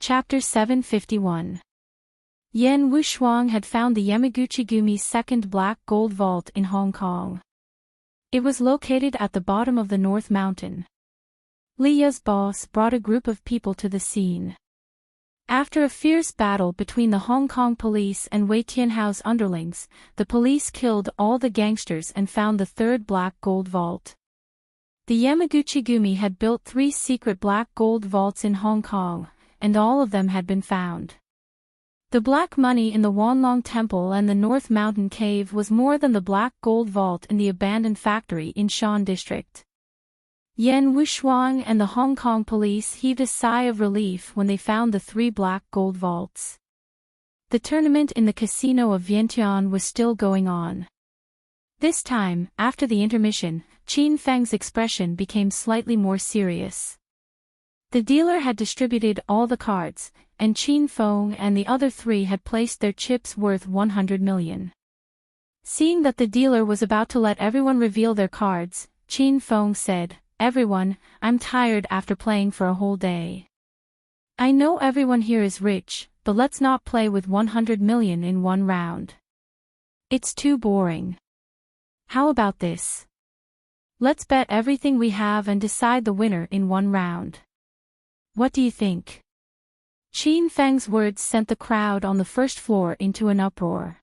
Chapter 751. Yan Wushuang had found the Yamaguchi-gumi's second black gold vault in Hong Kong. It was located at the bottom of the North Mountain. Lia's boss brought a group of people to the scene. After a fierce battle between the Hong Kong police and Wei Tianhao's underlings, the police killed all the gangsters and found the third black gold vault. The Yamaguchi-gumi had built 3 secret black gold vaults in Hong Kong, and all of them had been found. The black money in the Wanlong Temple and the North Mountain Cave was more than the black gold vault in the abandoned factory in Shan District. Yan Wushuang and the Hong Kong police heaved a sigh of relief when they found the 3 black gold vaults. The tournament in the casino of Vientiane was still going on. This time, after the intermission, Qin Feng's expression became slightly more serious. The dealer had distributed all the cards, and Qin Feng and the other 3 had placed their chips worth 100 million. Seeing that the dealer was about to let everyone reveal their cards, Qin Feng said, "Everyone, I'm tired after playing for a whole day. I know everyone here is rich, but let's not play with 100 million in one round. It's too boring. How about this? Let's bet everything we have and decide the winner in one round. What do you think?" Qin Feng's words sent the crowd on the first floor into an uproar.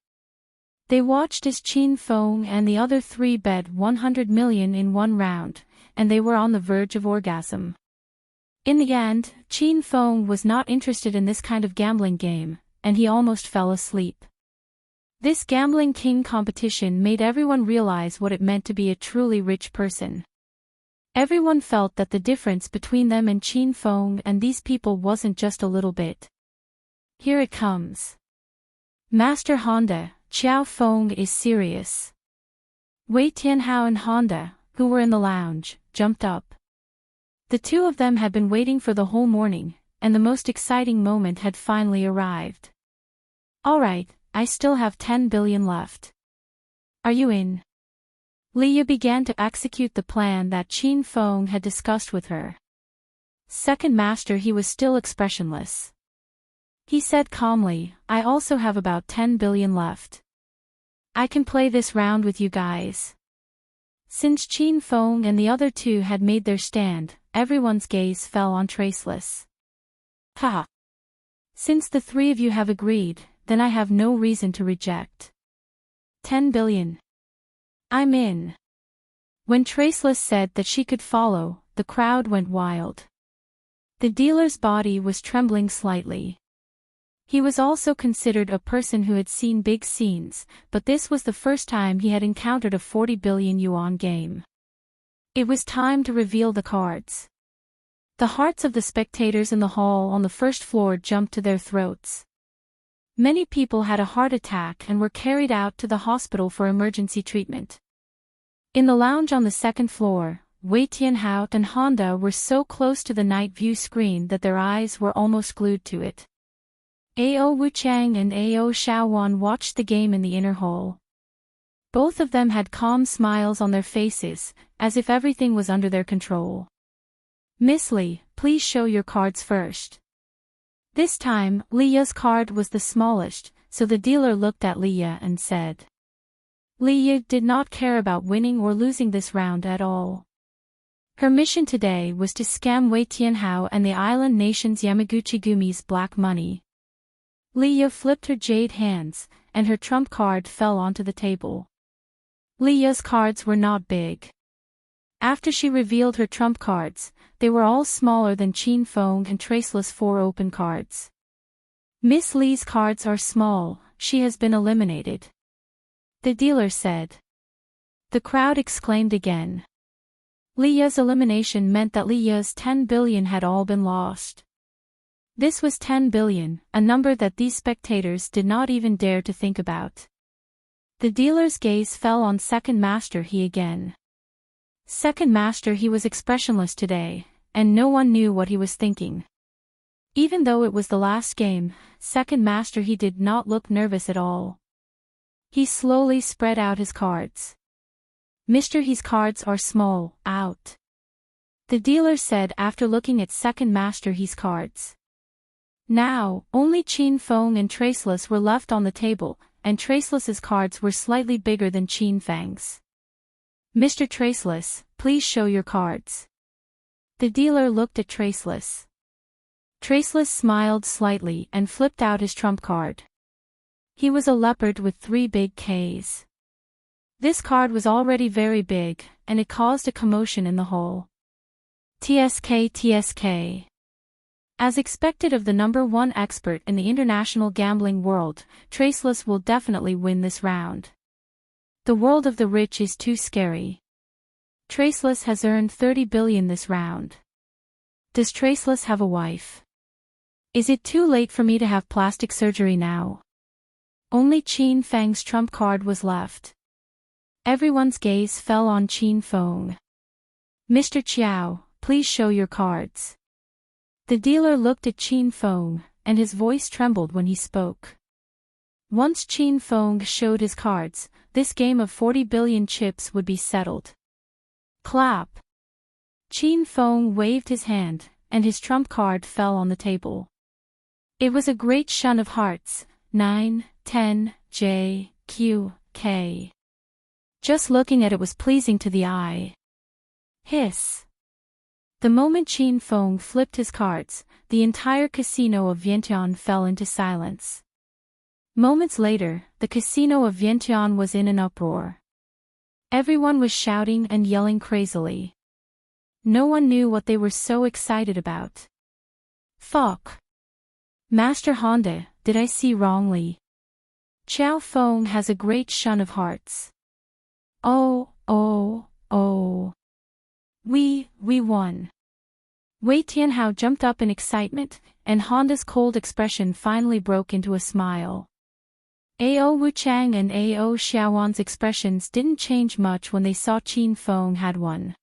They watched as Qin Feng and the other 3 bet 100 million in one round, and they were on the verge of orgasm. In the end, Qin Feng was not interested in this kind of gambling game, and he almost fell asleep. This gambling king competition made everyone realize what it meant to be a truly rich person. Everyone felt that the difference between them and Qin Feng and these people wasn't just a little bit. Here it comes. Master Honda, Qiao Feng is serious. Wei Tianhao and Honda, who were in the lounge, jumped up. The 2 of them had been waiting for the whole morning, and the most exciting moment had finally arrived. "All right, I still have 10 billion left. Are you in?" Lia began to execute the plan that Qin Feng had discussed with her. Second master, he was still expressionless. He said calmly, "I also have about 10 billion left. I can play this round with you guys." Since Qin Feng and the other 2 had made their stand, everyone's gaze fell on Traceless. "Ha! Since the 3 of you have agreed, then I have no reason to reject. 10 billion. I'm in." When Traceless said that she could follow, the crowd went wild. The dealer's body was trembling slightly. He was also considered a person who had seen big scenes, but this was the first time he had encountered a 40 billion yuan game. It was time to reveal the cards. The hearts of the spectators in the hall on the first floor jumped to their throats. Many people had a heart attack and were carried out to the hospital for emergency treatment. In the lounge on the second floor, Wei Tianhao and Honda were so close to the night view screen that their eyes were almost glued to it. Ao Wuchang and Ao Shaowan watched the game in the inner hall. Both of them had calm smiles on their faces, as if everything was under their control. "Miss Li, please show your cards first." This time, Lia's card was the smallest, so the dealer looked at Lia and said. Lia did not care about winning or losing this round at all. Her mission today was to scam Wei Tianhao and the island nation's Yamaguchi-gumi's black money. Lia flipped her jade hands, and her trump card fell onto the table. Lia's cards were not big. After she revealed her trump cards, they were all smaller than Qin Feng and Traceless 4 open cards. "Miss Li's cards are small, she has been eliminated," the dealer said. The crowd exclaimed again. Lia's elimination meant that Lia's 10 billion had all been lost. This was 10 billion, a number that these spectators did not even dare to think about. The dealer's gaze fell on Second Master He again. Second Master He was expressionless today, and no one knew what he was thinking. Even though it was the last game, Second Master He did not look nervous at all. He slowly spread out his cards. "Mr. He's cards are small, out," the dealer said after looking at Second Master He's cards. Now, only Qin Feng and Traceless were left on the table, and Traceless's cards were slightly bigger than Qin Feng's. "Mr. Traceless, please show your cards." The dealer looked at Traceless. Traceless smiled slightly and flipped out his trump card. He was a leopard with 3 big Ks. This card was already very big, and it caused a commotion in the hall. TSK. As expected of the #1 expert in the international gambling world, Traceless will definitely win this round. The world of the rich is too scary. Traceless has earned 30 billion this round. Does Traceless have a wife? Is it too late for me to have plastic surgery now? Only Qin Feng's trump card was left. Everyone's gaze fell on Qin Feng. "Mr. Chiao, please show your cards." The dealer looked at Qin Feng, and his voice trembled when he spoke. Once Qin Feng showed his cards, this game of 40 billion chips would be settled. Clap. Qin Feng waved his hand, and his trump card fell on the table. It was a great shun of hearts, 9, 10, J, Q, K. Just looking at it was pleasing to the eye. Hiss. The moment Qin Feng flipped his cards, the entire casino of Vientiane fell into silence. Moments later, the casino of Vientiane was in an uproar. Everyone was shouting and yelling crazily. No one knew what they were so excited about. Fuck. Master Honda, did I see wrongly? Qiao Feng has a great shun of hearts. Oh. We won. Wei Tianhao jumped up in excitement, and Honda's cold expression finally broke into a smile. Ao Wuchang and Ao Xiaowan's expressions didn't change much when they saw Qin Feng had won.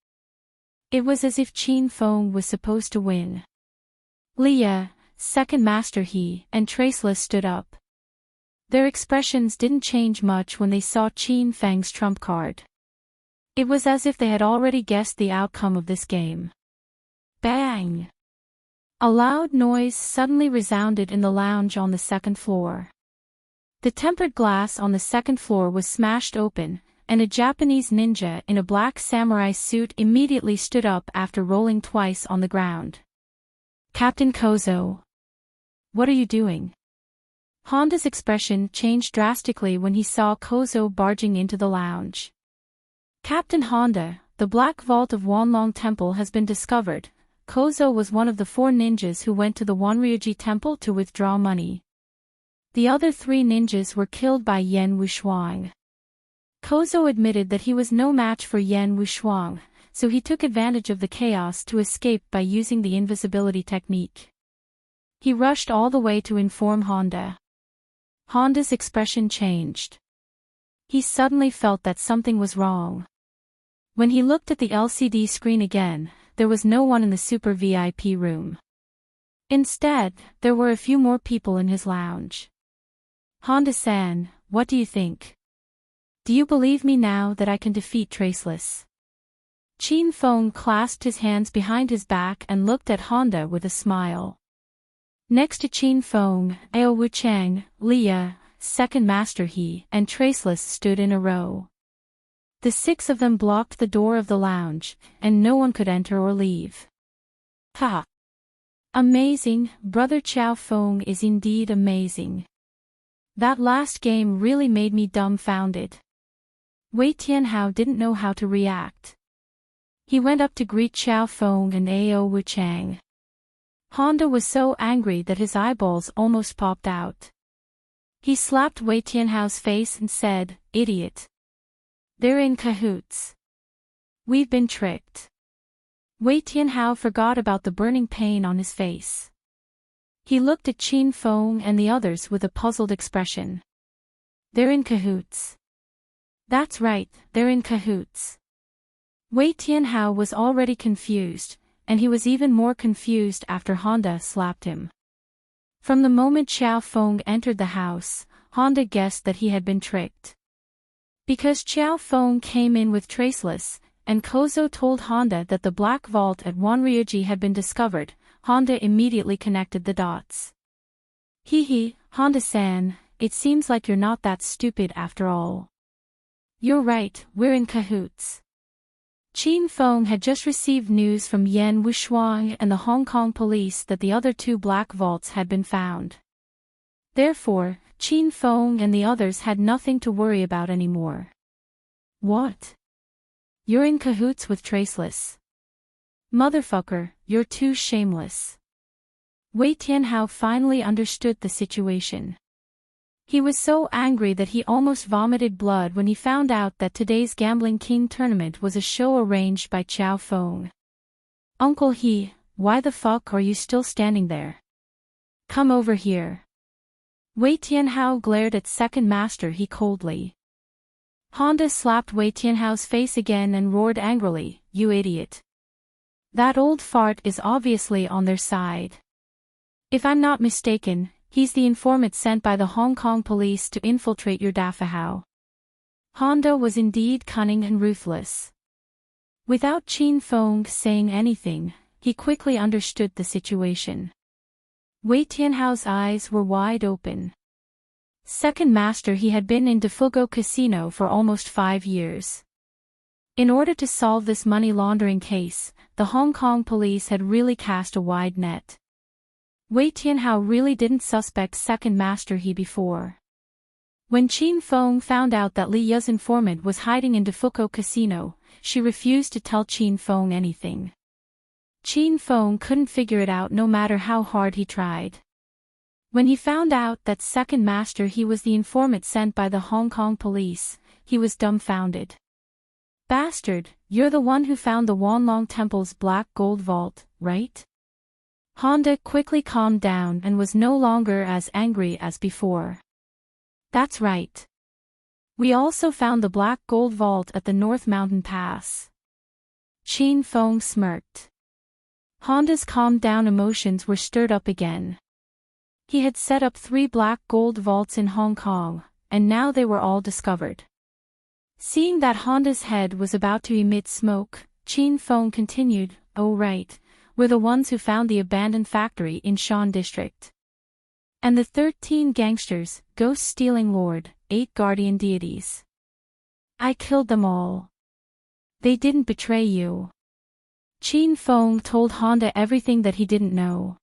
It was as if Qin Feng was supposed to win. Leah, second master He, and Traceless stood up. Their expressions didn't change much when they saw Qin Feng's trump card. It was as if they had already guessed the outcome of this game. Bang! A loud noise suddenly resounded in the lounge on the second floor. The tempered glass on the second floor was smashed open, and a Japanese ninja in a black samurai suit immediately stood up after rolling twice on the ground. "Captain Kozo. What are you doing?" Honda's expression changed drastically when he saw Kozo barging into the lounge. "Captain Honda, the Black Vault of Wanlong Temple has been discovered." Kozo was one of the 4 ninjas who went to the Wanryuji Temple to withdraw money. The other 3 ninjas were killed by Yan Wushuang. Kozo admitted that he was no match for Yan Wushuang, so he took advantage of the chaos to escape by using the invisibility technique. He rushed all the way to inform Honda. Honda's expression changed. He suddenly felt that something was wrong. When he looked at the LCD screen again, there was no one in the super VIP room. Instead, there were a few more people in his lounge. "Honda-san, what do you think? Do you believe me now that I can defeat Traceless?" Qin Feng clasped his hands behind his back and looked at Honda with a smile. Next to Qin Feng, Ao Wuchang, Leah, second master He, and Traceless stood in a row. The 6 of them blocked the door of the lounge, and no one could enter or leave. Ha! Amazing, Brother Qiao Feng is indeed amazing. That last game really made me dumbfounded. Wei Tianhao didn't know how to react. He went up to greet Qiao Feng and Ao Wuchang. Honda was so angry that his eyeballs almost popped out. He slapped Wei Tianhao's face and said, "Idiot. They're in cahoots. We've been tricked." Wei Tianhao forgot about the burning pain on his face. He looked at Qin Feng and the others with a puzzled expression. "They're in cahoots." "That's right, they're in cahoots." Wei Tianhao was already confused, and he was even more confused after Honda slapped him. From the moment Qiao Feng entered the house, Honda guessed that he had been tricked. Because Qiao Feng came in with Traceless, and Kozo told Honda that the Black Vault at Wanryuji had been discovered, Honda immediately connected the dots. Hee, Honda-san, it seems like you're not that stupid after all. You're right, we're in cahoots. Qin Feng had just received news from Yan Wushuang and the Hong Kong police that the other 2 black vaults had been found. Therefore, Qin Feng and the others had nothing to worry about anymore. What? You're in cahoots with Traceless? Motherfucker, you're too shameless. Wei Tianhao finally understood the situation. He was so angry that he almost vomited blood when he found out that today's Gambling King tournament was a show arranged by Qiao Feng. Uncle He, why the fuck are you still standing there? Come over here. Wei Tianhao glared at Second Master He coldly. Honda slapped Wei Tianhao's face again and roared angrily, "You idiot. That old fart is obviously on their side. If I'm not mistaken, he's the informant sent by the Hong Kong police to infiltrate your Dafahao." Honda was indeed cunning and ruthless. Without Qin Feng saying anything, he quickly understood the situation. Wei Tianhao's eyes were wide open. Second Master He had been in Defugo Casino for almost 5 years. In order to solve this money laundering case, the Hong Kong police had really cast a wide net. Wei Tianhao really didn't suspect Second Master He before. When Qin Feng found out that Li Yu's informant was hiding in Defugo Casino, she refused to tell Qin Feng anything. Qin Feng couldn't figure it out no matter how hard he tried. When he found out that Second Master He was the informant sent by the Hong Kong police, he was dumbfounded. Bastard, you're the one who found the Wanlong Temple's black gold vault, right? Honda quickly calmed down and was no longer as angry as before. That's right. We also found the black gold vault at the North Mountain Pass. Qin Feng smirked. Honda's calmed down emotions were stirred up again. He had set up 3 black gold vaults in Hong Kong, and now they were all discovered. Seeing that Honda's head was about to emit smoke, Qin Feng continued, "Oh right, we're the ones who found the abandoned factory in Shan District. And the 13 gangsters, ghost-stealing lord, 8 guardian deities. I killed them all. They didn't betray you." Qin Feng told Honda everything that he didn't know.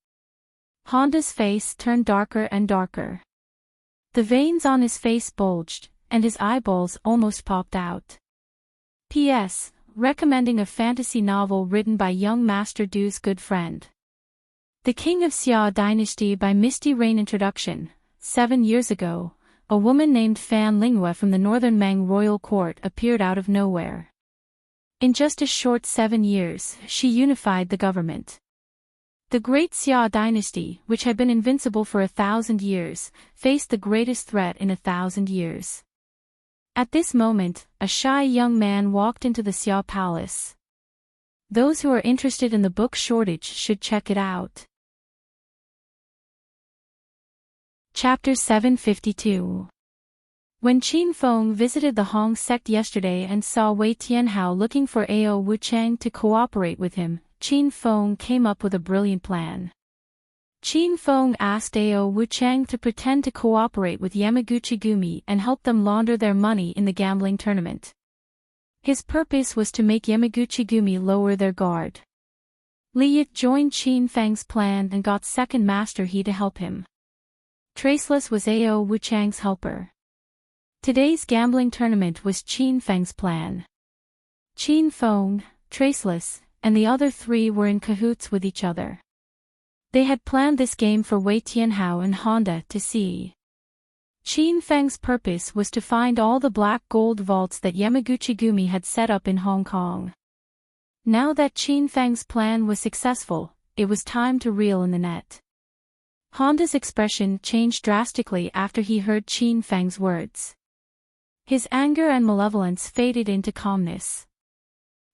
Honda's face turned darker and darker. The veins on his face bulged, and his eyeballs almost popped out. P.S. Recommending a fantasy novel written by young Master Du's good friend. The King of Xia Dynasty by Misty Rain. Introduction. 7 years ago, a woman named Fan Linghua from the northern Meng royal court appeared out of nowhere. In just a short 7 years, she unified the government. The great Xia dynasty, which had been invincible for 1,000 years, faced the greatest threat in 1,000 years. At this moment, a shy young man walked into the Xia palace. Those who are interested in the book shortage should check it out. Chapter 752. When Qin Feng visited the Hong sect yesterday and saw Wei Tianhao looking for Ao Wuchang to cooperate with him, Qin Feng came up with a brilliant plan. Qin Feng asked Ao Wuchang to pretend to cooperate with Yamaguchi Gumi and help them launder their money in the gambling tournament. His purpose was to make Yamaguchi Gumi lower their guard. Li Yit joined Qin Feng's plan and got Second Master He to help him. Traceless was Ao Wuchang's helper. Today's gambling tournament was Qin Feng's plan. Qin Feng, Traceless, and the other 3 were in cahoots with each other. They had planned this game for Wei Tianhao and Honda to see. Qin Feng's purpose was to find all the black gold vaults that Yamaguchi Gumi had set up in Hong Kong. Now that Qin Feng's plan was successful, it was time to reel in the net. Honda's expression changed drastically after he heard Qin Feng's words. His anger and malevolence faded into calmness.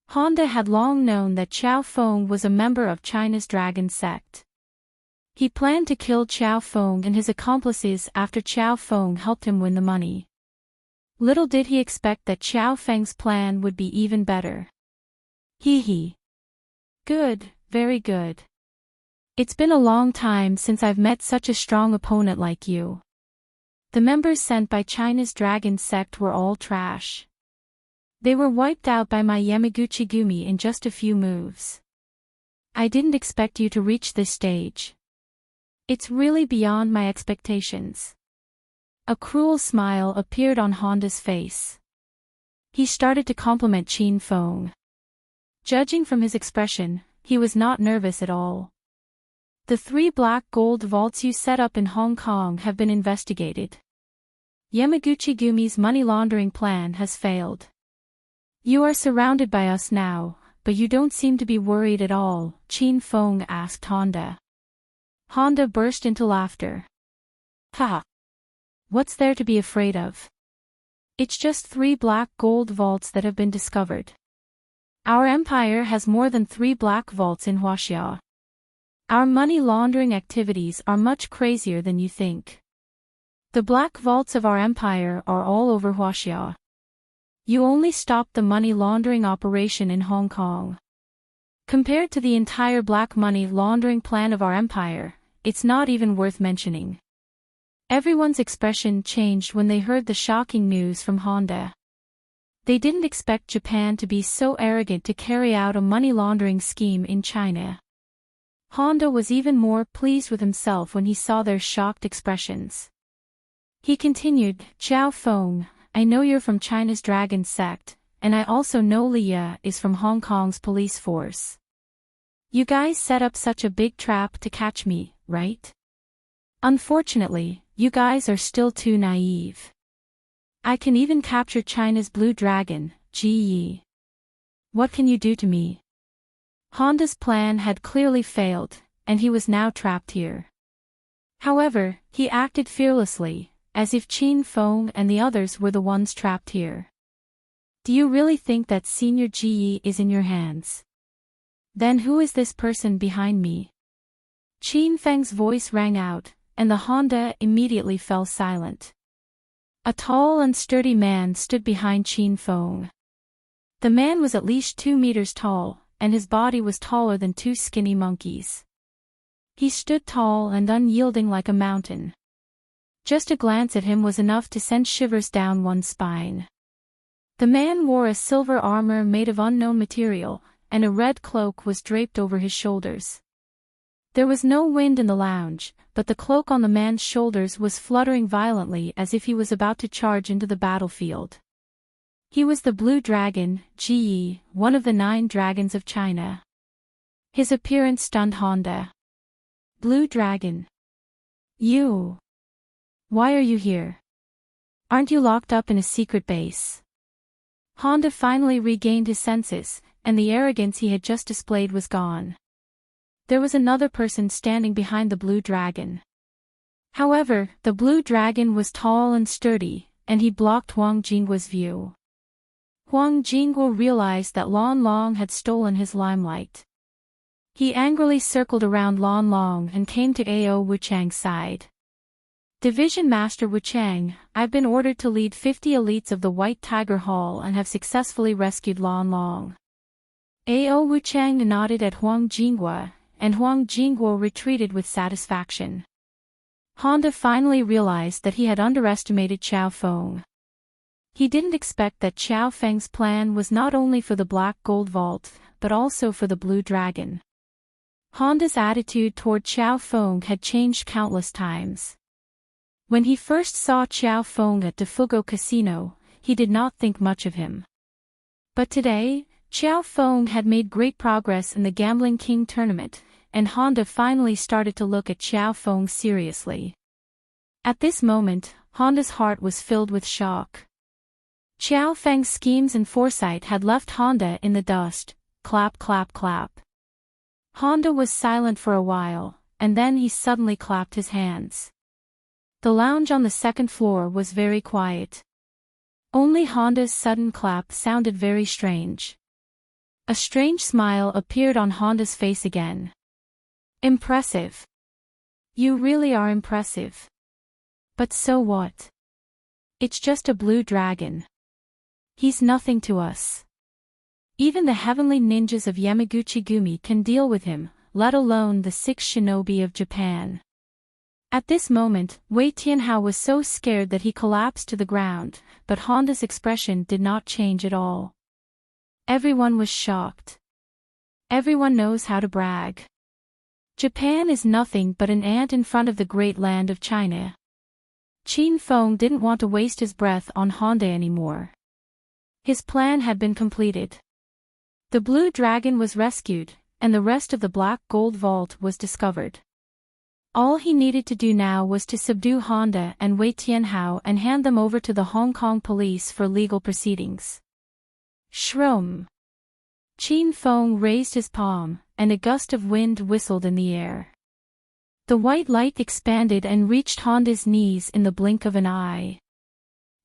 Honda had long known that Qiao Feng was a member of China's Dragon sect. He planned to kill Qiao Feng and his accomplices after Qiao Feng helped him win the money. Little did he expect that Qiao Feng's plan would be even better. Hee hee. Good, very good. It's been a long time since I've met such a strong opponent like you. The members sent by China's dragon sect were all trash. They were wiped out by my Yamaguchi-gumi in just a few moves. I didn't expect you to reach this stage. It's really beyond my expectations. A cruel smile appeared on Honda's face. He started to compliment Qin Feng. Judging from his expression, he was not nervous at all. The 3 black gold vaults you set up in Hong Kong have been investigated. Yamaguchi-gumi's money laundering plan has failed. You are surrounded by us now, but you don't seem to be worried at all, Qin Feng asked Honda. Honda burst into laughter. Ha! What's there to be afraid of? It's just 3 black gold vaults that have been discovered. Our empire has more than 3 black vaults in Huaxia. Our money laundering activities are much crazier than you think. The black vaults of our empire are all over Huaxia. You only stopped the money laundering operation in Hong Kong. Compared to the entire black money laundering plan of our empire, it's not even worth mentioning. Everyone's expression changed when they heard the shocking news from Honda. They didn't expect Japan to be so arrogant to carry out a money laundering scheme in China. Honda was even more pleased with himself when he saw their shocked expressions. He continued, Xiao Feng, I know you're from China's dragon sect, and I also know Leah is from Hong Kong's police force. You guys set up such a big trap to catch me, right? Unfortunately, you guys are still too naive. I can even capture China's blue dragon, Ji Yi. What can you do to me? Honda's plan had clearly failed, and he was now trapped here. However, he acted fearlessly, as if Qin Feng and the others were the ones trapped here. Do you really think that Senior Ji Yi is in your hands? Then who is this person behind me? Qin Feng's voice rang out, and the Honda immediately fell silent. A tall and sturdy man stood behind Qin Feng. The man was at least 2 meters tall, and his body was taller than 2 skinny monkeys. He stood tall and unyielding like a mountain. Just a glance at him was enough to send shivers down one's spine. The man wore a silver armor made of unknown material, and a red cloak was draped over his shoulders. There was no wind in the lounge, but the cloak on the man's shoulders was fluttering violently as if he was about to charge into the battlefield. He was the Blue Dragon, Ji Yi, one of the 9 dragons of China. His appearance stunned Honda. Blue Dragon. You. Why are you here? Aren't you locked up in a secret base? Honda finally regained his senses, and the arrogance he had just displayed was gone. There was another person standing behind the Blue Dragon. However, the Blue Dragon was tall and sturdy, and he blocked Huang Jingguo's view. Huang Jingguo realized that Lan Long had stolen his limelight. He angrily circled around Lan Long and came to Ao Wuchang's side. Division Master Wuchang, I've been ordered to lead 50 elites of the White Tiger Hall and have successfully rescued Lan Long. Ao Wuchang nodded at Huang Jingguo, and Huang Jingguo retreated with satisfaction. Honda finally realized that he had underestimated Xiao Feng. He didn't expect that Xiao Feng's plan was not only for the Black Gold Vault, but also for the Blue Dragon. Honda's attitude toward Xiao Feng had changed countless times. When he first saw Xiao Feng at Defugo Casino, he did not think much of him. But today, Xiao Feng had made great progress in the Gambling King tournament, and Honda finally started to look at Xiao Feng seriously. At this moment, Honda's heart was filled with shock. Xiao Feng's schemes and foresight had left Honda in the dust. Clap, clap, clap. Honda was silent for a while, and then he suddenly clapped his hands. The lounge on the second floor was very quiet. Only Honda's sudden clap sounded very strange. A strange smile appeared on Honda's face again. Impressive. You really are impressive. But so what? It's just a blue dragon. He's nothing to us. Even the heavenly ninjas of Yamaguchi-gumi can deal with him, let alone the 6 shinobi of Japan. At this moment, Wei Tianhao was so scared that he collapsed to the ground, but Honda's expression did not change at all. Everyone was shocked. Everyone knows how to brag. Japan is nothing but an ant in front of the great land of China. Qin Feng didn't want to waste his breath on Honda anymore. His plan had been completed. The blue dragon was rescued, and the rest of the black gold vault was discovered. All he needed to do now was to subdue Honda and Wei Tianhao and hand them over to the Hong Kong police for legal proceedings. Shroom. Qin Feng raised his palm, and a gust of wind whistled in the air. The white light expanded and reached Honda's knees in the blink of an eye.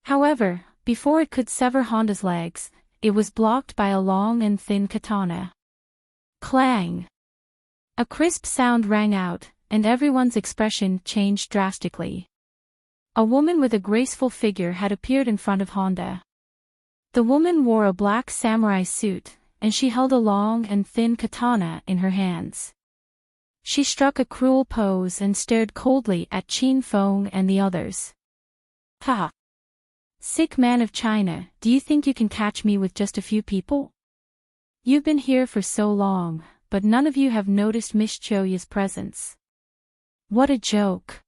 However, before it could sever Honda's legs, it was blocked by a long and thin katana. Clang! A crisp sound rang out, and everyone's expression changed drastically. A woman with a graceful figure had appeared in front of Honda. The woman wore a black samurai suit, and she held a long and thin katana in her hands. She struck a cruel pose and stared coldly at Qin Feng and the others. Ha! Sick man of China, do you think you can catch me with just a few people? You've been here for so long, but none of you have noticed Miss Chioya's presence. What a joke!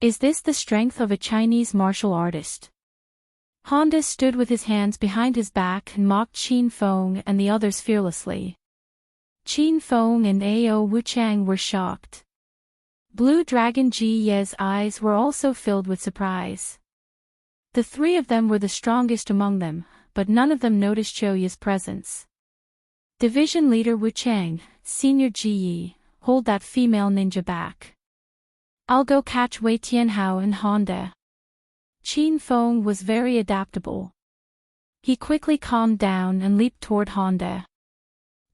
Is this the strength of a Chinese martial artist? Honda stood with his hands behind his back and mocked Qin Feng and the others fearlessly. Qin Feng and Ao Wuchang were shocked. Blue Dragon Ji Ye's eyes were also filled with surprise. The three of them were the strongest among them, but none of them noticed Chioya's presence. Division Leader Wuchang, Senior Ji Yi, hold that female ninja back. I'll go catch Wei Tianhao and Honda. Qin Feng was very adaptable. He quickly calmed down and leaped toward Honda.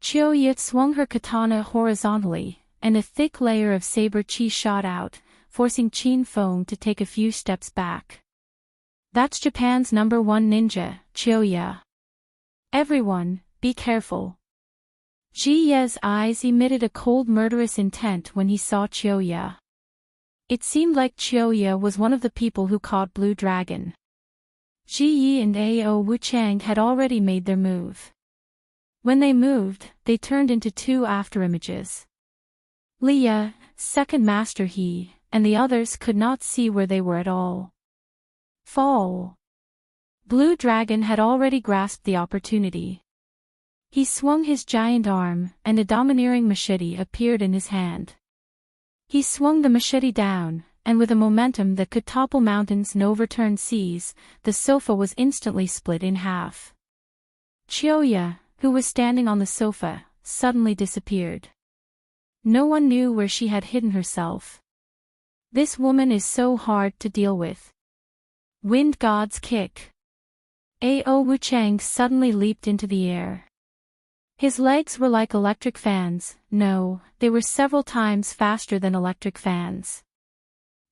Chioya swung her katana horizontally, and a thick layer of saber chi shot out, forcing Qin Feng to take a few steps back. That's Japan's #1 ninja, Chioya. Everyone, be careful. Ji Ye's eyes emitted a cold murderous intent when he saw Chioya. It seemed like Chioya was one of the people who caught Blue Dragon. Ji Yi and Ao Wuchang had already made their move. When they moved, they turned into two afterimages. Liya, second master He, and the others could not see where they were at all. Fall. Blue Dragon had already grasped the opportunity. He swung his giant arm, and a domineering machete appeared in his hand. He swung the machete down, and with a momentum that could topple mountains and overturn seas, the sofa was instantly split in half. Chioya, who was standing on the sofa, suddenly disappeared. No one knew where she had hidden herself. This woman is so hard to deal with. Wind God's kick. Ao Wuchang suddenly leaped into the air. His legs were like electric fans, no, they were several times faster than electric fans.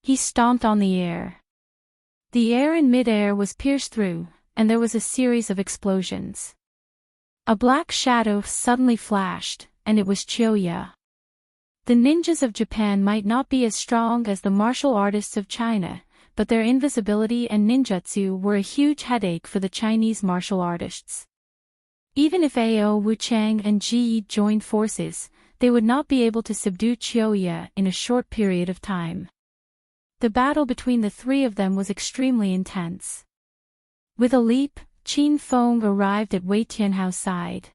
He stomped on the air. The air in mid-air was pierced through, and there was a series of explosions. A black shadow suddenly flashed, and it was Chioya. The ninjas of Japan might not be as strong as the martial artists of China, but their invisibility and ninjutsu were a huge headache for the Chinese martial artists. Even if Ao Wuchang and Ji Yi joined forces, they would not be able to subdue Chioya in a short period of time. The battle between the three of them was extremely intense. With a leap, Qin Feng arrived at Wei Tianhao's side.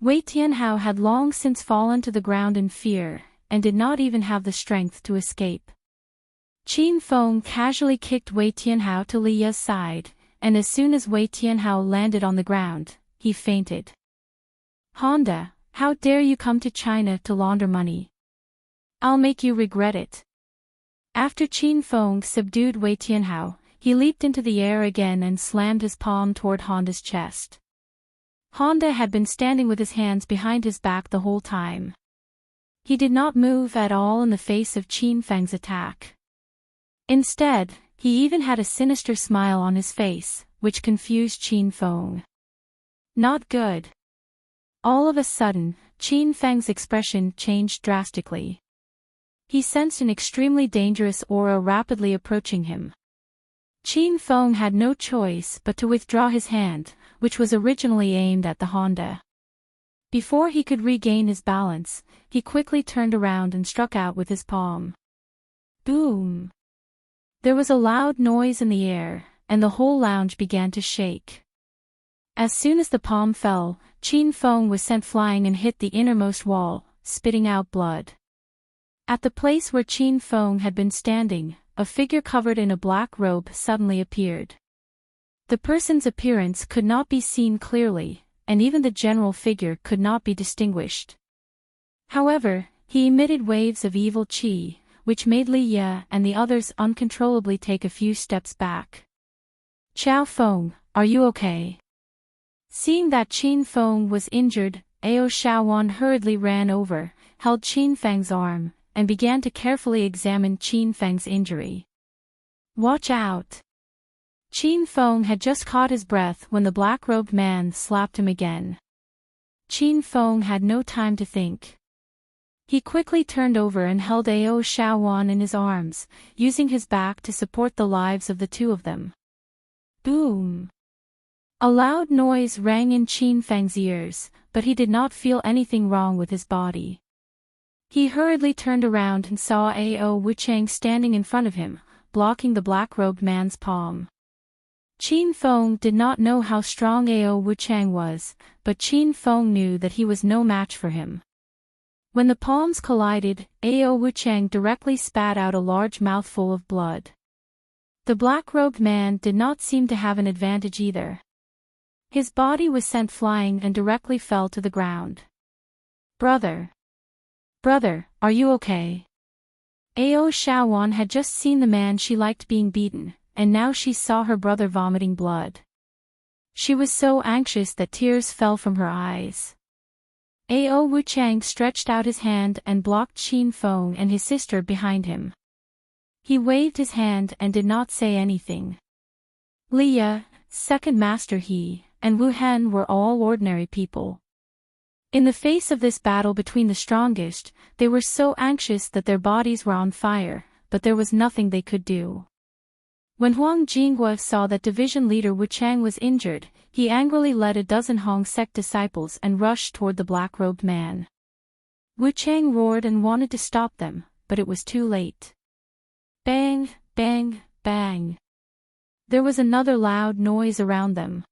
Wei Tianhao had long since fallen to the ground in fear, and did not even have the strength to escape. Qin Feng casually kicked Wei Tianhao to Liya's side, and as soon as Wei Tianhao landed on the ground, he fainted. Honda, how dare you come to China to launder money? I'll make you regret it. After Qin Feng subdued Wei Tianhao, he leaped into the air again and slammed his palm toward Honda's chest. Honda had been standing with his hands behind his back the whole time. He did not move at all in the face of Qin Feng's attack. Instead, he even had a sinister smile on his face, which confused Qin Feng. Not good. All of a sudden, Qin Feng's expression changed drastically. He sensed an extremely dangerous aura rapidly approaching him. Qin Feng had no choice but to withdraw his hand, which was originally aimed at the Honda. Before he could regain his balance, he quickly turned around and struck out with his palm. Boom! There was a loud noise in the air, and the whole lounge began to shake. As soon as the palm fell, Qin Feng was sent flying and hit the innermost wall, spitting out blood. At the place where Qin Feng had been standing, a figure covered in a black robe suddenly appeared. The person's appearance could not be seen clearly, and even the general figure could not be distinguished. However, he emitted waves of evil qi, which made Li Ye and the others uncontrollably take a few steps back. Qiao Feng, are you okay? Seeing that Qin Feng was injured, Ao Shaowan hurriedly ran over, held Qin Feng's arm, and began to carefully examine Qin Feng's injury. Watch out! Qin Feng had just caught his breath when the black-robed man slapped him again. Qin Feng had no time to think. He quickly turned over and held Ao Shaowan in his arms, using his back to support the lives of the two of them. Boom! A loud noise rang in Qin Feng's ears, but he did not feel anything wrong with his body. He hurriedly turned around and saw Ao Wuchang standing in front of him, blocking the black-robed man's palm. Qin Feng did not know how strong Ao Wuchang was, but Qin Feng knew that he was no match for him. When the palms collided, Ao Wuchang directly spat out a large mouthful of blood. The black-robed man did not seem to have an advantage either. His body was sent flying and directly fell to the ground. Brother! Brother, are you okay? Ao Shaowan had just seen the man she liked being beaten, and now she saw her brother vomiting blood. She was so anxious that tears fell from her eyes. Ao Wuchang stretched out his hand and blocked Qin Feng and his sister behind him. He waved his hand and did not say anything. Li Ye, second master He, and Wu Hen were all ordinary people. In the face of this battle between the strongest, they were so anxious that their bodies were on fire, but there was nothing they could do. When Huang Jinghua saw that division leader Wu Chang was injured, he angrily led a dozen Hong sect disciples and rushed toward the black-robed man. Wu Chang roared and wanted to stop them, but it was too late. Bang, bang, bang. There was another loud noise around them.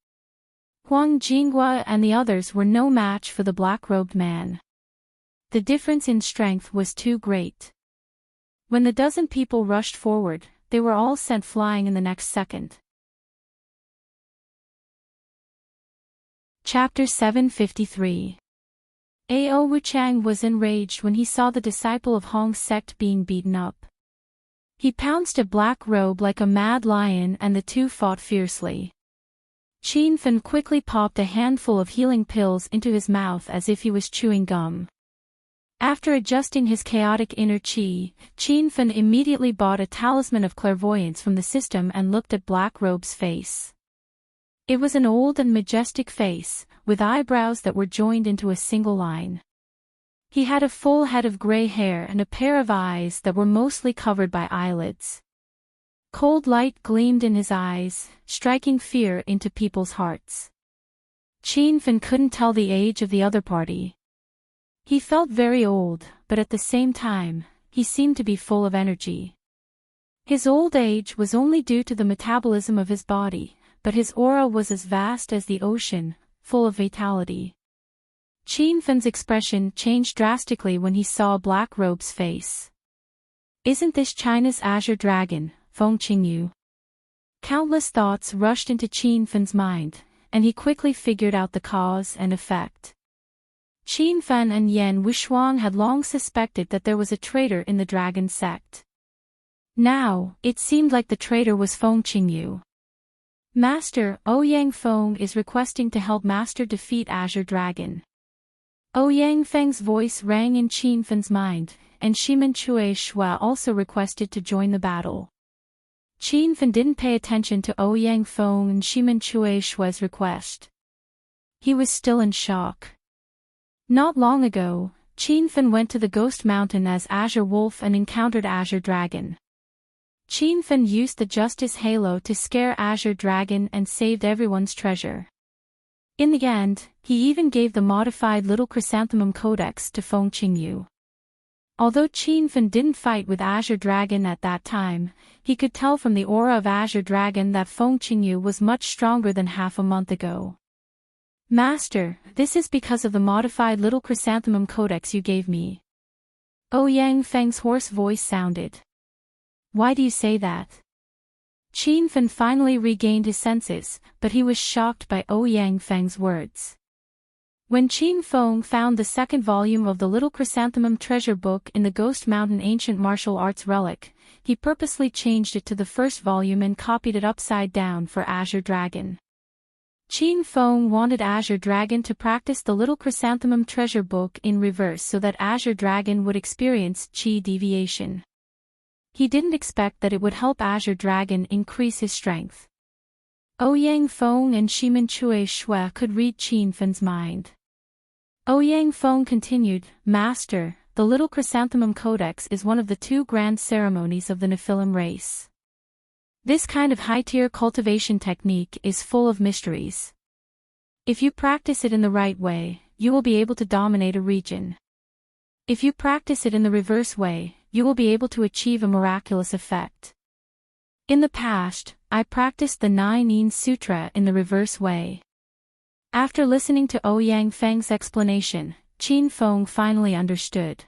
Huang Jinghua and the others were no match for the black-robed man. The difference in strength was too great. When the dozen people rushed forward, they were all sent flying in the next second. Chapter 753. Ao Wuchang was enraged when he saw the disciple of Hong's sect being beaten up. He pounced at Black Robe like a mad lion and the two fought fiercely. Qin Fen quickly popped a handful of healing pills into his mouth as if he was chewing gum. After adjusting his chaotic inner qi, Qin Fen immediately bought a talisman of clairvoyance from the system and looked at Black Robe's face. It was an old and majestic face, with eyebrows that were joined into a single line. He had a full head of gray hair and a pair of eyes that were mostly covered by eyelids. Cold light gleamed in his eyes, striking fear into people's hearts. Qin Fen couldn't tell the age of the other party. He felt very old, but at the same time, he seemed to be full of energy. His old age was only due to the metabolism of his body, but his aura was as vast as the ocean, full of vitality. Qin Fen's expression changed drastically when he saw Black Robe's face. Isn't this China's azure dragon, Feng Qingyu? Countless thoughts rushed into Qin Fen's mind, and he quickly figured out the cause and effect. Qin Fen and Yan Wushuang had long suspected that there was a traitor in the dragon sect. Now, it seemed like the traitor was Feng Qingyu. Master Ouyang Feng is requesting to help Master defeat Azure Dragon. Ouyang Feng's voice rang in Qin Fen's mind, and Shimen Chui Shua also requested to join the battle. Qin Fen didn't pay attention to Ouyang Feng and Shimen Chui Shua's request. He was still in shock. Not long ago, Qin Fan went to the Ghost Mountain as Azure Wolf and encountered Azure Dragon. Qin Fan used the Justice Halo to scare Azure Dragon and saved everyone's treasure. In the end, he even gave the modified Little Chrysanthemum Codex to Feng Qingyu. Although Qin Fan didn't fight with Azure Dragon at that time, he could tell from the aura of Azure Dragon that Feng Qingyu was much stronger than half a month ago. Master, this is because of the modified Little Chrysanthemum Codex you gave me. Ouyang Feng's hoarse voice sounded. Why do you say that? Qin Fan finally regained his senses, but he was shocked by Ouyang Feng's words. When Qin Feng found the second volume of the Little Chrysanthemum treasure book in the Ghost Mountain ancient martial arts relic, he purposely changed it to the first volume and copied it upside down for Azure Dragon. Qin Feng wanted Azure Dragon to practice the Little Chrysanthemum treasure book in reverse so that Azure Dragon would experience qi deviation. He didn't expect that it would help Azure Dragon increase his strength. Ouyang Feng and Shimen Chui Shui could read Qin Fan's mind. Ouyang Feng continued, Master, the Little Chrysanthemum Codex is one of the 2 grand ceremonies of the Nephilim race. This kind of high-tier cultivation technique is full of mysteries. If you practice it in the right way, you will be able to dominate a region. If you practice it in the reverse way, you will be able to achieve a miraculous effect. In the past, I practiced the 9 Yin Sutra in the reverse way. After listening to Ouyang Feng's explanation, Qin Feng finally understood.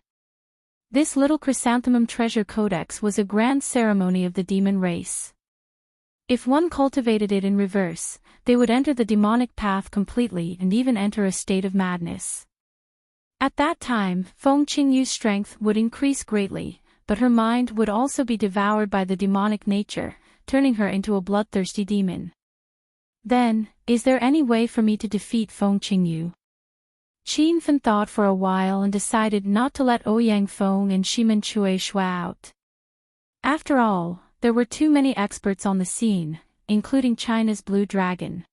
This Little Chrysanthemum Treasure Codex was a grand ceremony of the demon race. If one cultivated it in reverse, they would enter the demonic path completely and even enter a state of madness. At that time, Feng Qingyu's strength would increase greatly, but her mind would also be devoured by the demonic nature, turning her into a bloodthirsty demon. Then, is there any way for me to defeat Feng Qingyu? Qin Fan thought for a while and decided not to let Ouyang Feng and Shimen Chui Shui out. After all, there were too many experts on the scene, including China's Blue Dragon.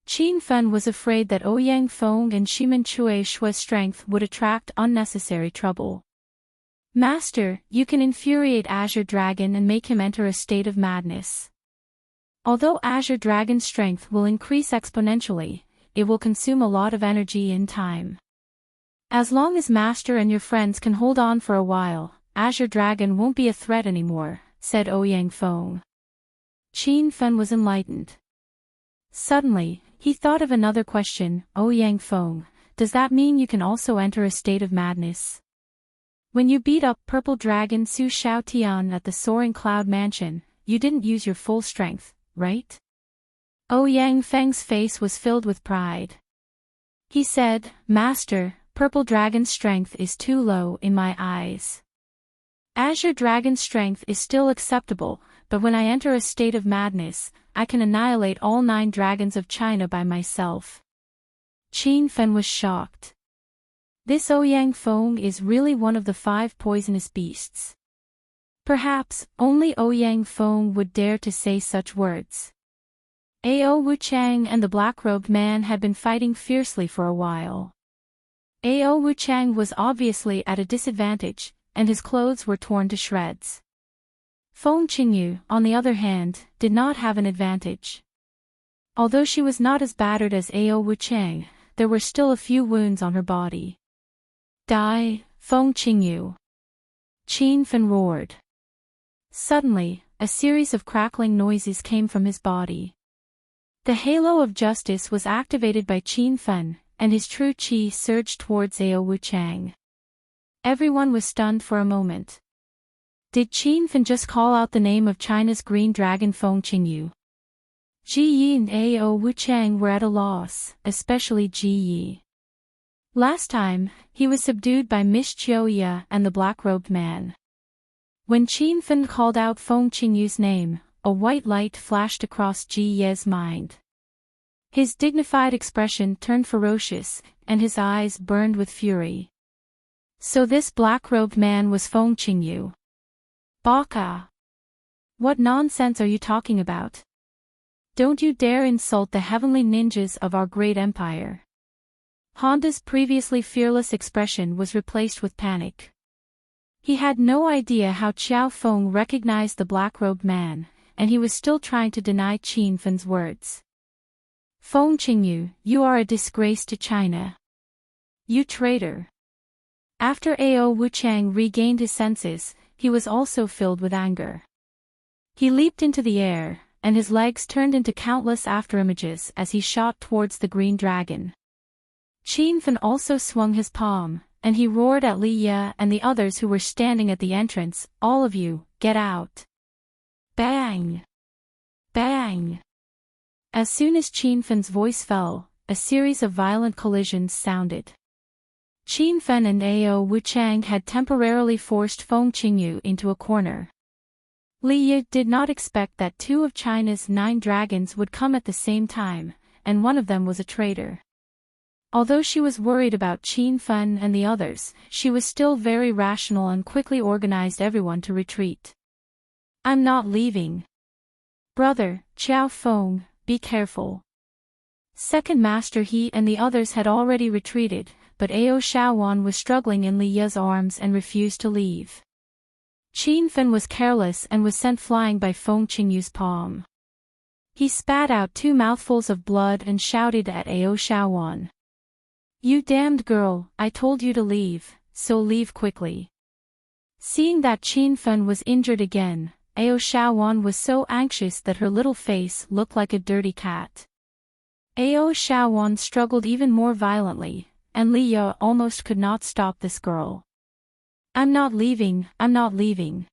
Qin Fan was afraid that Ouyang Feng and Shimen Chui Shui's strength would attract unnecessary trouble. Master, you can infuriate Azure Dragon and make him enter a state of madness. Although Azure Dragon's strength will increase exponentially, it will consume a lot of energy and time. As long as Master and your friends can hold on for a while, Azure Dragon won't be a threat anymore, said Ouyang Feng. Qin Fan was enlightened. Suddenly, he thought of another question. Ouyang Feng, does that mean you can also enter a state of madness? When you beat up Purple Dragon Su Xiaotian at the Soaring Cloud Mansion, you didn't use your full strength, right? Ouyang Feng's face was filled with pride. He said, Master, Purple Dragon's strength is too low in my eyes. Azure Dragon's strength is still acceptable, but when I enter a state of madness, I can annihilate all 9 dragons of China by myself. Qin Fan was shocked. This Ouyang Feng is really one of the 5 poisonous beasts. Perhaps, only Ouyang Feng would dare to say such words. Ao Wuchang and the black-robed man had been fighting fiercely for a while. Ao Wuchang was obviously at a disadvantage, and his clothes were torn to shreds. Feng Qingyu, on the other hand, did not have an advantage. Although she was not as battered as Ao Wuchang, there were still a few wounds on her body. Die, Feng Qingyu! Qin Fan roared. Suddenly, a series of crackling noises came from his body. The halo of justice was activated by Qin Fan, and his true qi surged towards Ao Wuchang. Everyone was stunned for a moment. Did Qin Fan just call out the name of China's green dragon Feng Qingyu? Ji Yi and Ao Wuchang were at a loss, especially Ji Yi. Last time, he was subdued by Miss Chiuya and the black-robed man. When Qin Fan called out Feng Qingyu's name, a white light flashed across Ji Ye's mind. His dignified expression turned ferocious, and his eyes burned with fury. So this black-robed man was Feng Qingyu. Baka! What nonsense are you talking about? Don't you dare insult the heavenly ninjas of our great empire. Honda's previously fearless expression was replaced with panic. He had no idea how Xiao Feng recognized the black-robed man, and he was still trying to deny Qin Fen's words. Feng Qingyu, you are a disgrace to China. You traitor. After Ao Wuchang regained his senses, he was also filled with anger. He leaped into the air, and his legs turned into countless afterimages as he shot towards the green dragon. Qin Fen also swung his palm, and he roared at Li Ye and the others who were standing at the entrance, all of you, get out. Bang! Bang! As soon as Qin Fen's voice fell, a series of violent collisions sounded. Qin Fen and Ao Wuchang had temporarily forced Feng Qingyu into a corner. Li Ye did not expect that 2 of China's 9 dragons would come at the same time, and one of them was a traitor. Although she was worried about Qin Fen and the others, she was still very rational and quickly organized everyone to retreat. I'm not leaving. Brother, Xiao Feng, be careful. Second Master He and the others had already retreated, but Ao Shaowan was struggling in Li Ye's arms and refused to leave. Qin Fen was careless and was sent flying by Feng Qingyu's palm. He spat out 2 mouthfuls of blood and shouted at Ao Shaowan. You damned girl, I told you to leave, so leave quickly. Seeing that Qin Fen was injured again, Ao Shaowan was so anxious that her little face looked like a dirty cat. Ao Shaowan struggled even more violently, and Li Ye almost could not stop this girl. I'm not leaving, I'm not leaving.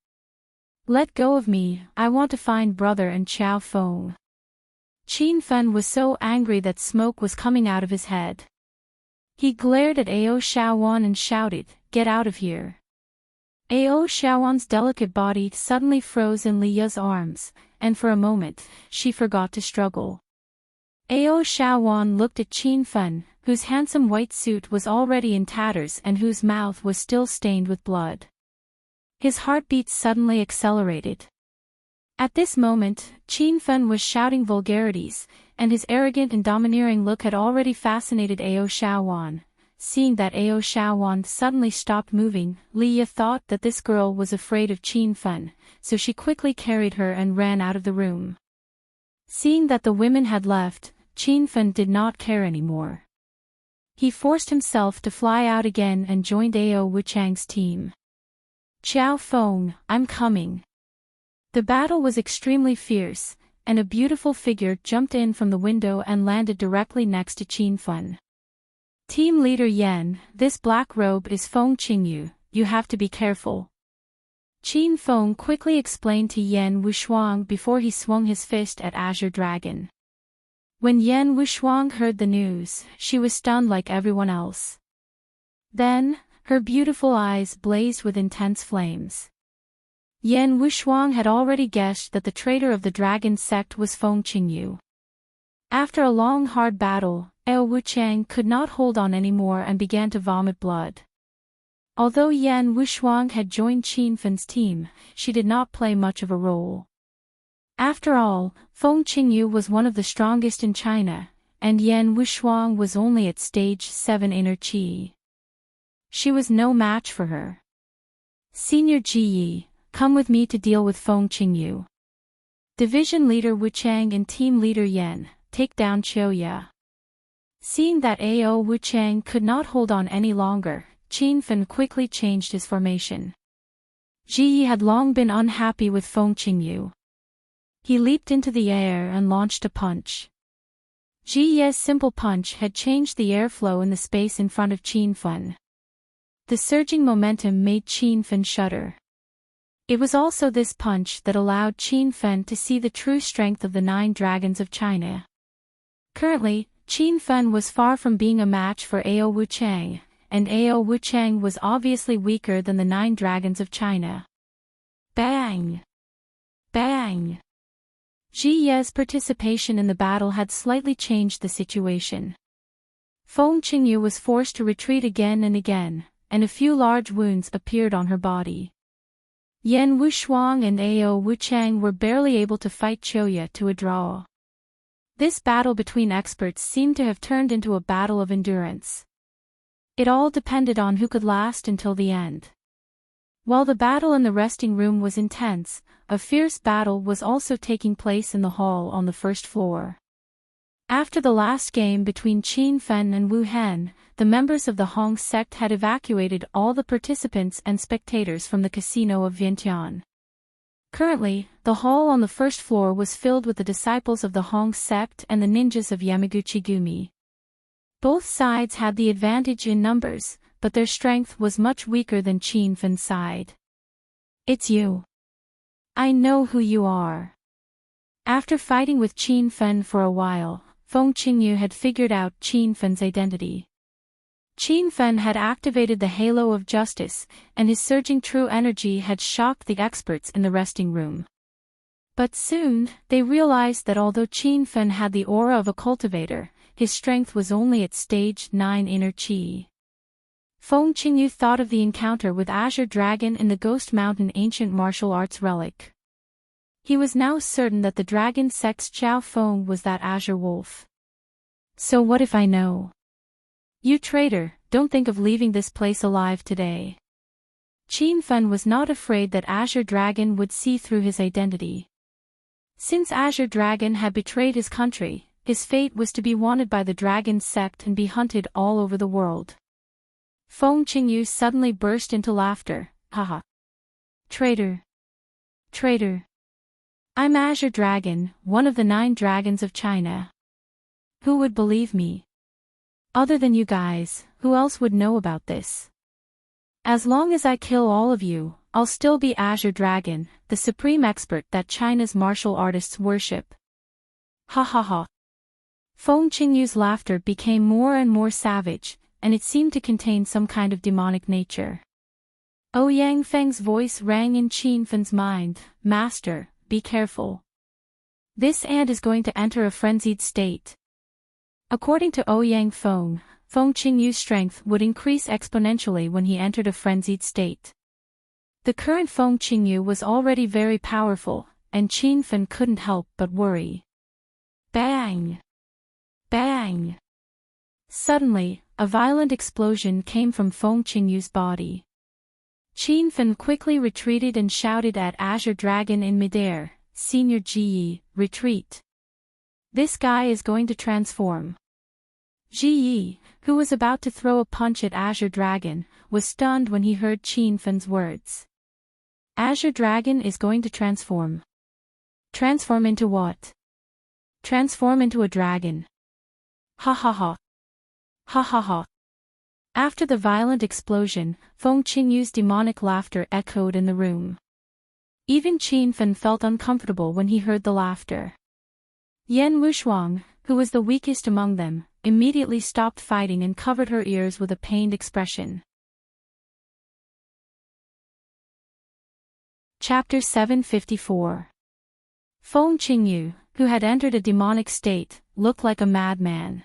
Let go of me, I want to find brother and Xiao Feng. Qin Fen was so angry that smoke was coming out of his head. He glared at Ao Shaowan and shouted, get out of here. Ao Shaowan's delicate body suddenly froze in Li Ye's arms, and for a moment, she forgot to struggle. Ao Shaowan looked at Qin Fen, whose handsome white suit was already in tatters and whose mouth was still stained with blood. His heartbeat suddenly accelerated. At this moment, Qin Fen was shouting vulgarities, and his arrogant and domineering look had already fascinated Ao Shaowan. Seeing that Ao Shaowan suddenly stopped moving, Li Ye thought that this girl was afraid of Qin Fen, so she quickly carried her and ran out of the room. Seeing that the women had left, Qin Fen did not care anymore. He forced himself to fly out again and joined Ao Wuchang's team. Xiao Feng, I'm coming. The battle was extremely fierce, and a beautiful figure jumped in from the window and landed directly next to Qin Fen. Team leader Yan, this black robe is Feng Qingyu, you have to be careful. Qin Feng quickly explained to Yan Wushuang before he swung his fist at Azure Dragon. When Yan Wushuang heard the news, she was stunned like everyone else. Then, her beautiful eyes blazed with intense flames. Yan Wushuang had already guessed that the traitor of the dragon sect was Feng Qingyu. After a long hard battle, Ao Wuchang could not hold on anymore and began to vomit blood. Although Yan Wushuang had joined Qin Fen's team, she did not play much of a role. After all, Feng Qingyu was one of the strongest in China, and Yan Wushuang was only at stage 7 inner qi. She was no match for her. Senior Ji Yi, come with me to deal with Feng Qingyu. Division leader Wuchang and team leader Yan, take down Qiuya. Seeing that Ao Wuchang could not hold on any longer, Qin Fen quickly changed his formation. Ji Yi had long been unhappy with Feng Qingyu. He leaped into the air and launched a punch. Ji Ye's simple punch had changed the airflow in the space in front of Qin Fen. The surging momentum made Qin Fen shudder. It was also this punch that allowed Qin Fen to see the true strength of the 9 dragons of China. Currently, Qin Fen was far from being a match for Ao Wuchang, and Ao Wuchang was obviously weaker than the 9 dragons of China. Bang! Bang! Ji Ye's participation in the battle had slightly changed the situation. Feng Qingyu was forced to retreat again and again, and a few large wounds appeared on her body. Yan Wushuang and Ao Wuchang were barely able to fight Qiuya to a draw. This battle between experts seemed to have turned into a battle of endurance. It all depended on who could last until the end. While the battle in the resting room was intense, a fierce battle was also taking place in the hall on the first floor. After the last game between Qin Fen and Wu Hen, the members of the Hong sect had evacuated all the participants and spectators from the casino of Vientiane. Currently, the hall on the first floor was filled with the disciples of the Hong sect and the ninjas of Yamaguchi-gumi. Both sides had the advantage in numbers, but their strength was much weaker than Qin Fen's side. "It's you. I know who you are." After fighting with Qin Fen for a while, Feng Qingyu had figured out Qin Fen's identity. Qin Fen had activated the halo of justice, and his surging true energy had shocked the experts in the resting room. But soon, they realized that although Qin Fen had the aura of a cultivator, his strength was only at stage 9 inner chi. Feng Qingyu thought of the encounter with Azure Dragon in the Ghost Mountain ancient martial arts relic. He was now certain that the dragon sect's Xiao Feng was that Azure Wolf. "So what if I know? You traitor, don't think of leaving this place alive today." Qin Fen was not afraid that Azure Dragon would see through his identity. Since Azure Dragon had betrayed his country, his fate was to be wanted by the dragon sect and be hunted all over the world. Feng Qingyu suddenly burst into laughter. "Haha. Traitor. Traitor. I'm Azure Dragon, one of the 9 dragons of China. Who would believe me? Other than you guys, who else would know about this? As long as I kill all of you, I'll still be Azure Dragon, the supreme expert that China's martial artists worship." Ha ha ha. Feng Qingyu's laughter became more and more savage, and it seemed to contain some kind of demonic nature. Ouyang Feng's voice rang in Qin Fen's mind. "Master, be careful. This ant is going to enter a frenzied state." According to Ouyang Feng, Feng Qingyu's strength would increase exponentially when he entered a frenzied state. The current Feng Qingyu was already very powerful, and Qin Fen couldn't help but worry. Bang! Bang! Suddenly, a violent explosion came from Feng Qingyu's body. Qin Fen quickly retreated and shouted at Azure Dragon in midair, "Senior Ji, retreat. This guy is going to transform." Ji, who was about to throw a punch at Azure Dragon, was stunned when he heard Qin Fen's words. "Azure Dragon is going to transform. Transform into what? Transform into a dragon. Ha ha ha. Ha ha ha." After the violent explosion, Feng Qingyu's demonic laughter echoed in the room. Even Qin Fen felt uncomfortable when he heard the laughter. Yan Wushuang, who was the weakest among them, immediately stopped fighting and covered her ears with a pained expression. Chapter 754. Feng Qingyu, who had entered a demonic state, looked like a madman.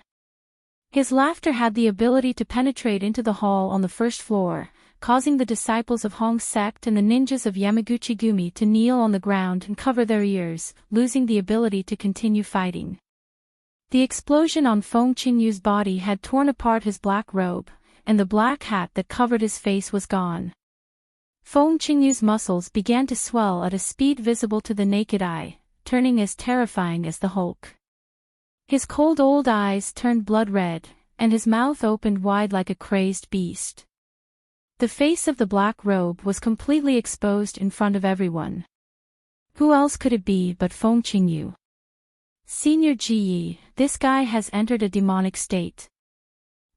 His laughter had the ability to penetrate into the hall on the first floor, causing the disciples of Hong sect and the ninjas of Yamaguchi-gumi to kneel on the ground and cover their ears, losing the ability to continue fighting. The explosion on Feng Qingyu's body had torn apart his black robe, and the black hat that covered his face was gone. Feng Qingyu's muscles began to swell at a speed visible to the naked eye, turning as terrifying as the Hulk. His cold old eyes turned blood red, and his mouth opened wide like a crazed beast. The face of the black robe was completely exposed in front of everyone. Who else could it be but Feng Qingyu? "Senior Ji, this guy has entered a demonic state.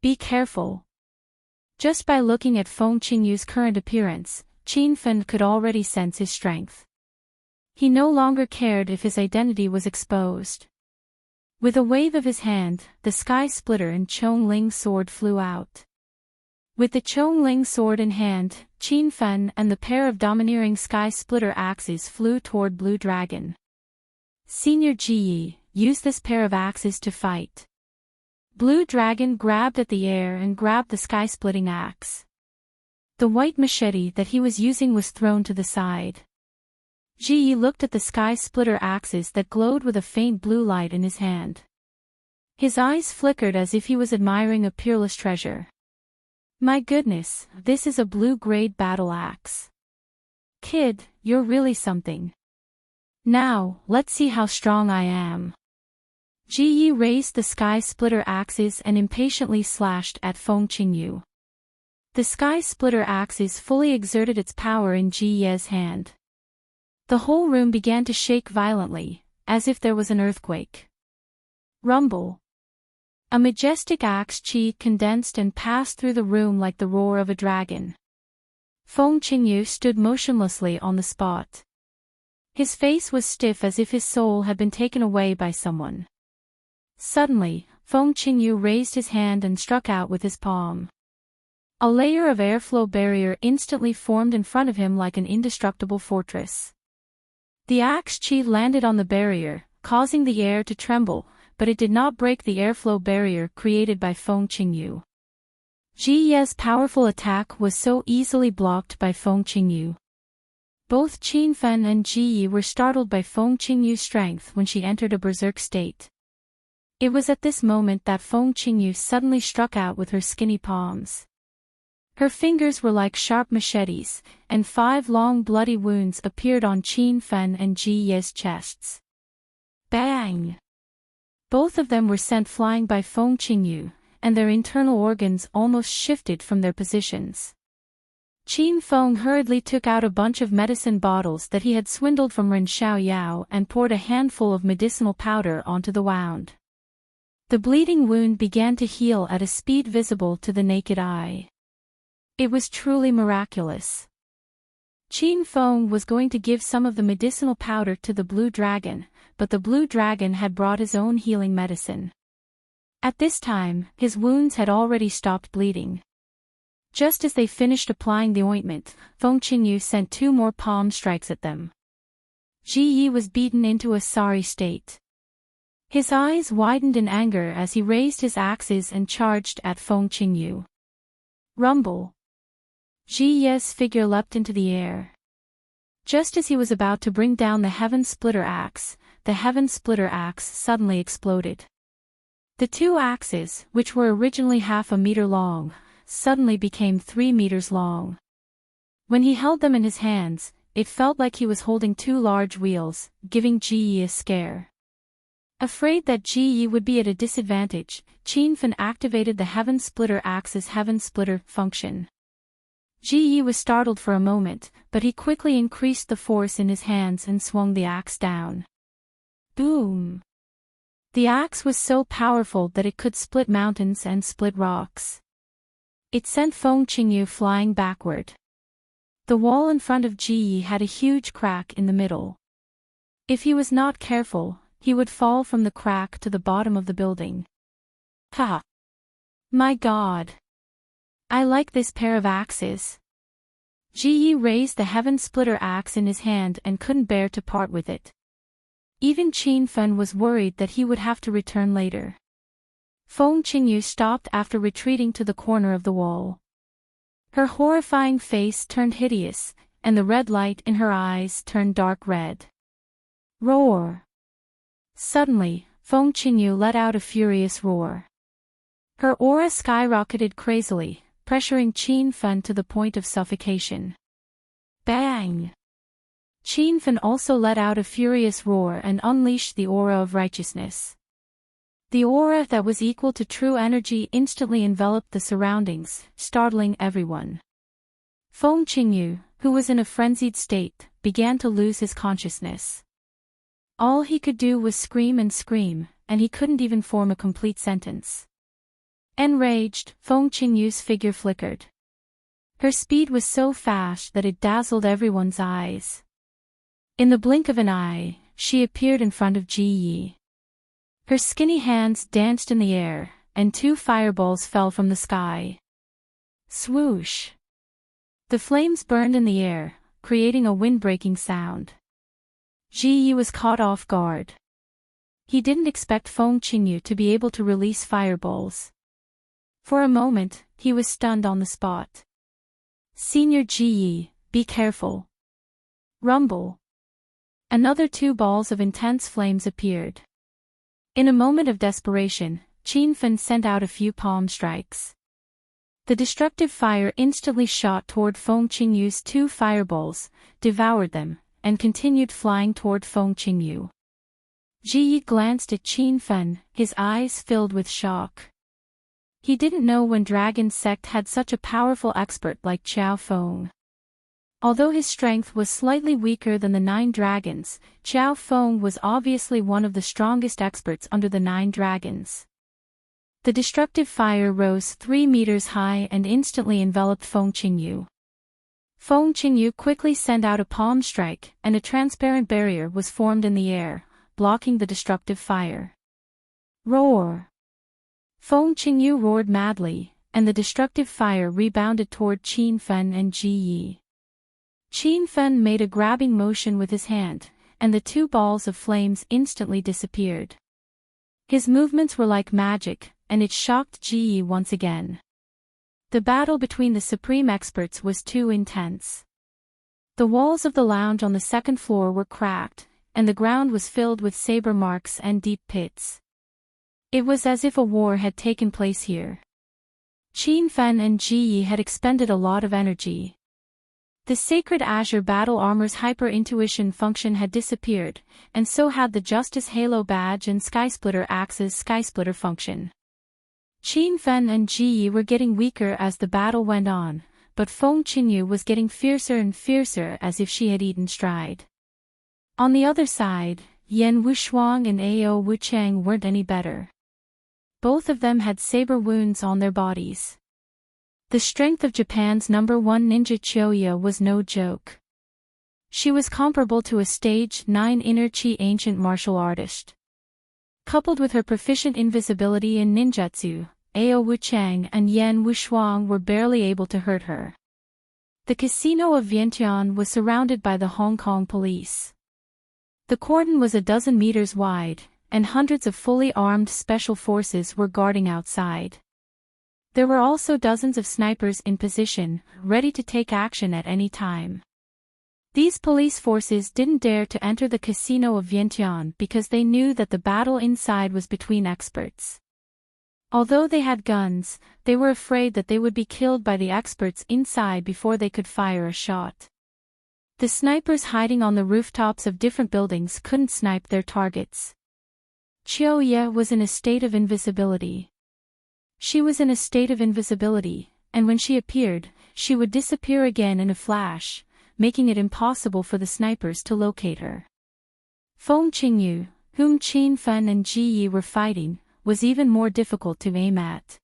Be careful." Just by looking at Feng Qingyu's current appearance, Qin Fen could already sense his strength. He no longer cared if his identity was exposed. With a wave of his hand, the Sky Splitter and Chongling sword flew out. With the Chongling sword in hand, Qin Fen and the pair of domineering Sky Splitter axes flew toward Blue Dragon. "Senior Ji, use this pair of axes to fight." Blue Dragon grabbed at the air and grabbed the sky-splitting axe. The white machete that he was using was thrown to the side. Ji looked at the sky-splitter axes that glowed with a faint blue light in his hand. His eyes flickered as if he was admiring a peerless treasure. My goodness, this is a blue-grade battle axe. Kid, you're really something. Now, let's see how strong I am. Ji Yi raised the sky splitter axes and impatiently slashed at Feng Qingyu. The sky splitter axes fully exerted its power in Ji Ye's hand. The whole room began to shake violently, as if there was an earthquake. Rumble. A majestic axe chi condensed and passed through the room like the roar of a dragon. Feng Qingyu stood motionlessly on the spot. His face was stiff as if his soul had been taken away by someone. Suddenly, Feng Qingyu raised his hand and struck out with his palm. A layer of airflow barrier instantly formed in front of him like an indestructible fortress. The axe chi landed on the barrier, causing the air to tremble, but it did not break the airflow barrier created by Feng Qingyu. Ji Ye's powerful attack was so easily blocked by Feng Qingyu. Both Qin Fen and Ji Yi were startled by Feng Qingyu's strength when she entered a berserk state. It was at this moment that Feng Qingyu suddenly struck out with her skinny palms. Her fingers were like sharp machetes, and 5 long bloody wounds appeared on Qin Fen and Ji Ye's chests. Bang! Both of them were sent flying by Feng Qingyu, and their internal organs almost shifted from their positions. Qin Feng hurriedly took out a bunch of medicine bottles that he had swindled from Ren Xiaoyao and poured a handful of medicinal powder onto the wound. The bleeding wound began to heal at a speed visible to the naked eye. It was truly miraculous. Qin Feng was going to give some of the medicinal powder to the blue dragon, but the blue dragon had brought his own healing medicine. At this time, his wounds had already stopped bleeding. Just as they finished applying the ointment, Feng Qingyu sent 2 more palm strikes at them. Ji Yi was beaten into a sorry state. His eyes widened in anger as he raised his axes and charged at Feng Qingyu. Rumble. Ji Ye's figure leapt into the air. Just as he was about to bring down the Heaven Splitter axe, the Heaven Splitter axe suddenly exploded. The 2 axes, which were originally half a meter long, suddenly became 3 meters long. When he held them in his hands, it felt like he was holding 2 large wheels, giving Ji Yi a scare. Afraid that Ji Yi would be at a disadvantage, Qin Fen activated the Heaven Splitter axe's Heaven Splitter function. Ji Yi was startled for a moment, but he quickly increased the force in his hands and swung the axe down. Boom! The axe was so powerful that it could split mountains and split rocks. It sent Feng Qingyu flying backward. The wall in front of Ji Yi had a huge crack in the middle. If he was not careful, he would fall from the crack to the bottom of the building. Ha! My God! I like this pair of axes. Ji Yi raised the Heaven Splitter axe in his hand and couldn't bear to part with it. Even Qin Fen was worried that he would have to return later. Feng Qingyu stopped after retreating to the corner of the wall. Her horrifying face turned hideous, and the red light in her eyes turned dark red. Roar! Suddenly, Feng Qingyu let out a furious roar. Her aura skyrocketed crazily, pressuring Qin Fen to the point of suffocation. Bang! Qin Fen also let out a furious roar and unleashed the aura of righteousness. The aura that was equal to true energy instantly enveloped the surroundings, startling everyone. Feng Qingyu, who was in a frenzied state, began to lose his consciousness. All he could do was scream, and he couldn't even form a complete sentence. Enraged, Feng Qingyu's figure flickered. Her speed was so fast that it dazzled everyone's eyes. In the blink of an eye, she appeared in front of Ji Yi. Her skinny hands danced in the air, and 2 fireballs fell from the sky. Swoosh! The flames burned in the air, creating a wind-breaking sound. Ji Yi was caught off guard. He didn't expect Feng Qingyu to be able to release fireballs. For a moment, he was stunned on the spot. Senior Ji Yi, be careful. Rumble. Another 2 balls of intense flames appeared. In a moment of desperation, Qin Fen sent out a few palm strikes. The destructive fire instantly shot toward Feng Qingyu's two fireballs, devoured them, and continued flying toward Feng Qingyu. Ji Yi glanced at Qin Fen, his eyes filled with shock. He didn't know when Dragon Sect had such a powerful expert like Qiao Feng. Although his strength was slightly weaker than the 9 dragons, Qiao Feng was obviously one of the strongest experts under the 9 dragons. The destructive fire rose 3 meters high and instantly enveloped Feng Qingyu. Feng Qingyu quickly sent out a palm strike, and a transparent barrier was formed in the air, blocking the destructive fire. Roar! Feng Qingyu roared madly, and the destructive fire rebounded toward Qin Fen and Ji Yi. Qin Fen made a grabbing motion with his hand, and the 2 balls of flames instantly disappeared. His movements were like magic, and it shocked Ji Yi once again. The battle between the supreme experts was too intense. The walls of the lounge on the 2nd floor were cracked, and the ground was filled with saber marks and deep pits. It was as if a war had taken place here. Qin Fen and Ji Yi had expended a lot of energy. The Sacred Azure Battle Armor's hyper-intuition function had disappeared, and so had the Justice Halo Badge and Skysplitter Axe's Skysplitter function. Qin Fen and Ji Yi were getting weaker as the battle went on, but Feng Qingyu was getting fiercer and fiercer as if she had eaten stride. On the other side, Yan Wushuang and Ao Wuchang weren't any better. Both of them had saber wounds on their bodies. The strength of Japan's #1 ninja Chiyoya was no joke. She was comparable to a stage 9 inner chi ancient martial artist. Coupled with her proficient invisibility and ninjutsu, Ao Wuchang and Yan Wushuang were barely able to hurt her. The casino of Vientiane was surrounded by the Hong Kong police. The cordon was a dozen meters wide, and hundreds of fully armed special forces were guarding outside. There were also dozens of snipers in position, ready to take action at any time. These police forces didn't dare to enter the casino of Vientiane because they knew that the battle inside was between experts. Although they had guns, they were afraid that they would be killed by the experts inside before they could fire a shot. The snipers hiding on the rooftops of different buildings couldn't snipe their targets. Chiyoya was in a state of invisibility. She was in a state of invisibility, and when she appeared, she would disappear again in a flash, making it impossible for the snipers to locate her. Feng Qingyu, whom Qin Fen and Ji Yi were fighting, was even more difficult to aim at.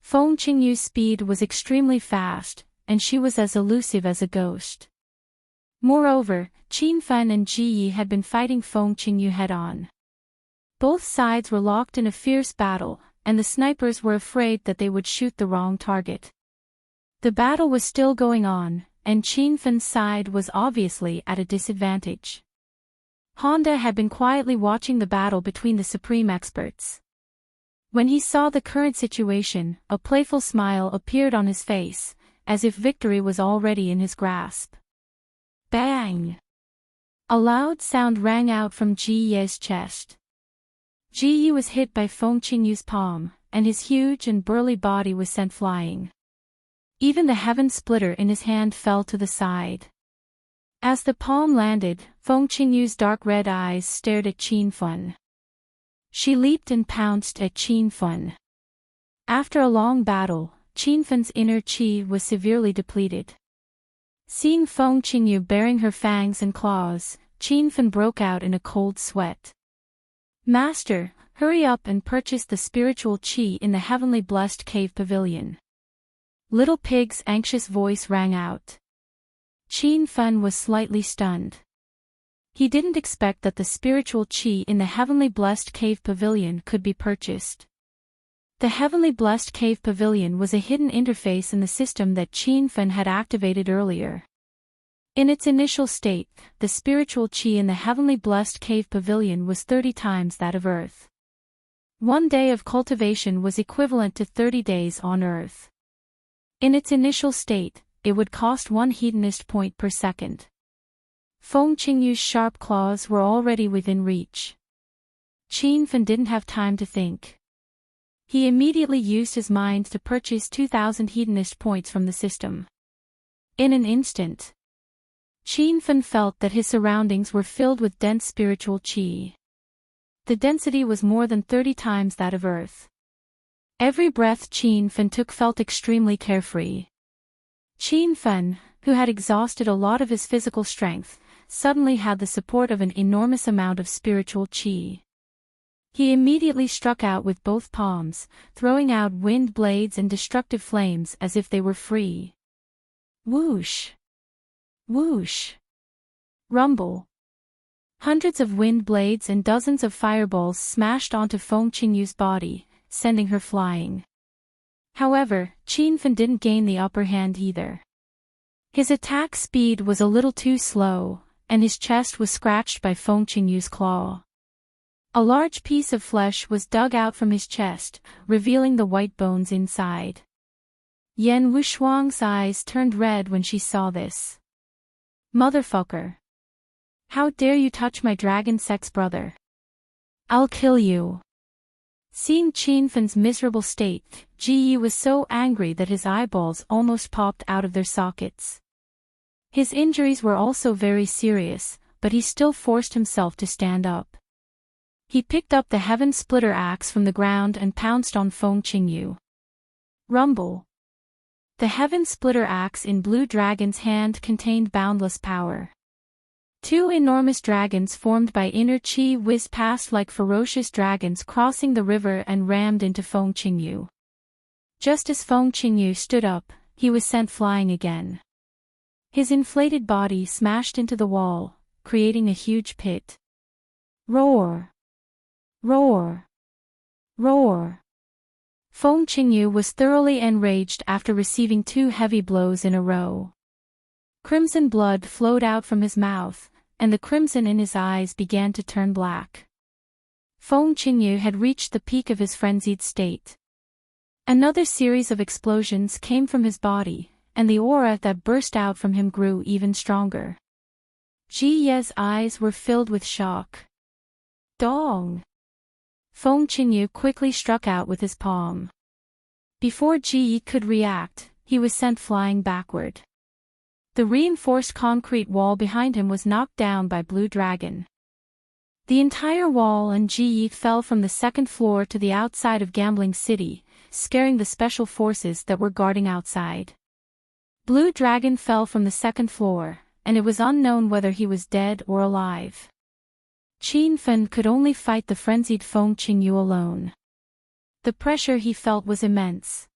Feng Qingyu's speed was extremely fast, and she was as elusive as a ghost. Moreover, Qin Fen and Ji Yi had been fighting Feng Qingyu head-on. Both sides were locked in a fierce battle, and the snipers were afraid that they would shoot the wrong target. The battle was still going on, and Qin Fen's side was obviously at a disadvantage. Honda had been quietly watching the battle between the supreme experts. When he saw the current situation, a playful smile appeared on his face, as if victory was already in his grasp. Bang! A loud sound rang out from Ji Ye's chest. Ji Yi was hit by Feng Qingyu's palm, and his huge and burly body was sent flying. Even the heaven splitter in his hand fell to the side. As the palm landed, Feng Qingyu's dark red eyes stared at Qin Fen. She leaped and pounced at Qin Fen. After a long battle, Qin Fen's inner qi was severely depleted. Seeing Feng Qingyu baring her fangs and claws, Qin Fen broke out in a cold sweat. Master, hurry up and purchase the spiritual qi in the heavenly blessed cave pavilion. Little Pig's anxious voice rang out. Qin Fen was slightly stunned. He didn't expect that the spiritual qi in the heavenly blessed cave pavilion could be purchased. The heavenly blessed cave pavilion was a hidden interface in the system that Qin Fen had activated earlier. In its initial state, the spiritual qi in the heavenly blessed cave pavilion was 30 times that of Earth. 1 day of cultivation was equivalent to 30 days on Earth. In its initial state, it would cost 1 hedonist point per second. Feng Qingyu's sharp claws were already within reach. Qin Fen didn't have time to think. He immediately used his mind to purchase 2,000 hedonist points from the system. In an instant, Qin Fan felt that his surroundings were filled with dense spiritual qi. The density was more than 30 times that of Earth. Every breath Qin Fan took felt extremely carefree. Qin Fan, who had exhausted a lot of his physical strength, suddenly had the support of an enormous amount of spiritual qi. He immediately struck out with both palms, throwing out wind blades and destructive flames as if they were free. Whoosh! Whoosh! Rumble! Hundreds of wind blades and dozens of fireballs smashed onto Feng Qingyu's body, sending her flying. However, Qin Fan didn't gain the upper hand either. His attack speed was a little too slow, and his chest was scratched by Feng Qingyu's claw. A large piece of flesh was dug out from his chest, revealing the white bones inside. Yan Wushuang's eyes turned red when she saw this. Motherfucker! How dare you touch my dragon sex brother? I'll kill you! Seeing Qin Fan's miserable state, Ji Yi was so angry that his eyeballs almost popped out of their sockets. His injuries were also very serious, but he still forced himself to stand up. He picked up the Heaven Splitter axe from the ground and pounced on Feng Qingyu. Rumble! The Heaven Splitter axe in Blue Dragon's hand contained boundless power. Two enormous dragons formed by inner qi whizzed past like ferocious dragons crossing the river and rammed into Feng Qingyu. Just as Feng Qingyu stood up, he was sent flying again. His inflated body smashed into the wall, creating a huge pit. Roar! Roar! Roar! Feng Qingyu was thoroughly enraged after receiving 2 heavy blows in a row. Crimson blood flowed out from his mouth, and the crimson in his eyes began to turn black. Feng Qingyu had reached the peak of his frenzied state. Another series of explosions came from his body, and the aura that burst out from him grew even stronger. Ji Ye's eyes were filled with shock. Dong! Feng Qingyu quickly struck out with his palm. Before Ji Yi could react, he was sent flying backward. The reinforced concrete wall behind him was knocked down by Blue Dragon. The entire wall and Ji Yi fell from the 2nd floor to the outside of Gambling City, scaring the special forces that were guarding outside. Blue Dragon fell from the 2nd floor, and it was unknown whether he was dead or alive. Qin Fan could only fight the frenzied Feng Qingyu alone. The pressure he felt was immense.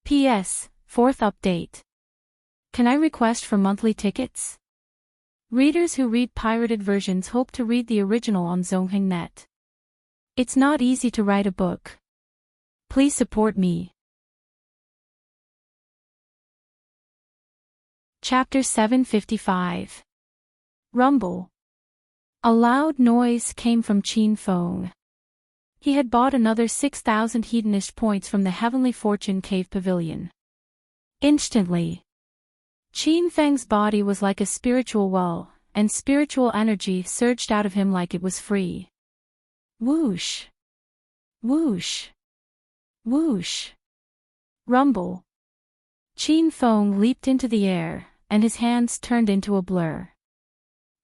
P.S. 4th update. Can I request for monthly tickets? Readers who read pirated versions hope to read the original on Zongheng.net. It's not easy to write a book. Please support me. Chapter 755. Rumble. A loud noise came from Qin Feng. He had bought another 6,000 hedonist points from the Heavenly Fortune Cave Pavilion. Instantly, Qin Feng's body was like a spiritual well, and spiritual energy surged out of him like it was free. Whoosh! Whoosh! Whoosh! Rumble! Qin Feng leaped into the air, and his hands turned into a blur.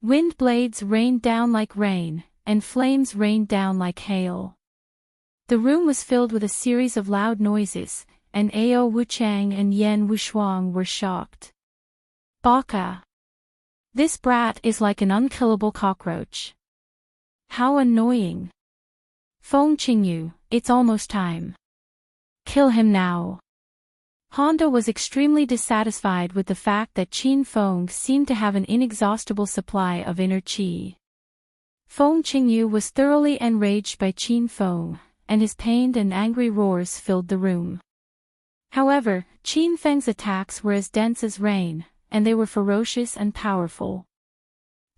Wind blades rained down like rain, and flames rained down like hail. The room was filled with a series of loud noises, and Ao Wuchang and Yan Wushuang were shocked. Baka! This brat is like an unkillable cockroach. How annoying! Feng Qingyu, it's almost time. Kill him now. Honda was extremely dissatisfied with the fact that Qin Feng seemed to have an inexhaustible supply of inner qi. Feng Qingyu was thoroughly enraged by Qin Feng, and his pained and angry roars filled the room. However, Qin Feng's attacks were as dense as rain, and they were ferocious and powerful.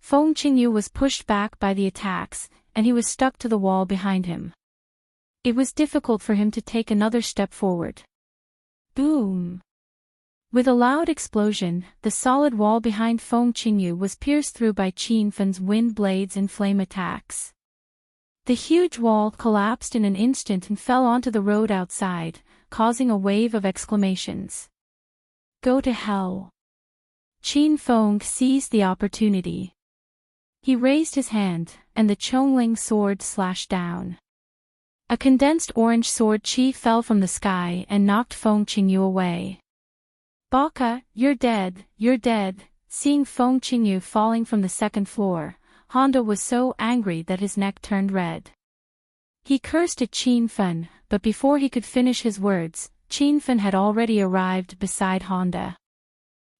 Feng Qingyu was pushed back by the attacks, and he was stuck to the wall behind him. It was difficult for him to take another step forward. Boom! With a loud explosion, the solid wall behind Feng Qingyu was pierced through by Qin Feng's wind blades and flame attacks. The huge wall collapsed in an instant and fell onto the road outside, causing a wave of exclamations. Go to hell. Qin Feng seized the opportunity. He raised his hand, and the Chongling sword slashed down. A condensed orange sword chi fell from the sky and knocked Feng Qingyu away. Baka, you're dead, you're dead. Seeing Feng Qingyu falling from the second floor, Honda was so angry that his neck turned red. He cursed at Qin Fen, but before he could finish his words, Qin Fen had already arrived beside Honda.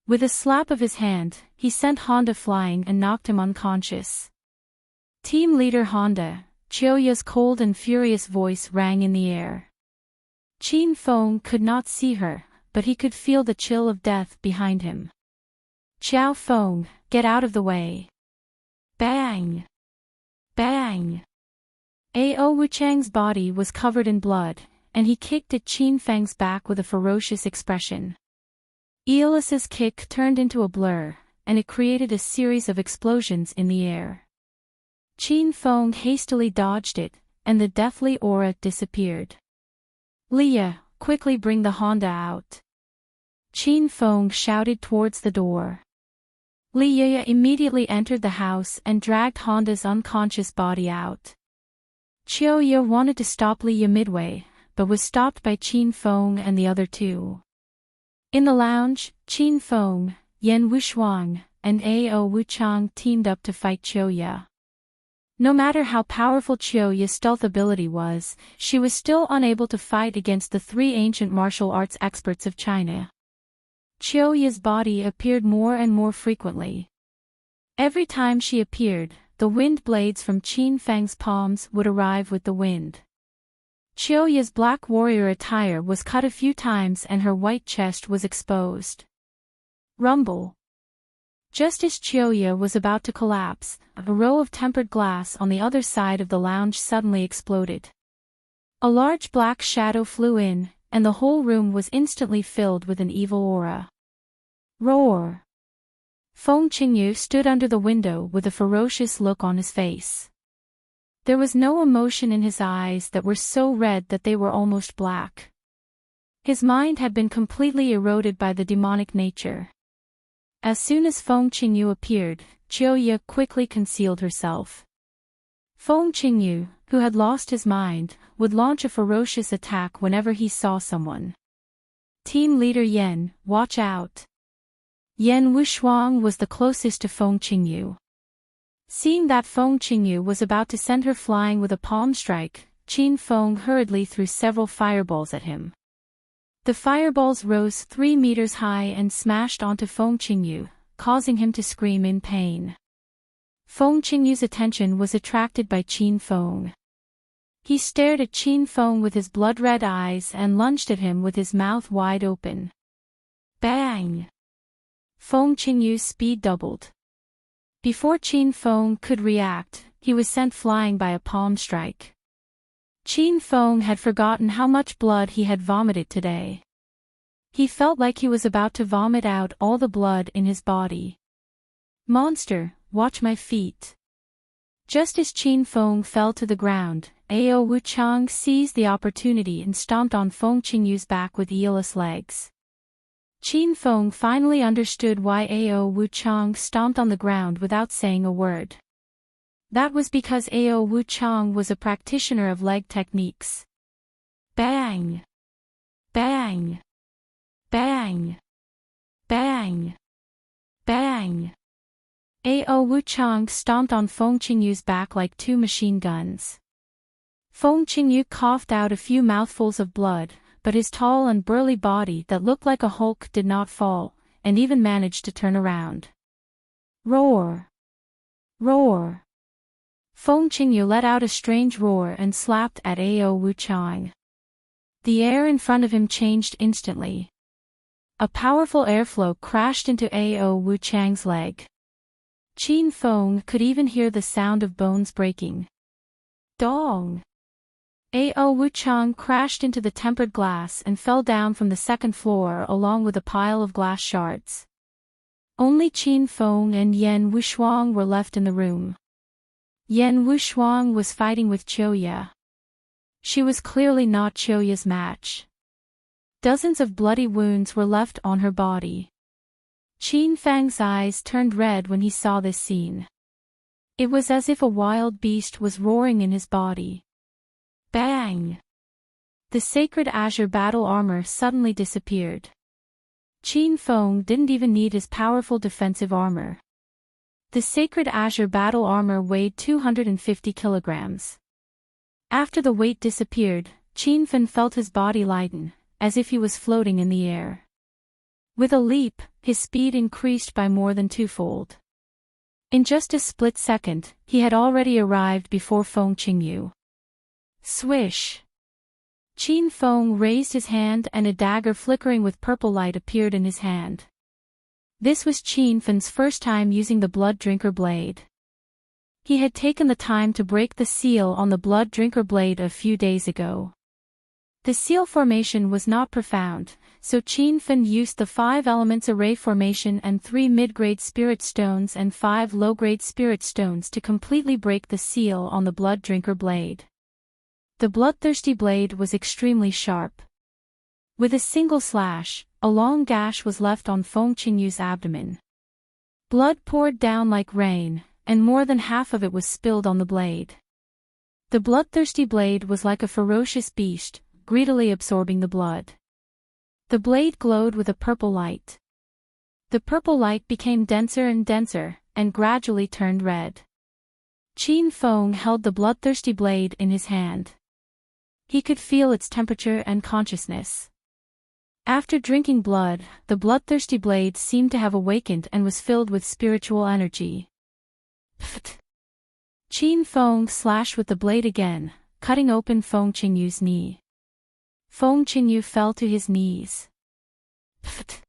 With a slap of his hand, he sent Honda flying and knocked him unconscious. Team leader Honda, Chiyoya's cold and furious voice rang in the air. Qin Feng could not see her, but he could feel the chill of death behind him. Xiao Feng, get out of the way. Bang! Bang! Ao Wuchang's body was covered in blood, and he kicked at Qin Feng's back with a ferocious expression. Eolis's kick turned into a blur, and it created a series of explosions in the air. Qin Feng hastily dodged it, and the deathly aura disappeared. Leah, quickly bring the Honda out. Qin Feng shouted towards the door. Leah immediately entered the house and dragged Honda's unconscious body out. Chiyoya wanted to stop Leah midway, but was stopped by Qin Feng and the other two. In the lounge, Qin Feng, Yan Wushuang, and Ao Wuchang teamed up to fight Chiyoya. No matter how powerful Chiyoya's stealth ability was, she was still unable to fight against the three ancient martial arts experts of China. Chiyoya's body appeared more and more frequently. Every time she appeared, the wind blades from Qin Feng's palms would arrive with the wind. Chiyoya's black warrior attire was cut a few times and her white chest was exposed. Rumble. Just as Chiyoya was about to collapse, a row of tempered glass on the other side of the lounge suddenly exploded. A large black shadow flew in, and the whole room was instantly filled with an evil aura. Roar! Feng Qingyu stood under the window with a ferocious look on his face. There was no emotion in his eyes that were so red that they were almost black. His mind had been completely eroded by the demonic nature. As soon as Feng Qingyu appeared, Chiyoya quickly concealed herself. Feng Qingyu, who had lost his mind, would launch a ferocious attack whenever he saw someone. Team leader Yan, watch out. Yan Wushuang was the closest to Feng Qingyu. Seeing that Feng Qingyu was about to send her flying with a palm strike, Qin Feng hurriedly threw several fireballs at him. The fireballs rose 3 meters high and smashed onto Feng Qingyu, causing him to scream in pain. Feng Qingyu's attention was attracted by Qin Feng. He stared at Qin Feng with his blood-red eyes and lunged at him with his mouth wide open. Bang! Feng Qingyu's speed doubled. Before Qin Feng could react, he was sent flying by a palm strike. Qin Feng had forgotten how much blood he had vomited today. He felt like he was about to vomit out all the blood in his body. Monster, watch my feet. Just as Qin Feng fell to the ground, Ao Wuchang seized the opportunity and stomped on Feng Qingyu's back with eeless legs. Qin Feng finally understood why Ao Wuchang stomped on the ground without saying a word. That was because Ao Wuchang was a practitioner of leg techniques. Bang! Bang! Bang! Bang! Bang! Ao Wuchang stomped on Feng Qingyu's back like 2 machine guns. Feng Qingyu coughed out a few mouthfuls of blood, but his tall and burly body that looked like a Hulk did not fall, and even managed to turn around. Roar! Roar! Feng Qingyu let out a strange roar and slapped at Ao Wuchang. The air in front of him changed instantly. A powerful airflow crashed into Ao Wuchang's leg. Qin Feng could even hear the sound of bones breaking. Dong! Ao Wuchang crashed into the tempered glass and fell down from the second floor along with a pile of glass shards. Only Qin Feng and Yan Wushuang were left in the room. Yan Wushuang was fighting with Qiuya. She was clearly not Qiuya's match. Dozens of bloody wounds were left on her body. Qin Fang's eyes turned red when he saw this scene. It was as if a wild beast was roaring in his body. Bang! The sacred azure battle armor suddenly disappeared. Qin Feng didn't even need his powerful defensive armor. The sacred azure battle armor weighed 250 kilograms. After the weight disappeared, Qin Feng felt his body lighten, as if he was floating in the air. With a leap, his speed increased by more than twofold. In just a split second, he had already arrived before Feng Qingyu. Swish! Qin Feng raised his hand and a dagger flickering with purple light appeared in his hand. This was Qin Feng's first time using the Blood Drinker blade. He had taken the time to break the seal on the Blood Drinker blade a few days ago. The seal formation was not profound, so Qin Feng used the 5 elements array formation and 3 mid-grade spirit stones and 5 low-grade spirit stones to completely break the seal on the Blood Drinker blade. The bloodthirsty blade was extremely sharp. With a single slash, a long gash was left on Feng Qingyu's abdomen. Blood poured down like rain, and more than half of it was spilled on the blade. The bloodthirsty blade was like a ferocious beast, greedily absorbing the blood. The blade glowed with a purple light. The purple light became denser and denser, and gradually turned red. Qin Feng held the bloodthirsty blade in his hand. He could feel its temperature and consciousness. After drinking blood, the bloodthirsty blade seemed to have awakened and was filled with spiritual energy. Pfft! Qin Feng slashed with the blade again, cutting open Feng Qingyu's knee. Feng Qingyu fell to his knees. Pfft!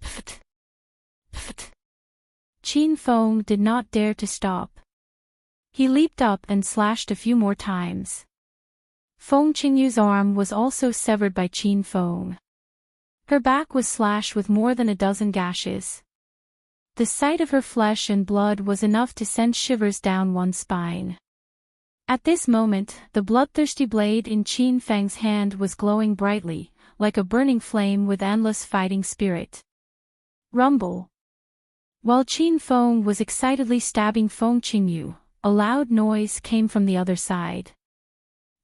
Pfft! Pfft! Qin Feng did not dare to stop. He leaped up and slashed a few more times. Feng Qingyu's arm was also severed by Qin Feng. Her back was slashed with more than a dozen gashes. The sight of her flesh and blood was enough to send shivers down one's spine. At this moment, the bloodthirsty blade in Qin Feng's hand was glowing brightly, like a burning flame with endless fighting spirit. Rumble! While Qin Feng was excitedly stabbing Feng Qingyu, a loud noise came from the other side.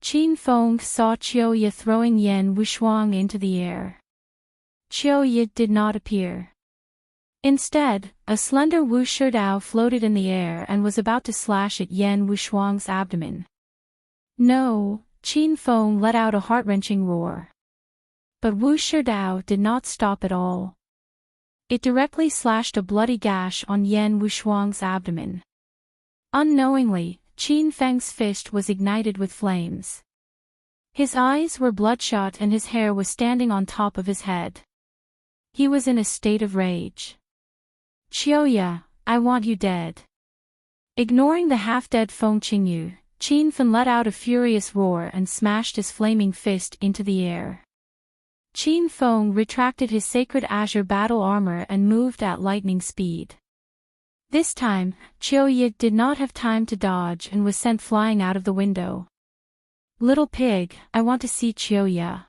Qin Feng saw Qiuya throwing Yan Wushuang into the air. Qiuya did not appear. Instead, a slender Wu Shidao floated in the air and was about to slash at Yan Wushuang's abdomen. No, Qin Feng let out a heart-wrenching roar. But Wu Shidao did not stop at all. It directly slashed a bloody gash on Yan Wushuang's abdomen. Unknowingly, Qin Feng's fist was ignited with flames. His eyes were bloodshot and his hair was standing on top of his head. He was in a state of rage. Qiuya, I want you dead. Ignoring the half-dead Feng Qingyu, Qin Feng let out a furious roar and smashed his flaming fist into the air. Qin Feng retracted his sacred azure battle armor and moved at lightning speed. This time, Qiuya did not have time to dodge and was sent flying out of the window. Little pig, I want to see Qiuya.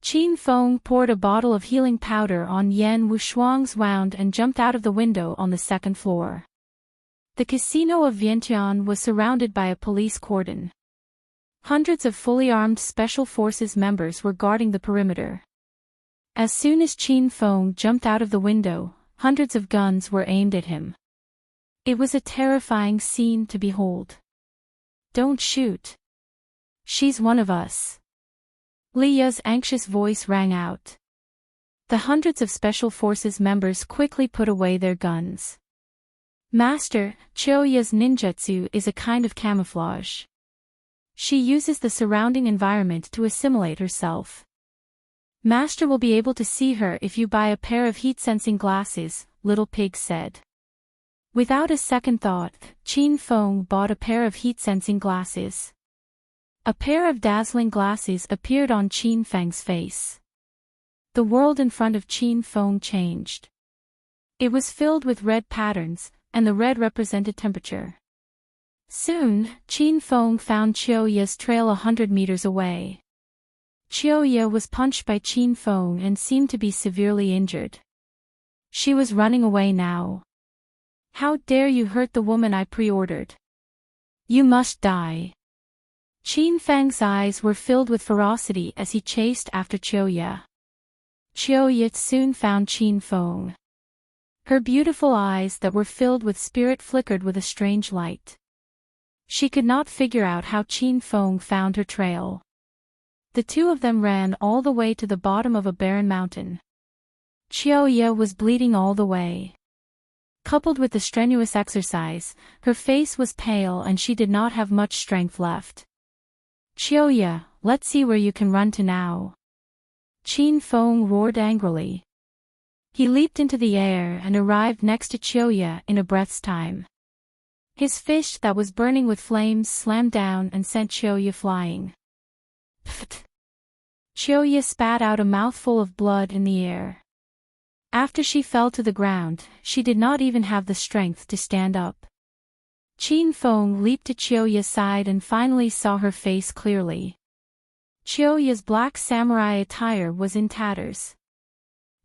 Qin Feng poured a bottle of healing powder on Yan Wushuang's wound and jumped out of the window on the 2nd floor. The casino of Vientiane was surrounded by a police cordon. Hundreds of fully armed Special Forces members were guarding the perimeter. As soon as Qin Feng jumped out of the window, hundreds of guns were aimed at him. It was a terrifying scene to behold. Don't shoot. She's one of us. Lia's anxious voice rang out. The hundreds of Special Forces members quickly put away their guns. Master, Qiuya's ninjutsu is a kind of camouflage. She uses the surrounding environment to assimilate herself. Master will be able to see her if you buy a pair of heat-sensing glasses, Little Pig said. Without a second thought, Qin Feng bought a pair of heat-sensing glasses. A pair of dazzling glasses appeared on Qin Feng's face. The world in front of Qin Feng changed. It was filled with red patterns, and the red represented temperature. Soon, Qin Feng found Chiyoya's trail 100 meters away. Chiyoya was punched by Qin Feng and seemed to be severely injured. She was running away now. How dare you hurt the woman I pre-ordered? You must die. Qin Feng's eyes were filled with ferocity as he chased after Chiyoya. Chiyoya soon found Qin Feng. Her beautiful eyes that were filled with spirit flickered with a strange light. She could not figure out how Qin Feng found her trail. The two of them ran all the way to the bottom of a barren mountain. Chiyoya was bleeding all the way. Coupled with the strenuous exercise, her face was pale and she did not have much strength left. Chiyoya, let's see where you can run to now. Qin Feng roared angrily. He leaped into the air and arrived next to Chiyoya in a breath's time. His fist that was burning with flames slammed down and sent Chiyoya flying. Pfft! Chiyoya spat out a mouthful of blood in the air. After she fell to the ground, she did not even have the strength to stand up. Qin Feng leaped to Chiyoya's side and finally saw her face clearly. Chiyoya's black samurai attire was in tatters.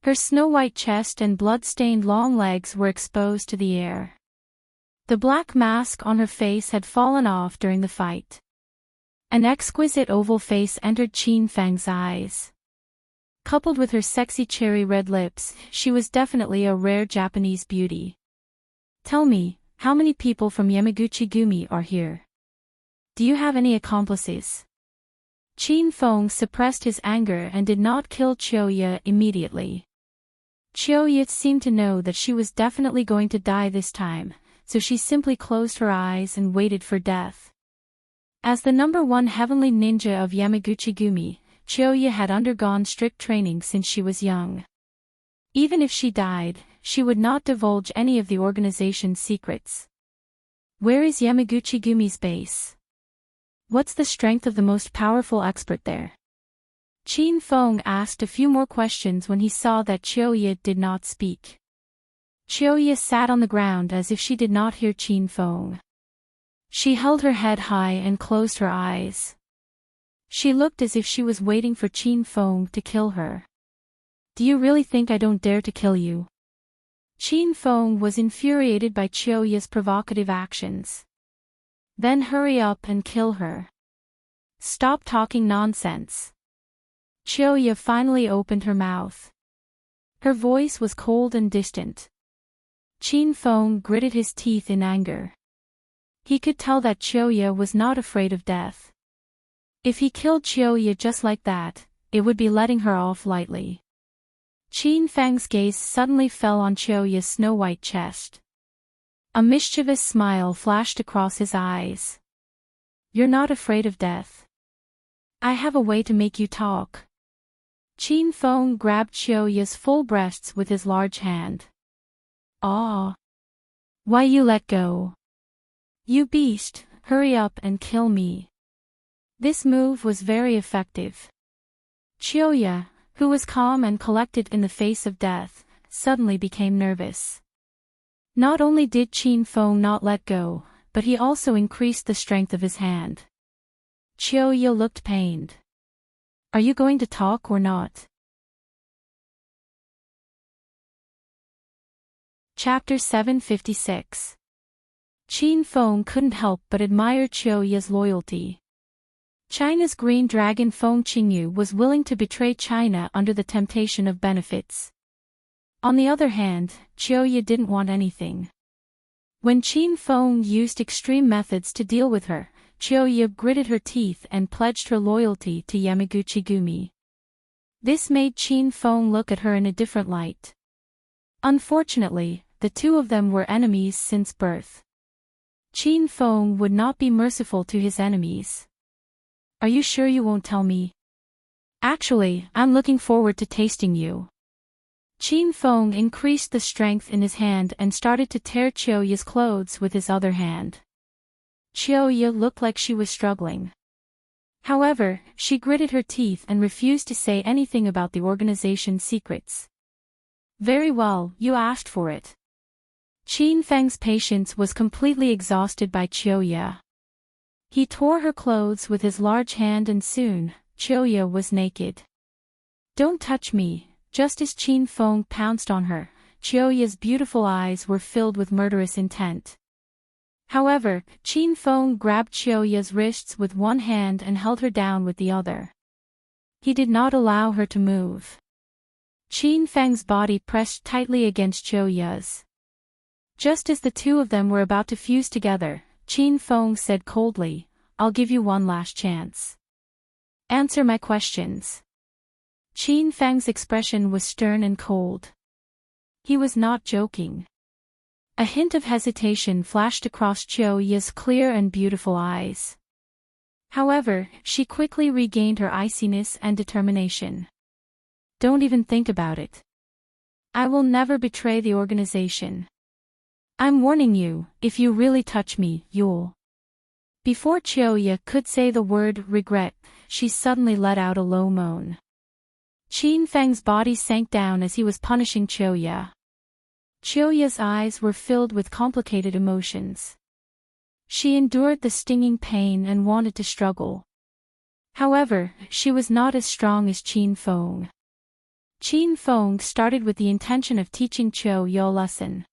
Her snow-white chest and blood-stained long legs were exposed to the air. The black mask on her face had fallen off during the fight. An exquisite oval face entered Qin Feng's eyes. Coupled with her sexy cherry-red lips, she was definitely a rare Japanese beauty. Tell me, how many people from Yamaguchi-gumi are here? Do you have any accomplices? Qin Feng suppressed his anger and did not kill Chiyoya immediately. Chiyoya seemed to know that she was definitely going to die this time, so she simply closed her eyes and waited for death. As the #1 heavenly ninja of Yamaguchi-gumi, Chiyoya had undergone strict training since she was young. Even if she died, she would not divulge any of the organization's secrets. Where is Yamaguchi-gumi's base? What's the strength of the most powerful expert there? Qin Feng asked a few more questions when he saw that Chiyoya did not speak. Chiyoya sat on the ground as if she did not hear Qin Feng. She held her head high and closed her eyes. She looked as if she was waiting for Qin Feng to kill her. Do you really think I don't dare to kill you? Qin Feng was infuriated by Chiyoya's provocative actions. Then hurry up and kill her. Stop talking nonsense. Chiyoya finally opened her mouth. Her voice was cold and distant. Qin Feng gritted his teeth in anger. He could tell that Chiyoya was not afraid of death. If he killed Chiyoya just like that, it would be letting her off lightly. Qin Feng's gaze suddenly fell on Chiyoya's snow-white chest. A mischievous smile flashed across his eyes. You're not afraid of death. I have a way to make you talk. Qin Feng grabbed Chiyoya's full breasts with his large hand. Ah! Why you let go? You beast, hurry up and kill me. This move was very effective. Chiyoya, who was calm and collected in the face of death, suddenly became nervous. Not only did Qin Feng not let go, but he also increased the strength of his hand. Chiyoya looked pained. Are you going to talk or not? Chapter 756. Qin Feng couldn't help but admire Chiyoya's loyalty. China's green dragon Feng Qingyu was willing to betray China under the temptation of benefits. On the other hand, Chiyoya didn't want anything. When Qin Feng used extreme methods to deal with her, Chiyoya gritted her teeth and pledged her loyalty to Yamaguchi-gumi. This made Qin Feng look at her in a different light. Unfortunately, the two of them were enemies since birth. Qin Feng would not be merciful to his enemies. Are you sure you won't tell me? Actually, I'm looking forward to tasting you. Qin Feng increased the strength in his hand and started to tear Chiyoya's clothes with his other hand. Chiyoya looked like she was struggling. However, she gritted her teeth and refused to say anything about the organization's secrets. Very well, you asked for it. Qin Feng's patience was completely exhausted by Chiuya. He tore her clothes with his large hand and soon, Chiuya was naked. "Don't touch me," just as Qin Feng pounced on her, Chiuya's beautiful eyes were filled with murderous intent. However, Qin Feng grabbed Chiuya's wrists with one hand and held her down with the other. He did not allow her to move. Qin Feng's body pressed tightly against Chiuya's. Just as the two of them were about to fuse together, Qin Feng said coldly, "I'll give you one last chance. Answer my questions." Qin Feng's expression was stern and cold. He was not joking. A hint of hesitation flashed across Chiuya's clear and beautiful eyes. However, she quickly regained her iciness and determination. "Don't even think about it. I will never betray the organization. I'm warning you, if you really touch me, you'll..." Before Chiuya could say the word regret, she suddenly let out a low moan. Qin Feng's body sank down as he was punishing Chiuya. Chiuya's eyes were filled with complicated emotions. She endured the stinging pain and wanted to struggle. However, she was not as strong as Qin Feng. Qin Feng started with the intention of teaching Chiuya a lesson.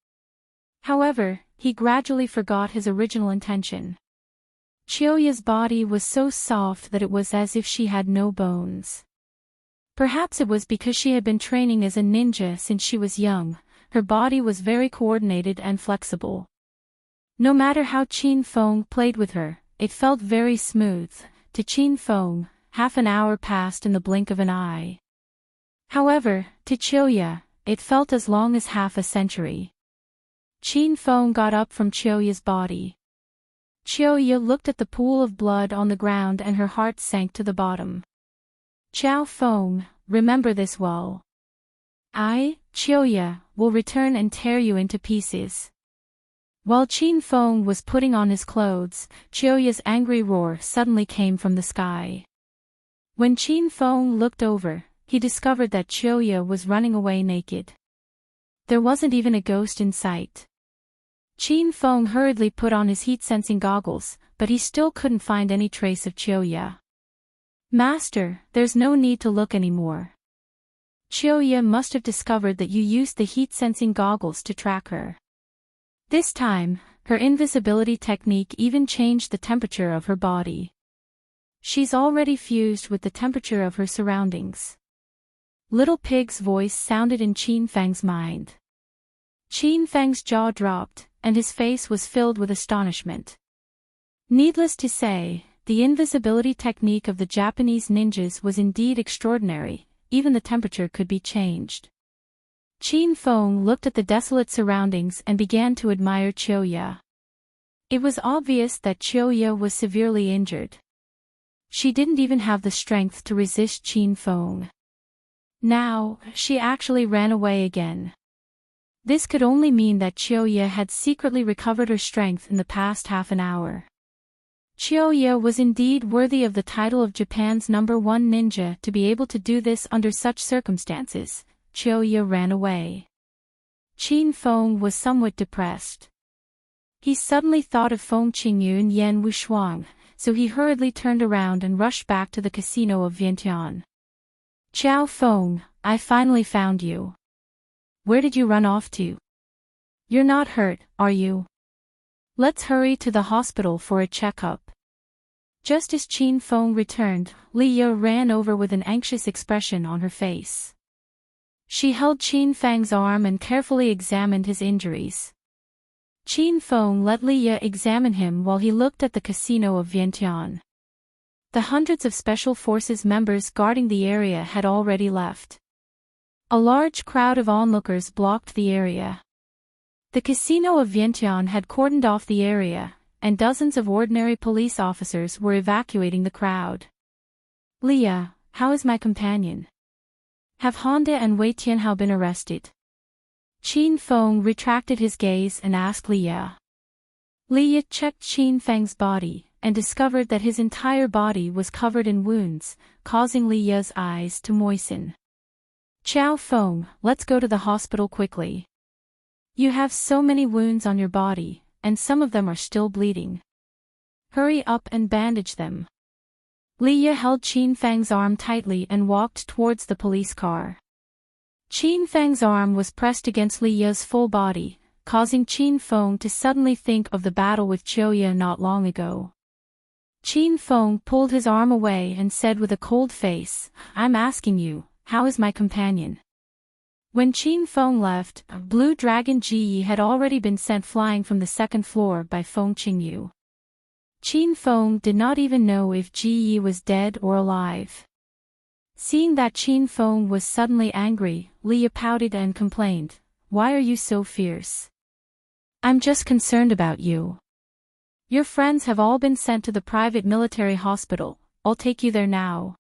However, he gradually forgot his original intention. Chiuya's body was so soft that it was as if she had no bones. Perhaps it was because she had been training as a ninja since she was young. Her body was very coordinated and flexible. No matter how Qin Feng played with her, it felt very smooth. To Qin Feng, half an hour passed in the blink of an eye. However, to Chiuya, it felt as long as half a century. Qin Feng got up from Chiuya's body. Chiuya looked at the pool of blood on the ground and her heart sank to the bottom. "Qiao Feng, remember this well. I, Chiuya, will return and tear you into pieces." While Qin Feng was putting on his clothes, Chiuya's angry roar suddenly came from the sky. When Qin Feng looked over, he discovered that Chiuya was running away naked. There wasn't even a ghost in sight. Qin Feng hurriedly put on his heat-sensing goggles, but he still couldn't find any trace of Chiuya. "Master, there's no need to look anymore. Chiuya must have discovered that you used the heat-sensing goggles to track her. This time, her invisibility technique even changed the temperature of her body. She's already fused with the temperature of her surroundings." Little Pig's voice sounded in Qin Feng's mind. Qin Feng's jaw dropped, and his face was filled with astonishment. Needless to say, the invisibility technique of the Japanese ninjas was indeed extraordinary. Even the temperature could be changed. Qin Feng looked at the desolate surroundings and began to admire Chiuya. It was obvious that Chiuya was severely injured. She didn't even have the strength to resist Qin Feng. Now, she actually ran away again. This could only mean that Chiuya had secretly recovered her strength in the past half an hour. Chiuya was indeed worthy of the title of Japan's #1 ninja to be able to do this under such circumstances. Chiuya ran away. Qin Feng was somewhat depressed. He suddenly thought of Feng Qingyu and Yan Wushuang, so he hurriedly turned around and rushed back to the casino of Vientiane. "Qiao Feng, I finally found you. Where did you run off to? You're not hurt, are you? Let's hurry to the hospital for a checkup." Just as Qin Feng returned, Liya ran over with an anxious expression on her face. She held Qin Feng's arm and carefully examined his injuries. Qin Feng let Liya examine him while he looked at the casino of Vientiane. The hundreds of Special Forces members guarding the area had already left. A large crowd of onlookers blocked the area. The casino of Vientiane had cordoned off the area, and dozens of ordinary police officers were evacuating the crowd. "Liya, how is my companion? Have Honda and Wei Tianhao been arrested?" Qin Feng retracted his gaze and asked Liya. Liya checked Qin Feng's body, and discovered that his entire body was covered in wounds, causing Liya's eyes to moisten. "Qiao Feng, let's go to the hospital quickly. You have so many wounds on your body, and some of them are still bleeding. Hurry up and bandage them. Leah held Qin Fang's arm tightly and walked towards the police car. Qin Fang's arm was pressed against Leah's full body, causing Qin Feng to suddenly think of the battle with Choya not long ago. Qin Feng pulled his arm away and said with a cold face, "I'm asking you, how is my companion?" When Qin Feng left, Blue Dragon Ji had already been sent flying from the second floor by Feng Qingyu. Qin Feng did not even know if Ji was dead or alive. Seeing that Qin Feng was suddenly angry, Leah pouted and complained, "Why are you so fierce? I'm just concerned about you. Your friends have all been sent to the private military hospital, I'll take you there now."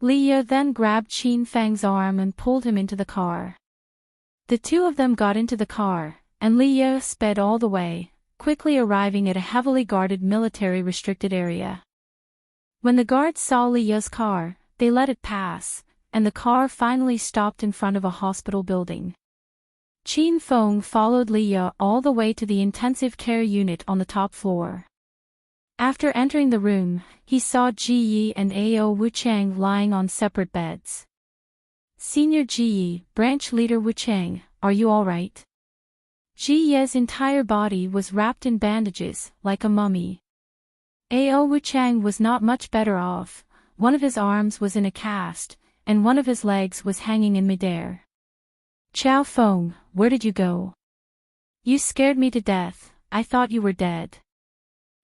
Leah then grabbed Qin Feng's arm and pulled him into the car. The two of them got into the car, and Leah sped all the way, quickly arriving at a heavily guarded military-restricted area. When the guards saw Leah's car, they let it pass, and the car finally stopped in front of a hospital building. Qin Feng followed Leah all the way to the intensive care unit on the top floor. After entering the room, he saw Ji Yi and Ao Wuchang lying on separate beds. "Senior Ji Yi, branch leader Wuchang, are you all right?" Ji Ye's entire body was wrapped in bandages, like a mummy. Ao Wuchang was not much better off. One of his arms was in a cast, and one of his legs was hanging in midair. "Chao Feng, where did you go? You scared me to death, I thought you were dead."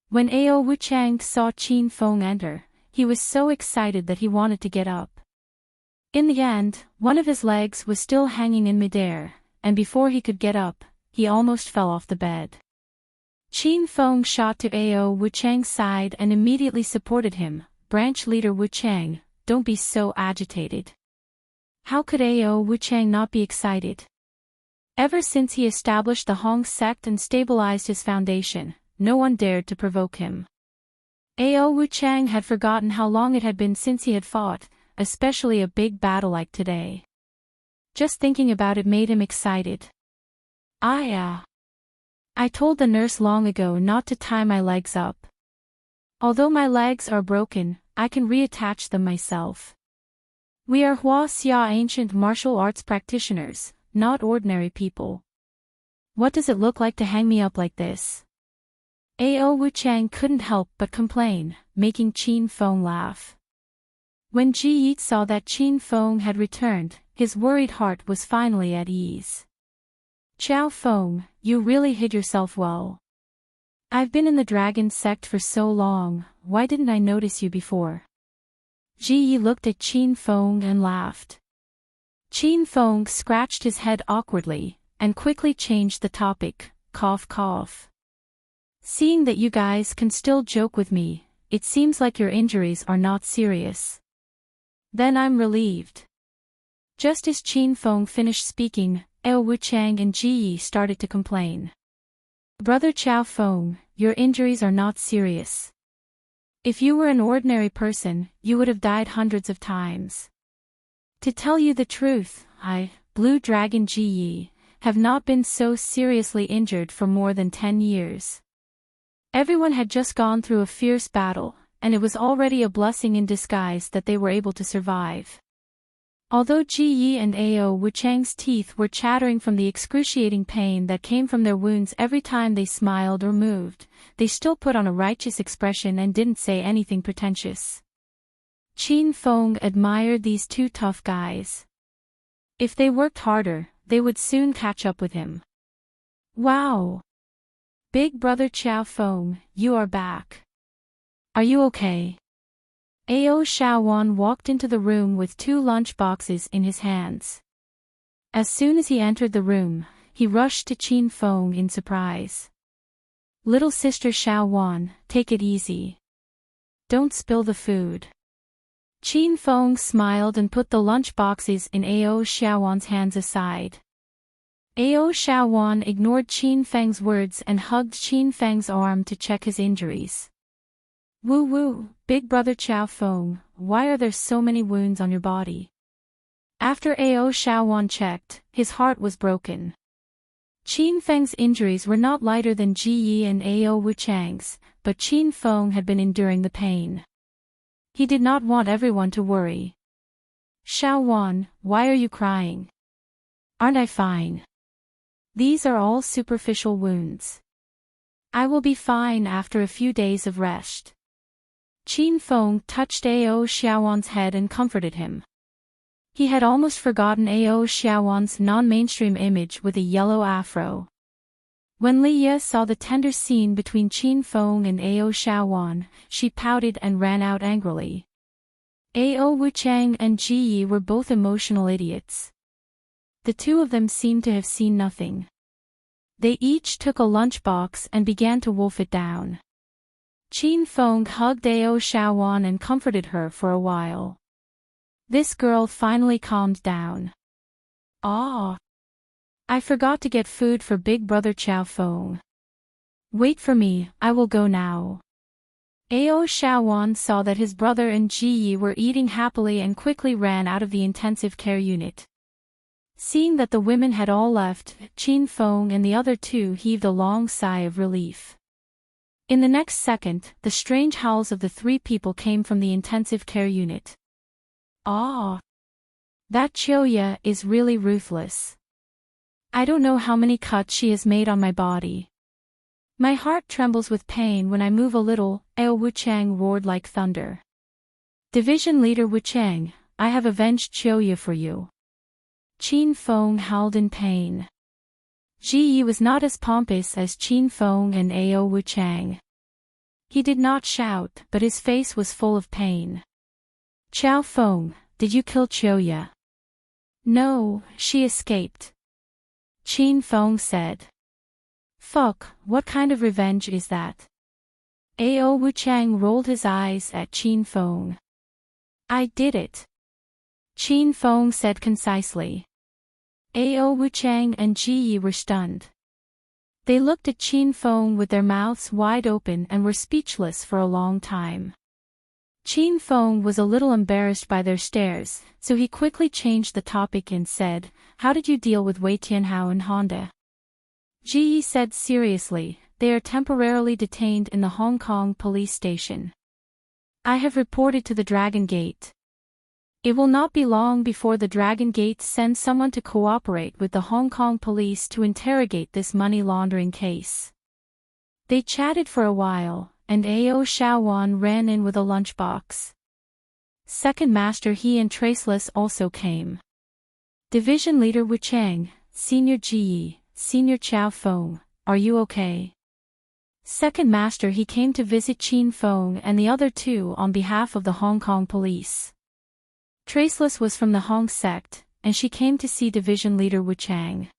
When Ao Wuchang saw Qin Feng enter, he was so excited that he wanted to get up. In the end, one of his legs was still hanging in midair, and before he could get up, he almost fell off the bed. Qin Feng shot to Ao Wuchang's side and immediately supported him. "Branch leader Wuchang, don't be so agitated." How could Ao Wuchang not be excited? Ever since he established the Hong sect and stabilized his foundation, no one dared to provoke him. Ao Wuchang had forgotten how long it had been since he had fought, especially a big battle like today. Just thinking about it made him excited. I told the nurse long ago not to tie my legs up. Although my legs are broken, I can reattach them myself. We are Hua Xia ancient martial arts practitioners, not ordinary people. What does it look like to hang me up like this? Ao Wuchang couldn't help but complain, making Qin Feng laugh. When Ji Yi saw that Qin Feng had returned, his worried heart was finally at ease. "Chao Feng, you really hid yourself well. I've been in the dragon sect for so long, why didn't I notice you before?" Ji Yi looked at Qin Feng and laughed. Qin Feng scratched his head awkwardly, and quickly changed the topic, cough cough. "Seeing that you guys can still joke with me, it seems like your injuries are not serious. Then I'm relieved." Just as Qin Feng finished speaking, Ao Wuchang and Ji Yi started to complain. "Brother Chao Feng, your injuries are not serious. If you were an ordinary person, you would have died hundreds of times. To tell you the truth, I, Blue Dragon Ji Yi, have not been so seriously injured for more than 10 years. Everyone had just gone through a fierce battle, and it was already a blessing in disguise that they were able to survive." Although Ji Yi and Ao Wuchang's teeth were chattering from the excruciating pain that came from their wounds every time they smiled or moved, they still put on a righteous expression and didn't say anything pretentious. Qin Feng admired these two tough guys. If they worked harder, they would soon catch up with him. "Wow! Big brother Chao Feng, you are back. Are you okay?" Ao Shaowan walked into the room with 2 lunch boxes in his hands. As soon as he entered the room, he rushed to Qin Feng in surprise. "Little sister Shaowan, take it easy. Don't spill the food." Qin Feng smiled and put the lunch boxes in Ao Shaowan's hands aside. Ao Shaowan ignored Qin Feng's words and hugged Qin Feng's arm to check his injuries. "Woo woo, big brother Chao Feng, why are there so many wounds on your body?" After Ao Shaowan checked, his heart was broken. Qin Feng's injuries were not lighter than Ji Yi and Ao Wuchang's, but Qin Feng had been enduring the pain. He did not want everyone to worry. Xiao Wan, why are you crying? Aren't I fine? These are all superficial wounds. I will be fine after a few days of rest. Qin Feng touched Ao Xiaowan's head and comforted him. He had almost forgotten Ao Xiaowan's non-mainstream image with a yellow afro. When Li Ye saw the tender scene between Qin Feng and Ao Xiaowan, she pouted and ran out angrily. Ao Wuchang and Ji Yi were both emotional idiots. The two of them seemed to have seen nothing. They each took a lunchbox and began to wolf it down. Qin Feng hugged Ao Xiaowan and comforted her for a while. This girl finally calmed down. Ah! I forgot to get food for big brother Qiao Feng. Wait for me, I will go now. Ao Xiaowan saw that his brother and Ji Yi were eating happily and quickly ran out of the intensive care unit. Seeing that the women had all left, Qin Feng and the other two heaved a long sigh of relief. In the next second, the strange howls of the three people came from the intensive care unit. Ah! That Chioya is really ruthless. I don't know how many cuts she has made on my body. My heart trembles with pain when I move a little, Ao Wuchang roared like thunder. Division Leader Wuchang, I have avenged Chioya for you. Qin Feng howled in pain. Ji Yi was not as pompous as Qin Feng and Ao Wuchang. He did not shout, but his face was full of pain. Qiao Feng, did you kill Chioya? No, she escaped. Qin Feng said. Fuck, what kind of revenge is that? Ao Wuchang rolled his eyes at Qin Feng. I did it. Qin Feng said concisely. Ao Wuchang and Ji Yi were stunned. They looked at Qin Feng with their mouths wide open and were speechless for a long time. Qin Feng was a little embarrassed by their stares, so he quickly changed the topic and said, How did you deal with Wei Tianhao and Honda? Ji Yi said seriously, They are temporarily detained in the Hong Kong police station. I have reported to the Dragon Gate. It will not be long before the Dragon Gate sends someone to cooperate with the Hong Kong police to interrogate this money laundering case. They chatted for a while, and Ao Xiaowan ran in with a lunchbox. Second Master He and Traceless also came. Division Leader Wuchang, Senior Ji Yi, Senior Qiao Feng, are you okay? Second Master He came to visit Qin Feng and the other two on behalf of the Hong Kong police. Traceless was from the Hong sect, and she came to see Division Leader Wuchang.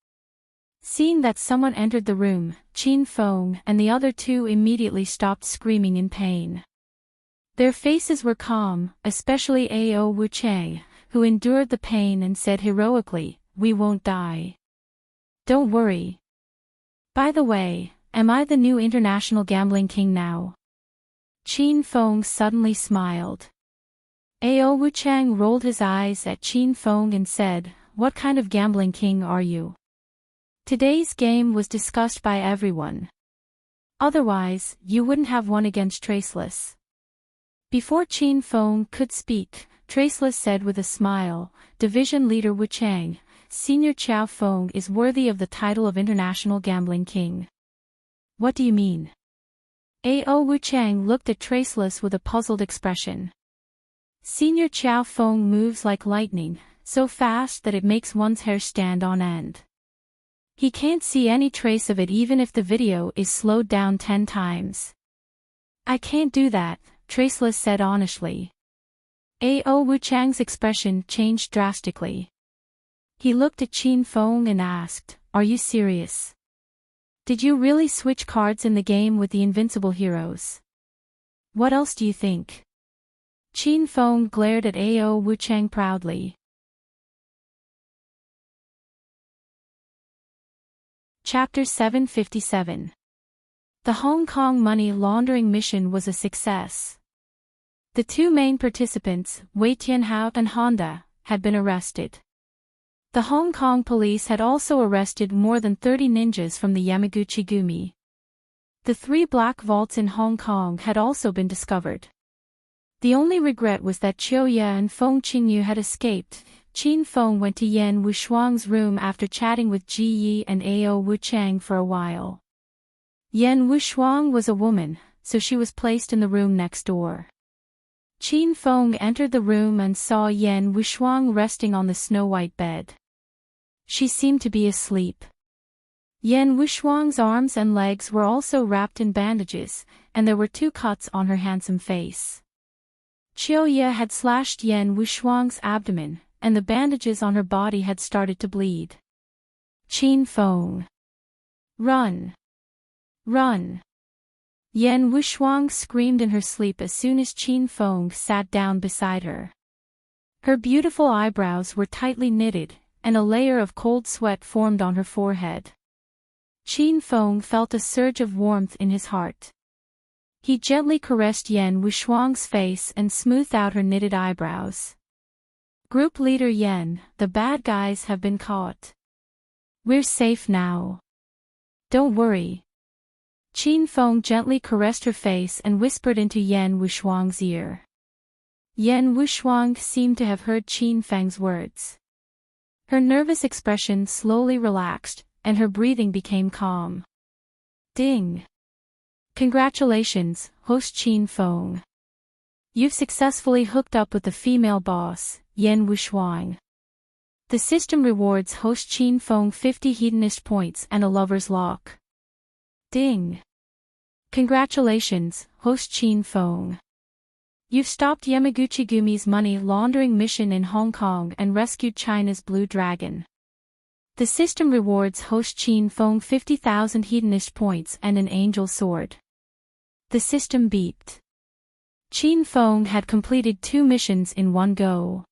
Seeing that someone entered the room, Qin Feng and the other two immediately stopped screaming in pain. Their faces were calm, especially Ao Wuchang, who endured the pain and said heroically, We won't die. Don't worry. By the way, am I the new international gambling king now? Qin Feng suddenly smiled. Ao Wuchang rolled his eyes at Qin Feng and said, What kind of gambling king are you? Today's game was discussed by everyone. Otherwise, you wouldn't have won against Traceless. Before Qin Feng could speak, Traceless said with a smile, Division Leader Wuchang, Senior Qiao Feng is worthy of the title of International Gambling King. What do you mean? Ao Wuchang looked at Traceless with a puzzled expression. Senior Qiao Feng moves like lightning, so fast that it makes one's hair stand on end. He can't see any trace of it even if the video is slowed down 10 times. I can't do that, Traceless said honestly. Ao Wuchang's expression changed drastically. He looked at Qin Feng and asked, Are you serious? Did you really switch cards in the game with the invincible heroes? What else do you think? Qin Feng glared at Ao Wuchang proudly. Chapter 757. The Hong Kong money laundering mission was a success. The two main participants, Wei Tianhao and Honda, had been arrested. The Hong Kong police had also arrested more than 30 ninjas from the Yamaguchi-gumi. The 3 black vaults in Hong Kong had also been discovered. The only regret was that Chiu Ye and Feng Qingyu had escaped. Qin Feng went to Yan Wushuang's room after chatting with Ji Yi and Ao Wuchang for a while. Yan Wushuang was a woman, so she was placed in the room next door. Qin Feng entered the room and saw Yan Wushuang resting on the snow-white bed. She seemed to be asleep. Yan Wushuang's arms and legs were also wrapped in bandages, and there were 2 cuts on her handsome face. Chiu Ye had slashed Yan Wushuang's abdomen, and the bandages on her body had started to bleed. Qin Feng. Run! Run! Yan Wushuang screamed in her sleep as soon as Qin Feng sat down beside her. Her beautiful eyebrows were tightly knitted, and a layer of cold sweat formed on her forehead. Qin Feng felt a surge of warmth in his heart. He gently caressed Yan Wushuang's face and smoothed out her knitted eyebrows. Group leader Yan, the bad guys have been caught. We're safe now. Don't worry. Qin Feng gently caressed her face and whispered into Yan Wushuang's ear. Yan Wushuang seemed to have heard Qin Feng's words. Her nervous expression slowly relaxed, and her breathing became calm. Ding! Congratulations, host Qin Feng. You've successfully hooked up with the female boss, Yan Wushuang. The system rewards host Qin Feng 50 hedonist points and a lover's lock. Ding! Congratulations, host Qin Feng. You've stopped Yamaguchi-gumi's money laundering mission in Hong Kong and rescued China's Blue Dragon. The system rewards host Qin Feng 50,000 hedonist points and an angel sword. The system beeped. Qin Feng had completed 2 missions in one go.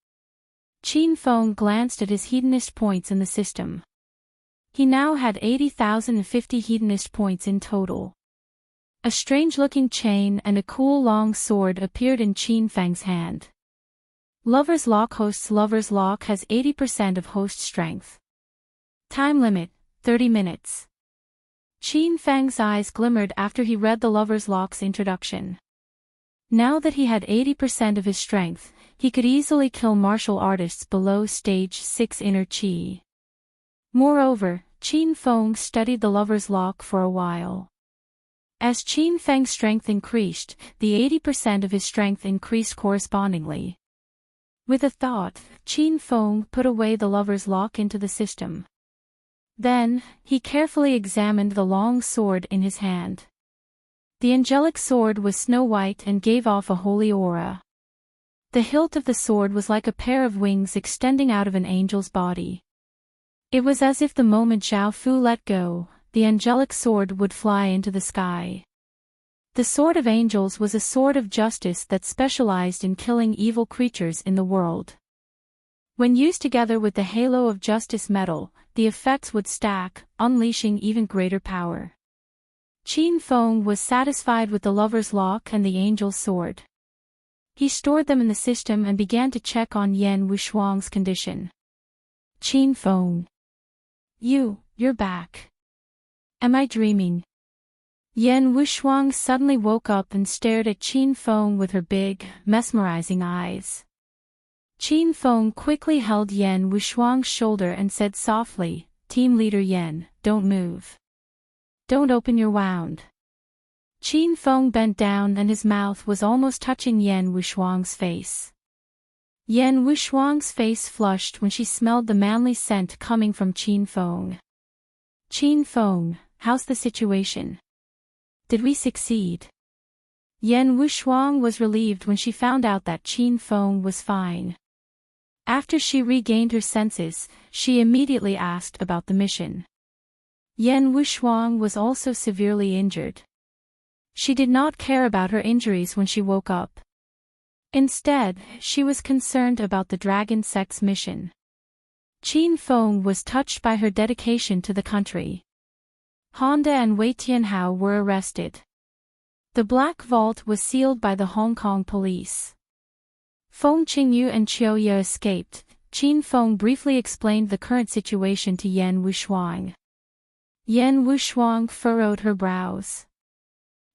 Qin Feng glanced at his hedonist points in the system. He now had 80,050 hedonist points in total. A strange-looking chain and a cool long sword appeared in Qin Feng's hand. Lover's Lock. Host's Lover's Lock has 80% of host strength. Time limit, 30 minutes. Qin Feng's eyes glimmered after he read the Lover's Lock's introduction. Now that he had 80% of his strength, he could easily kill martial artists below stage 6 inner chi. Moreover, Qin Feng studied the Lover's Lock for a while. As Qin Feng's strength increased, the 80% of his strength increased correspondingly. With a thought, Qin Feng put away the Lover's Lock into the system. Then, he carefully examined the long sword in his hand. The angelic sword was snow-white and gave off a holy aura. The hilt of the sword was like a pair of wings extending out of an angel's body. It was as if the moment Zhao Fu let go, the angelic sword would fly into the sky. The Sword of Angels was a sword of justice that specialized in killing evil creatures in the world. When used together with the halo of justice metal, the effects would stack, unleashing even greater power. Qin Feng was satisfied with the Lover's Lock and the Angel's Sword. He stored them in the system and began to check on Yan Wushuang's condition. Qin Feng. You're back. Am I dreaming? Yan Wushuang suddenly woke up and stared at Qin Feng with her big, mesmerizing eyes. Qin Feng quickly held Yan Wushuang's shoulder and said softly, Team Leader Yan, don't move. Don't open your wound. Qin Feng bent down and his mouth was almost touching Yan Wushuang's face. Yan Wushuang's face flushed when she smelled the manly scent coming from Qin Feng. Qin Feng, how's the situation? Did we succeed? Yan Wushuang was relieved when she found out that Qin Feng was fine. After she regained her senses, she immediately asked about the mission. Yan Wushuang was also severely injured. She did not care about her injuries when she woke up. Instead, she was concerned about the Dragon Sect's mission. Qin Feng was touched by her dedication to the country. Honda and Wei Tianhao were arrested. The Black Vault was sealed by the Hong Kong police. Feng Qingyu and Chiu Ye escaped. Qin Feng briefly explained the current situation to Yan Wushuang. Yan Wushuang furrowed her brows.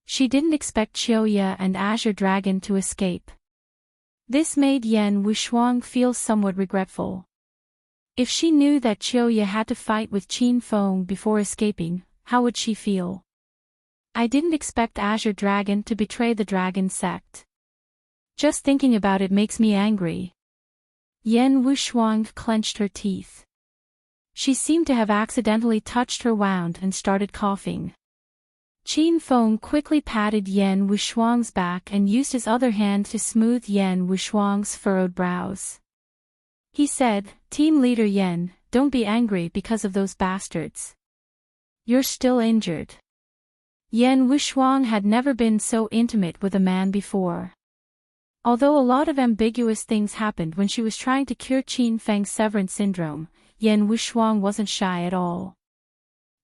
She didn't expect Qiuya and Azure Dragon to escape. This made Yan Wushuang feel somewhat regretful. If she knew that Qiuya had to fight with Qin Feng before escaping, how would she feel? I didn't expect Azure Dragon to betray the dragon sect. Just thinking about it makes me angry. Yan Wushuang clenched her teeth. She seemed to have accidentally touched her wound and started coughing. Qin Feng quickly patted Yan Wushuang's back and used his other hand to smooth Yan Wushuang's furrowed brows. He said, "Team Leader Yan, don't be angry because of those bastards. You're still injured." Yan Wushuang had never been so intimate with a man before. Although a lot of ambiguous things happened when she was trying to cure Qin Feng's severance syndrome, Yan Wushuang wasn't shy at all.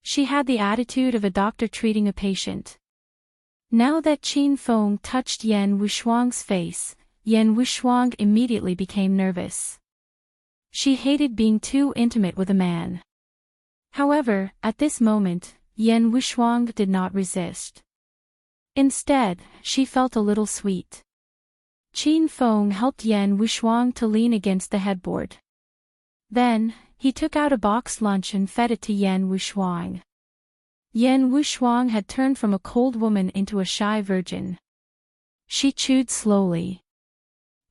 She had the attitude of a doctor treating a patient. Now that Qin Feng touched Yan Wushuang's face, Yan Wushuang immediately became nervous. She hated being too intimate with a man. However, at this moment, Yan Wushuang did not resist. Instead, she felt a little sweet. Qin Feng helped Yan Wushuang to lean against the headboard. Then, he took out a boxed lunch and fed it to Yan Wushuang. Yan Wushuang had turned from a cold woman into a shy virgin. She chewed slowly.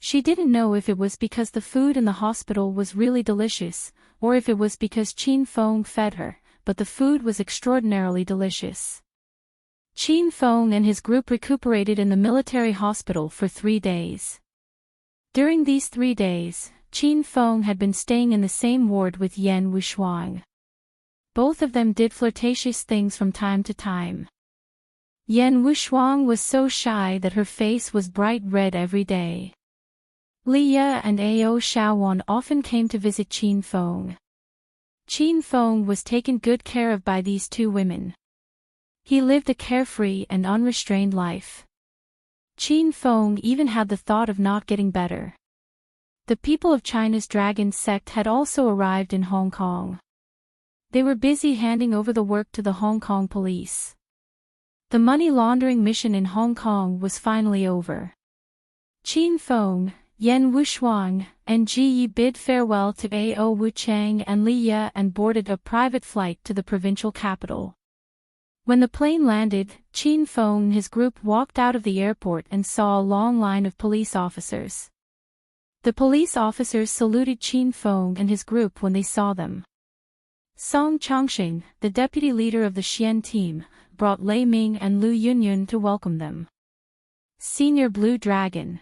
She didn't know if it was because the food in the hospital was really delicious, or if it was because Qin Feng fed her, but the food was extraordinarily delicious. Qin Feng and his group recuperated in the military hospital for 3 days. During these 3 days, Qin Feng had been staying in the same ward with Yan Wushuang. Both of them did flirtatious things from time to time. Yan Wushuang was so shy that her face was bright red every day. Li Ye and Ao Shaowan often came to visit Qin Feng. Qin Feng was taken good care of by these two women. He lived a carefree and unrestrained life. Qin Feng even had the thought of not getting better. The people of China's dragon sect had also arrived in Hong Kong. They were busy handing over the work to the Hong Kong police. The money laundering mission in Hong Kong was finally over. Qin Feng, Yan Wushuang, and Ji Yi bid farewell to Ao Wuchang and Li Ye and boarded a private flight to the provincial capital. When the plane landed, Qin Feng and his group walked out of the airport and saw a long line of police officers. The police officers saluted Qin Feng and his group when they saw them. Song Chongqing, the deputy leader of the Xian team, brought Lei Ming and Lu Yunyun to welcome them. Senior Blue Dragon.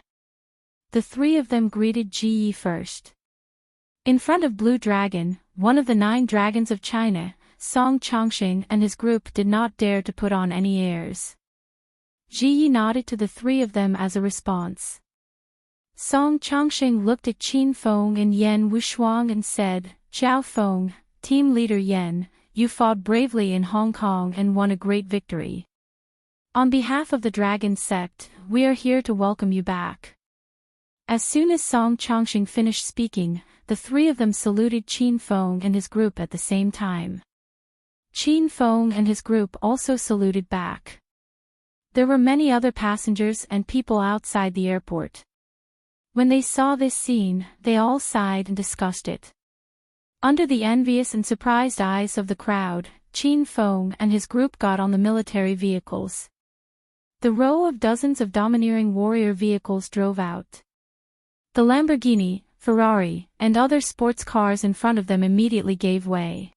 The three of them greeted Ji Yi first. In front of Blue Dragon, one of the 9 dragons of China, Song Chongqing and his group did not dare to put on any airs. Ji Yi nodded to the 3 of them as a response. Song Chongqing looked at Qin Feng and Yan Wushuang and said, "Zhao Feng, Team Leader Yan, you fought bravely in Hong Kong and won a great victory. On behalf of the Dragon Sect, we are here to welcome you back." As soon as Song Chongqing finished speaking, the 3 of them saluted Qin Feng and his group at the same time. Qin Feng and his group also saluted back. There were many other passengers and people outside the airport. When they saw this scene, they all sighed and discussed it. Under the envious and surprised eyes of the crowd, Qin Feng and his group got on the military vehicles. The row of dozens of domineering warrior vehicles drove out. The Lamborghini, Ferrari, and other sports cars in front of them immediately gave way.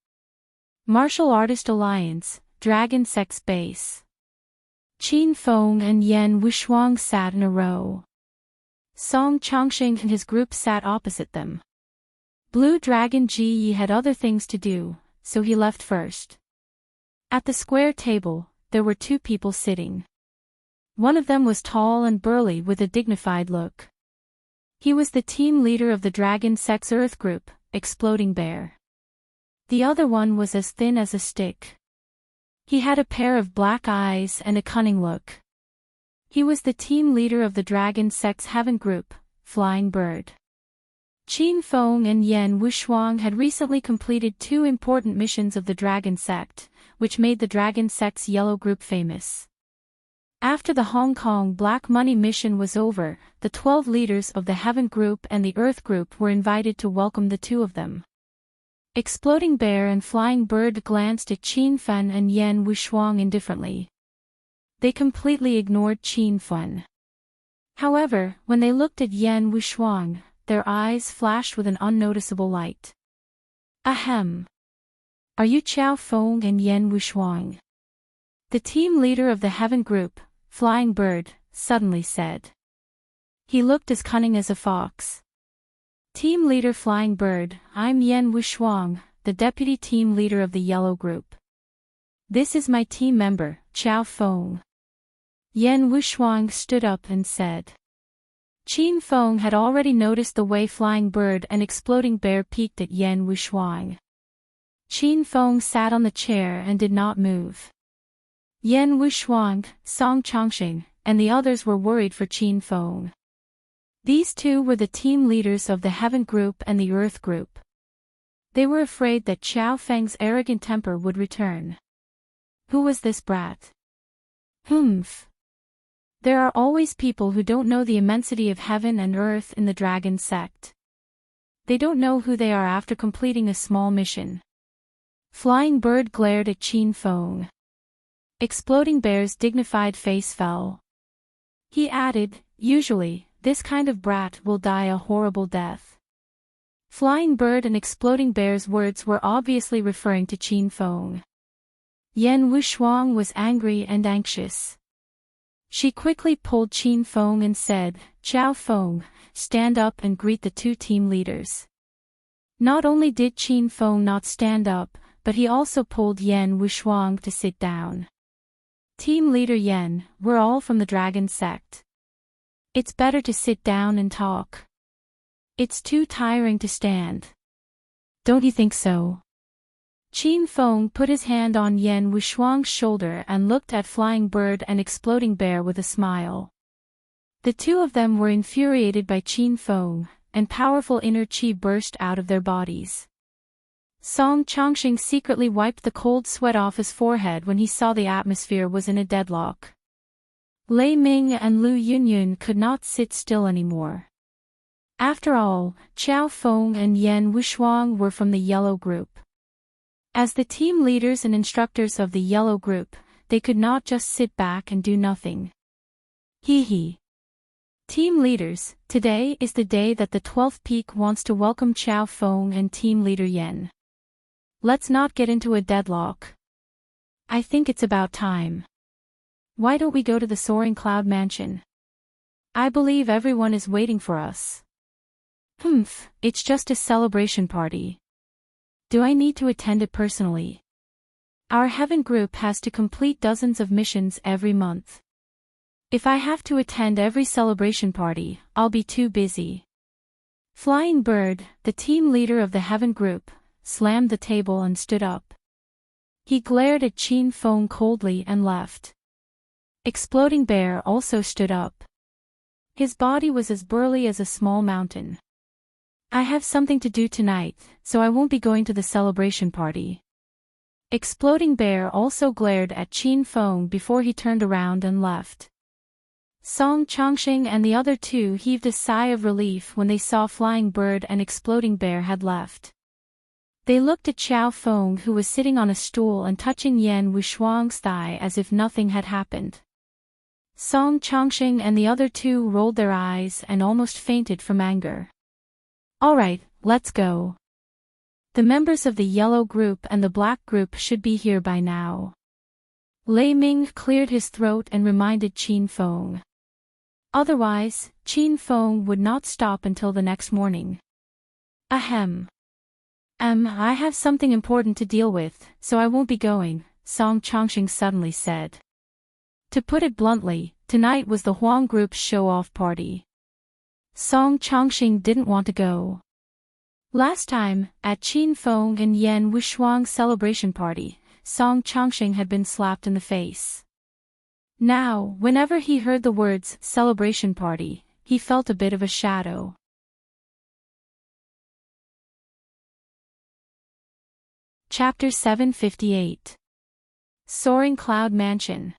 Martial Artist Alliance, Dragon Sex Base. Qin Feng and Yan Wushuang sat in a row. Song Chongqing and his group sat opposite them. Blue Dragon Ji Yi had other things to do, so he left first. At the square table, there were 2 people sitting. One of them was tall and burly with a dignified look. He was the team leader of the Dragon Sex Earth Group, Exploding Bear. The other one was as thin as a stick. He had a pair of black eyes and a cunning look. He was the team leader of the Dragon Sex Heaven Group, Flying Bird. Qin Feng and Yan Wushuang had recently completed 2 important missions of the Dragon Sect, which made the Dragon Sect's yellow group famous. After the Hong Kong Black Money mission was over, the 12 leaders of the Heaven Group and the Earth Group were invited to welcome the 2 of them. Exploding Bear and Flying Bird glanced at Qin Fen and Yan Wushuang indifferently. They completely ignored Qin Fen. However, when they looked at Yan Wushuang, their eyes flashed with an unnoticeable light. Ahem. Are you Qiao Feng and Yan Wushuang? The team leader of the Heaven Group, Flying Bird, suddenly said. He looked as cunning as a fox. Team leader Flying Bird, I'm Yan Wushuang, the deputy team leader of the Yellow Group. This is my team member, Qiao Feng. Yan Wushuang stood up and said. Qin Feng had already noticed the way Flying Bird and Exploding Bear peeked at Yan Wushuang. Qin Feng sat on the chair and did not move. Yan Wushuang, Song Chongqing, and the others were worried for Qin Feng. These 2 were the team leaders of the Heaven Group and the Earth Group. They were afraid that Qiao Feng's arrogant temper would return. Who was this brat? Humph. There are always people who don't know the immensity of heaven and earth in the Dragon Sect. They don't know who they are after completing a small mission. Flying Bird glared at Qin Feng. Exploding Bear's dignified face fell. He added, usually, this kind of brat will die a horrible death. Flying Bird and Exploding Bear's words were obviously referring to Qin Feng. Yan Wushuang was angry and anxious. She quickly pulled Qin Feng and said, Qiao Feng, stand up and greet the 2 team leaders. Not only did Qin Feng not stand up, but he also pulled Yan Wushuang to sit down. Team leader Yan, we're all from the Dragon Sect. It's better to sit down and talk. It's too tiring to stand. Don't you think so? Qin Feng put his hand on Yan Wushuang's shoulder and looked at Flying Bird and Exploding Bear with a smile. The 2 of them were infuriated by Qin Feng, and powerful inner qi burst out of their bodies. Song Chongqing secretly wiped the cold sweat off his forehead when he saw the atmosphere was in a deadlock. Lei Ming and Lu Yunyun could not sit still anymore. After all, Qiao Feng and Yan Wushuang were from the Yellow Group. As the team leaders and instructors of the Yellow Group, they could not just sit back and do nothing. Hee hee. Team leaders, today is the day that the 12th peak wants to welcome Qiao Feng and team leader Yan. Let's not get into a deadlock. I think it's about time. Why don't we go to the Soaring Cloud Mansion? I believe everyone is waiting for us. Humph, it's just a celebration party. Do I need to attend it personally? Our Heaven Group has to complete dozens of missions every month. If I have to attend every celebration party, I'll be too busy. Flying Bird, the team leader of the Heaven Group, slammed the table and stood up. He glared at Qin Feng coldly and left. Exploding Bear also stood up. His body was as burly as a small mountain. I have something to do tonight, so I won't be going to the celebration party. Exploding Bear also glared at Qin Feng before he turned around and left. Song Chongqing and the other 2 heaved a sigh of relief when they saw Flying Bird and Exploding Bear had left. They looked at Qiao Feng, who was sitting on a stool and touching Yan Wushuang's thigh as if nothing had happened. Song Chongqing and the other 2 rolled their eyes and almost fainted from anger. All right, let's go. The members of the Yellow Group and the Black Group should be here by now. Lei Ming cleared his throat and reminded Qin Feng. Otherwise, Qin Feng would not stop until the next morning. Ahem. I have something important to deal with, so I won't be going, Song Chongqing suddenly said. To put it bluntly, tonight was the Huang Group's show-off party. Song Chongqing didn't want to go. Last time, at Qin Feng and Yan Wushuang's celebration party, Song Chongqing had been slapped in the face. Now, whenever he heard the words celebration party, he felt a bit of a shadow. Chapter 758. Soaring Cloud Mansion.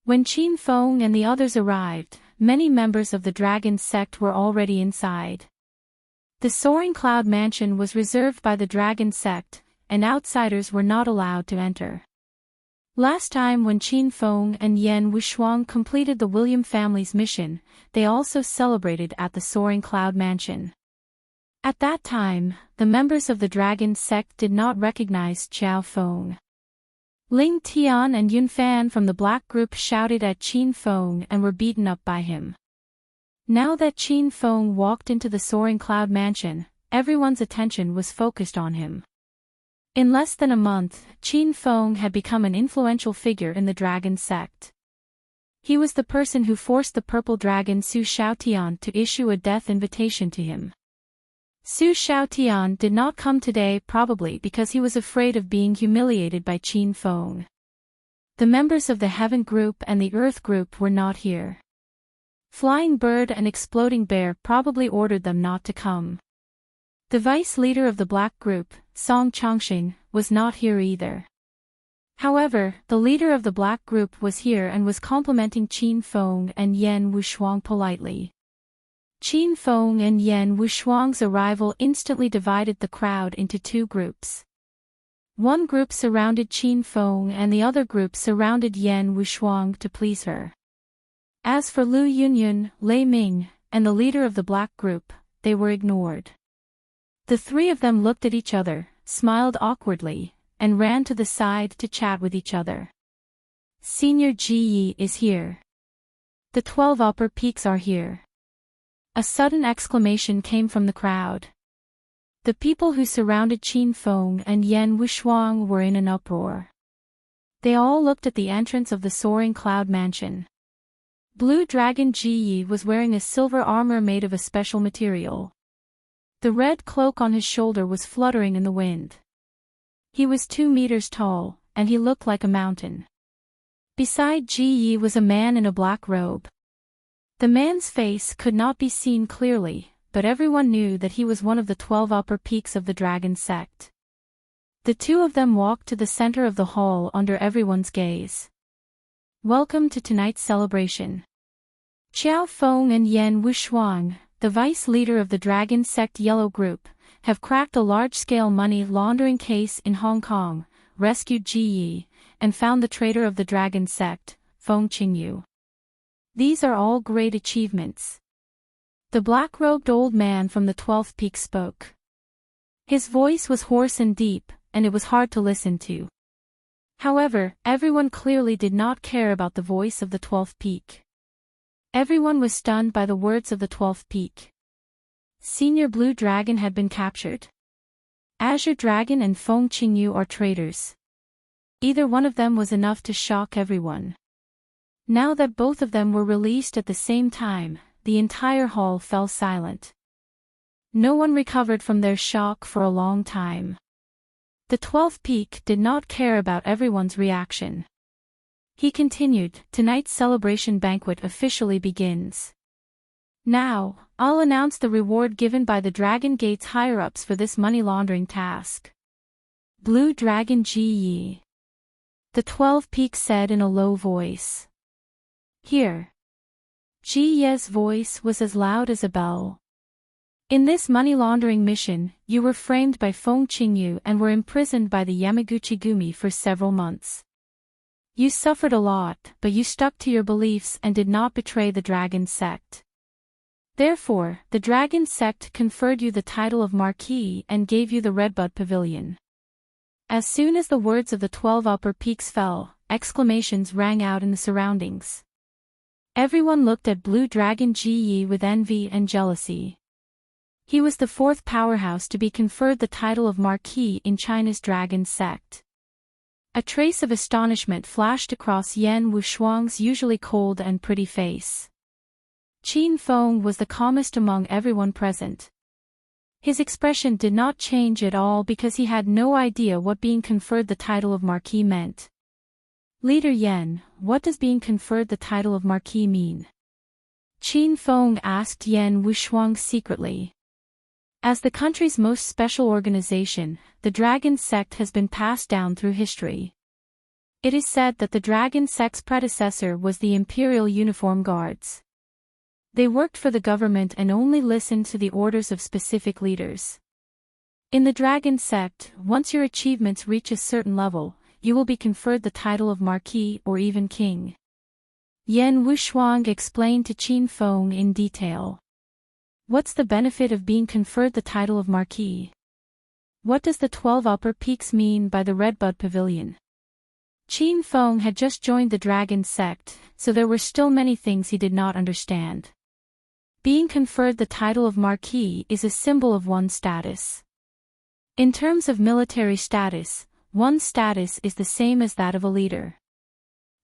When Qin Feng and the others arrived, many members of the dragon sect were already inside. The Soaring Cloud Mansion was reserved by the dragon sect, and outsiders were not allowed to enter. Last time when Qin Feng and Yan Wushuang completed the William family's mission, they also celebrated at the Soaring Cloud Mansion. At that time, the members of the dragon sect did not recognize Xiao Feng. Ling Tian and Yun Fan from the black group shouted at Qin Feng and were beaten up by him. Now that Qin Feng walked into the Soaring Cloud Mansion, everyone's attention was focused on him. In less than a month, Qin Feng had become an influential figure in the dragon sect. He was the person who forced the purple dragon Su Xiaotian to issue a death invitation to him. Su Xiaotian did not come today probably because he was afraid of being humiliated by Qin Feng. The members of the Heaven group and the Earth group were not here. Flying Bird and Exploding Bear probably ordered them not to come. The vice leader of the black group, Song Chongqing, was not here either. However, the leader of the black group was here and was complimenting Qin Feng and Yan Wushuang politely. Qin Feng and Yan Wushuang's arrival instantly divided the crowd into two groups. One group surrounded Qin Feng and the other group surrounded Yan Wushuang to please her. As for Lu Yunyun, Lei Ming, and the leader of the black group, they were ignored. The three of them looked at each other, smiled awkwardly, and ran to the side to chat with each other. Senior Ji Yi is here. The 12 upper peaks are here. A sudden exclamation came from the crowd. The people who surrounded Qin Feng and Yan Wushuang were in an uproar. They all looked at the entrance of the Soaring Cloud Mansion. Blue Dragon Ji Yi was wearing a silver armor made of a special material. The red cloak on his shoulder was fluttering in the wind. He was 2 meters tall, and he looked like a mountain. Beside Ji Yi was a man in a black robe. The man's face could not be seen clearly, but everyone knew that he was one of the 12 upper peaks of the dragon sect. The two of them walked to the center of the hall under everyone's gaze. Welcome to tonight's celebration. Xiao Feng and Yan Wushuang, the vice leader of the dragon sect Yellow Group, have cracked a large-scale money laundering case in Hong Kong, rescued Ji Yi, and found the traitor of the dragon sect, Feng Qingyu. These are all great achievements. The black-robed old man from the 12th peak spoke. His voice was hoarse and deep, and it was hard to listen to. However, everyone clearly did not care about the voice of the 12th peak. Everyone was stunned by the words of the 12th peak. Senior Blue Dragon had been captured. Azure Dragon and Feng Qingyu are traitors. Either one of them was enough to shock everyone. Now that both of them were released at the same time, the entire hall fell silent. No one recovered from their shock for a long time. The 12th peak did not care about everyone's reaction. He continued, tonight's celebration banquet officially begins. Now, I'll announce the reward given by the Dragon Gate's higher-ups for this money laundering task. Blue Dragon Ji Yi. The 12 peaks said in a low voice. Here. Ji Ye's voice was as loud as a bell. In this money laundering mission, you were framed by Feng Qingyu and were imprisoned by the Yamaguchi-gumi for several months. You suffered a lot, but you stuck to your beliefs and did not betray the dragon sect. Therefore, the dragon sect conferred you the title of Marquis and gave you the Redbud Pavilion. As soon as the words of the 12 upper peaks fell, exclamations rang out in the surroundings. Everyone looked at Blue Dragon Ji Yi with envy and jealousy. He was the 4th powerhouse to be conferred the title of Marquis in China's dragon sect. A trace of astonishment flashed across Yan Wushuang's usually cold and pretty face. Qin Feng was the calmest among everyone present. His expression did not change at all because he had no idea what being conferred the title of Marquis meant. Leader Yan, what does being conferred the title of Marquis mean? Qin Feng asked Yan Wushuang secretly. As the country's most special organization, the Dragon Sect has been passed down through history. It is said that the Dragon Sect's predecessor was the Imperial Uniform Guards. They worked for the government and only listened to the orders of specific leaders. In the Dragon Sect, once your achievements reach a certain level, you will be conferred the title of Marquis or even King. Yan Wushuang explained to Qin Feng in detail. What's the benefit of being conferred the title of Marquis? What does the 12 upper peaks mean by the Redbud Pavilion? Qin Feng had just joined the Dragon Sect, so there were still many things he did not understand. Being conferred the title of Marquis is a symbol of one's status. In terms of military status, one's status is the same as that of a leader.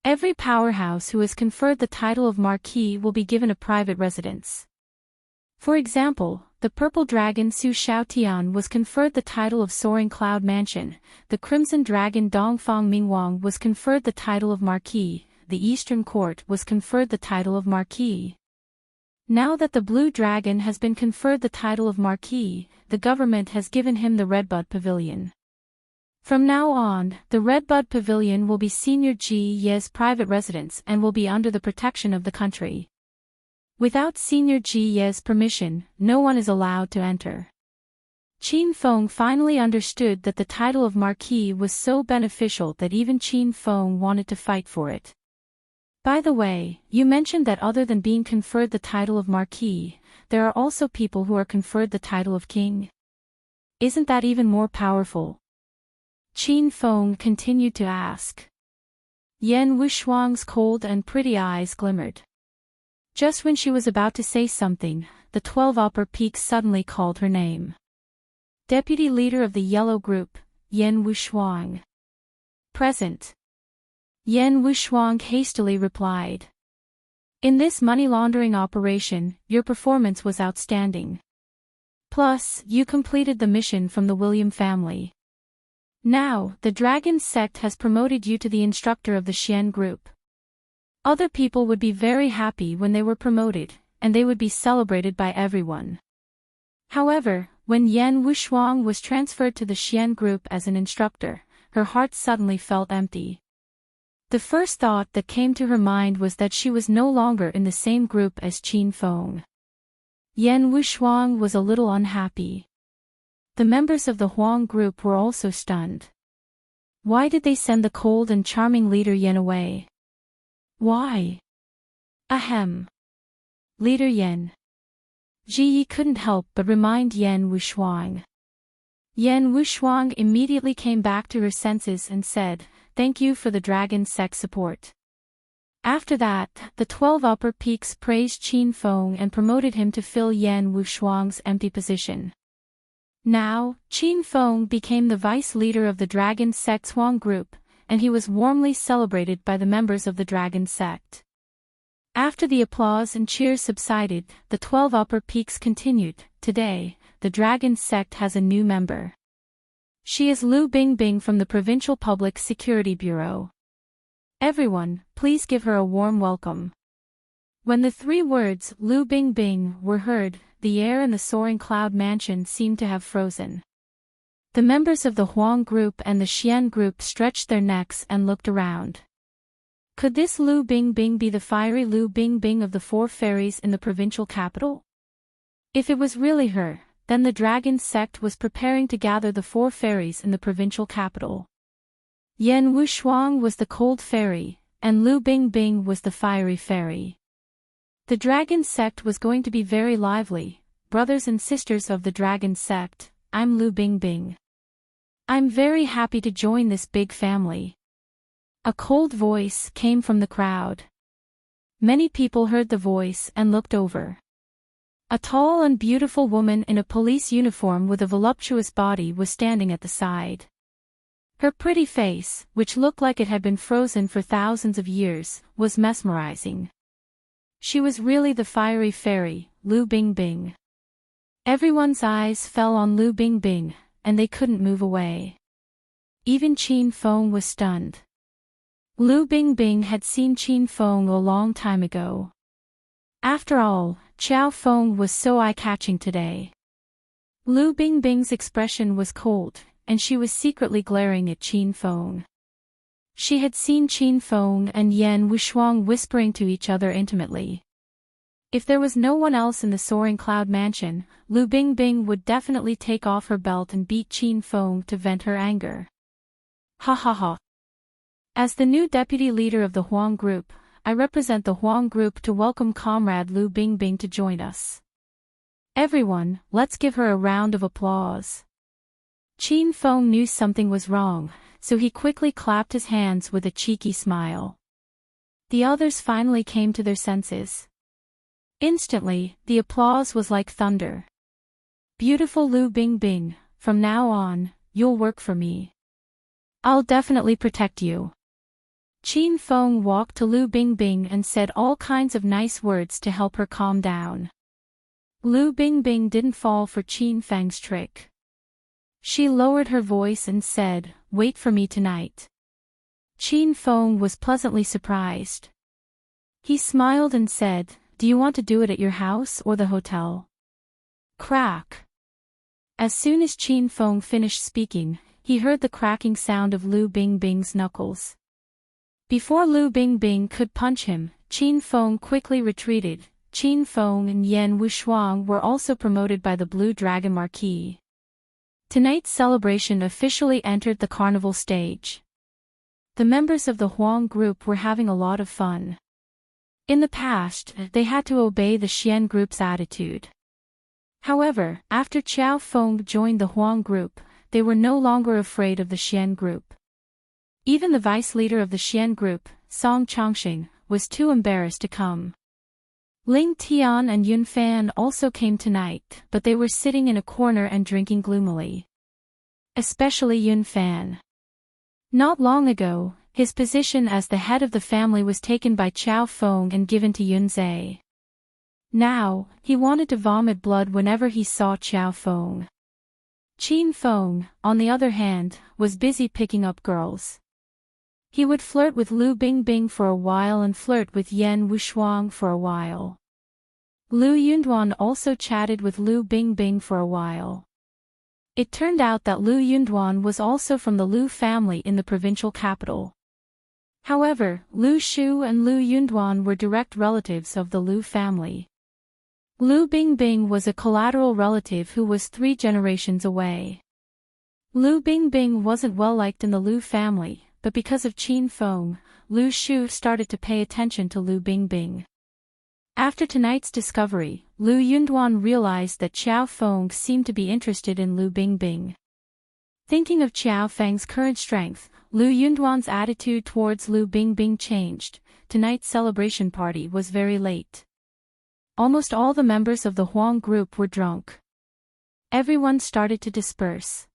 Every powerhouse who is conferred the title of Marquis will be given a private residence. For example, the Purple Dragon Su Xiaotian was conferred the title of Soaring Cloud Mansion, the Crimson Dragon Dongfang Mingwang was conferred the title of Marquis, the Eastern Court was conferred the title of Marquis. Now that the Blue Dragon has been conferred the title of Marquis, the government has given him the Redbud Pavilion. From now on, the Redbud Pavilion will be Senior Ji Ye's private residence and will be under the protection of the country. Without Senior Ji Ye's permission, no one is allowed to enter. Qin Feng finally understood that the title of Marquis was so beneficial that even Qin Feng wanted to fight for it. By the way, you mentioned that other than being conferred the title of Marquis, there are also people who are conferred the title of King. Isn't that even more powerful? Qin Feng continued to ask. Yan Wushuang's cold and pretty eyes glimmered. Just when she was about to say something, the 12 upper peaks suddenly called her name. Deputy leader of the Yellow Group, Yan Wushuang. Present. Yan Wushuang hastily replied. In this money laundering operation, your performance was outstanding. Plus, you completed the mission from the William family. Now, the Dragon Sect has promoted you to the instructor of the Xian Group. Other people would be very happy when they were promoted, and they would be celebrated by everyone. However, when Yan Wushuang was transferred to the Xian Group as an instructor, her heart suddenly felt empty. The first thought that came to her mind was that she was no longer in the same group as Qin Feng. Yan Wushuang was a little unhappy. The members of the Huang Group were also stunned. Why did they send the cold and charming leader Yan away? Why? Ahem. Leader Yan. Ji Yi couldn't help but remind Yan Wushuang. Yan Wushuang immediately came back to her senses and said, "Thank you for the Dragon Sect support." After that, the 12 upper peaks praised Qin Feng and promoted him to fill Yan Wushuang's empty position. Now, Qin Feng became the vice leader of the Dragon Sect's Huang Group, and he was warmly celebrated by the members of the Dragon Sect. After the applause and cheers subsided, the 12 upper peaks continued. Today, the Dragon Sect has a new member. She is Lu Bingbing from the Provincial Public Security Bureau. Everyone, please give her a warm welcome. When the three words, Lu Bingbing, were heard, the air in the Soaring Cloud Mansion seemed to have frozen. The members of the Huang Group and the Xian Group stretched their necks and looked around. Could this Lu Bingbing be the fiery Lu Bingbing of the four fairies in the provincial capital? If it was really her, then the Dragon Sect was preparing to gather the four fairies in the provincial capital. Yan Wushuang was the cold fairy, and Lu Bingbing was the fiery fairy. The Dragon Sect was going to be very lively. Brothers and sisters of the Dragon Sect, I'm Lu Bingbing. I'm very happy to join this big family. A cold voice came from the crowd. Many people heard the voice and looked over. A tall and beautiful woman in a police uniform with a voluptuous body was standing at the side. Her pretty face, which looked like it had been frozen for thousands of years, was mesmerizing. She was really the fiery fairy, Lu Bingbing. Everyone's eyes fell on Lu Bingbing, and they couldn't move away. Even Qin Feng was stunned. Lu Bingbing had seen Qin Feng a long time ago. After all, Qiao Feng was so eye-catching today. Lu Bingbing's expression was cold, and she was secretly glaring at Qin Feng. She had seen Qin Feng and Yan Wushuang whispering to each other intimately. If there was no one else in the Soaring Cloud Mansion, Lu Bingbing would definitely take off her belt and beat Qin Feng to vent her anger. Ha ha ha. As the new deputy leader of the Huang Group, I represent the Huang Group to welcome Comrade Lu Bingbing to join us. Everyone, let's give her a round of applause. Qin Feng knew something was wrong, so he quickly clapped his hands with a cheeky smile. The others finally came to their senses. Instantly, the applause was like thunder. Beautiful Lu Bingbing, from now on, you'll work for me. I'll definitely protect you. Qin Feng walked to Lu Bingbing and said all kinds of nice words to help her calm down. Lu Bingbing didn't fall for Qin Feng's trick. She lowered her voice and said, "Wait for me tonight." Qin Feng was pleasantly surprised. He smiled and said, "Do you want to do it at your house or the hotel?" Crack. As soon as Qin Feng finished speaking, he heard the cracking sound of Lu Bingbing's knuckles. Before Lu Bingbing could punch him, Qin Feng quickly retreated. Qin Feng and Yan Wushuang were also promoted by the Blue Dragon Marquis. Tonight's celebration officially entered the carnival stage. The members of the Huang Group were having a lot of fun. In the past, they had to obey the Xian Group's attitude. However, after Qiao Feng joined the Huang Group, they were no longer afraid of the Xian Group. Even the vice leader of the Xian Group, Song Chongqing, was too embarrassed to come. Ling Tian and Yun Fan also came tonight, but they were sitting in a corner and drinking gloomily. Especially Yun Fan. Not long ago, his position as the head of the family was taken by Qiao Feng and given to Yun Zhe. Now, he wanted to vomit blood whenever he saw Qiao Feng. Qin Feng, on the other hand, was busy picking up girls. He would flirt with Lu Bingbing for a while and flirt with Yan Wushuang for a while. Lu Yunduan also chatted with Lu Bingbing for a while. It turned out that Lu Yunduan was also from the Lu family in the provincial capital. However, Lu Shu and Lu Yunduan were direct relatives of the Lu family. Lu Bingbing was a collateral relative who was 3 generations away. Lu Bingbing wasn't well liked in the Lu family, but because of Qin Feng, Lu Shu started to pay attention to Lu Bingbing. After tonight's discovery, Lu Yunduan realized that Qiao Feng seemed to be interested in Lu Bingbing. Thinking of Qiao Feng's current strength, Lu Yunduan's attitude towards Lu Bingbing changed. Tonight's celebration party was very late. Almost all the members of the Huang Group were drunk. Everyone started to disperse.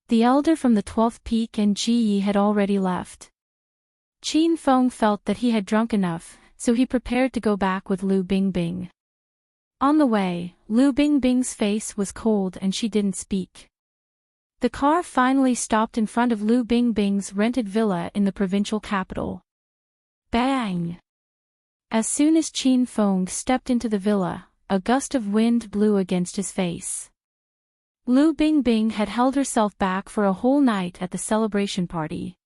The elder from the 12th peak and Ji Yi had already left. Qin Feng felt that he had drunk enough, so he prepared to go back with Lu Bingbing. On the way, Lu Bingbing's face was cold and she didn't speak. The car finally stopped in front of Lu Bingbing's rented villa in the provincial capital. Bang! As soon as Qin Feng stepped into the villa, a gust of wind blew against his face. Lu Bingbing had held herself back for a whole night at the celebration party.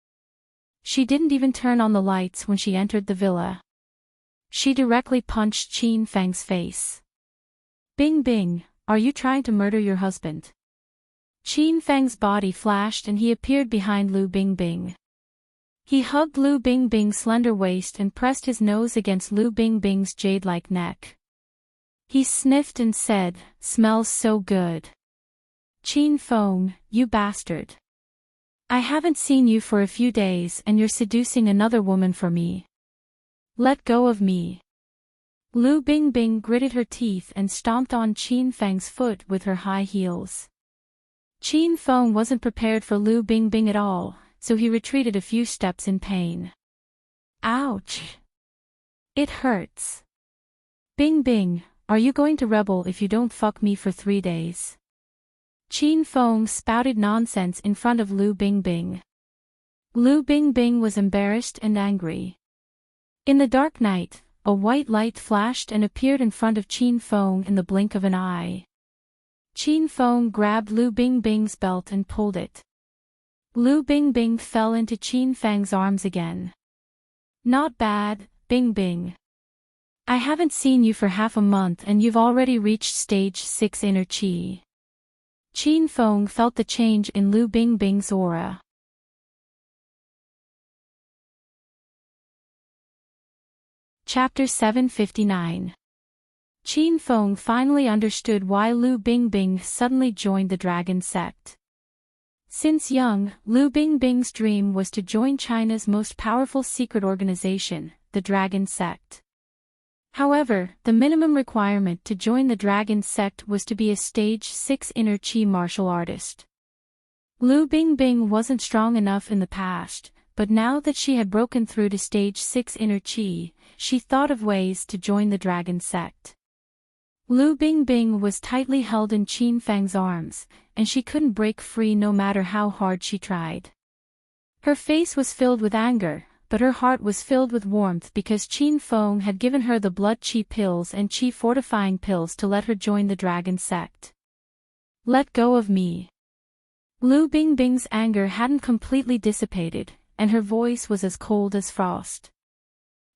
She didn't even turn on the lights when she entered the villa. She directly punched Qin Feng's face. "Bingbing, are you trying to murder your husband?" Qin Feng's body flashed and he appeared behind Lu Bingbing. He hugged Lu Bingbing's slender waist and pressed his nose against Lu Bingbing's jade-like neck. He sniffed and said, "Smells so good. Qin Feng, you bastard. I haven't seen you for a few days and you're seducing another woman for me. Let go of me." Lu Bingbing gritted her teeth and stomped on Qin Feng's foot with her high heels. Qin Feng wasn't prepared for Lu Bingbing at all, so he retreated a few steps in pain. Ouch! It hurts. "Bingbing, are you going to rebel if you don't fuck me for 3 days?" Qin Feng spouted nonsense in front of Lu Bingbing. Lu Bingbing was embarrassed and angry. In the dark night, a white light flashed and appeared in front of Qin Feng in the blink of an eye. Qin Feng grabbed Lu Bingbing's belt and pulled it. Lu Bingbing fell into Qin Feng's arms again. Not bad, Bingbing. I haven't seen you for half a month and you've already reached stage 6 inner qi. Qin Feng felt the change in Lu Bingbing's aura. Chapter 759. Qin Feng finally understood why Lu Bingbing suddenly joined the dragon sect. Since young, Lu Bingbing's dream was to join China's most powerful secret organization, the Dragon Sect. However, the minimum requirement to join the Dragon Sect was to be a stage 6 inner qi martial artist. Lu Bingbing wasn't strong enough in the past, but now that she had broken through to stage 6 inner qi, she thought of ways to join the Dragon Sect. Lu Bingbing was tightly held in Qin Feng's arms, and she couldn't break free no matter how hard she tried. Her face was filled with anger, but her heart was filled with warmth because Qin Feng had given her the blood qi pills and qi fortifying pills to let her join the dragon sect. Let go of me. Lu Bingbing's anger hadn't completely dissipated, and her voice was as cold as frost.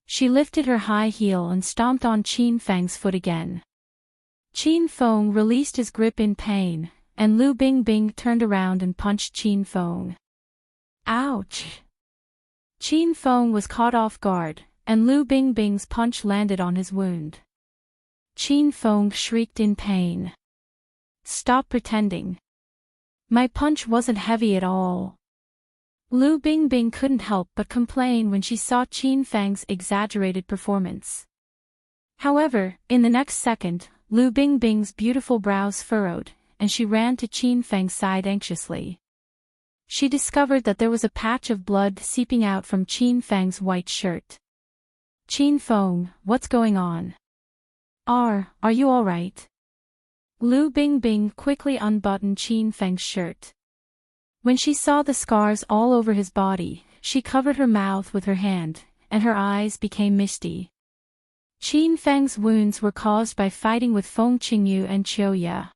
She lifted her high heel and stomped on Qin Feng's foot again. Qin Feng released his grip in pain, and Lu Bingbing turned around and punched Qin Feng. Ouch! Qin Feng was caught off guard, and Lu Bingbing's punch landed on his wound. Qin Feng shrieked in pain. Stop pretending. My punch wasn't heavy at all. Lu Bingbing couldn't help but complain when she saw Qin Feng's exaggerated performance. However, in the next second, Lu Bingbing's beautiful brows furrowed, and she ran to Qin Feng's side anxiously. She discovered that there was a patch of blood seeping out from Qin Feng's white shirt. Qin Feng, what's going on? Are you all right? Lu Bingbing quickly unbuttoned Qin Feng's shirt. When she saw the scars all over his body, she covered her mouth with her hand, and her eyes became misty. Qin Feng's wounds were caused by fighting with Feng Qingyu and Qiuya.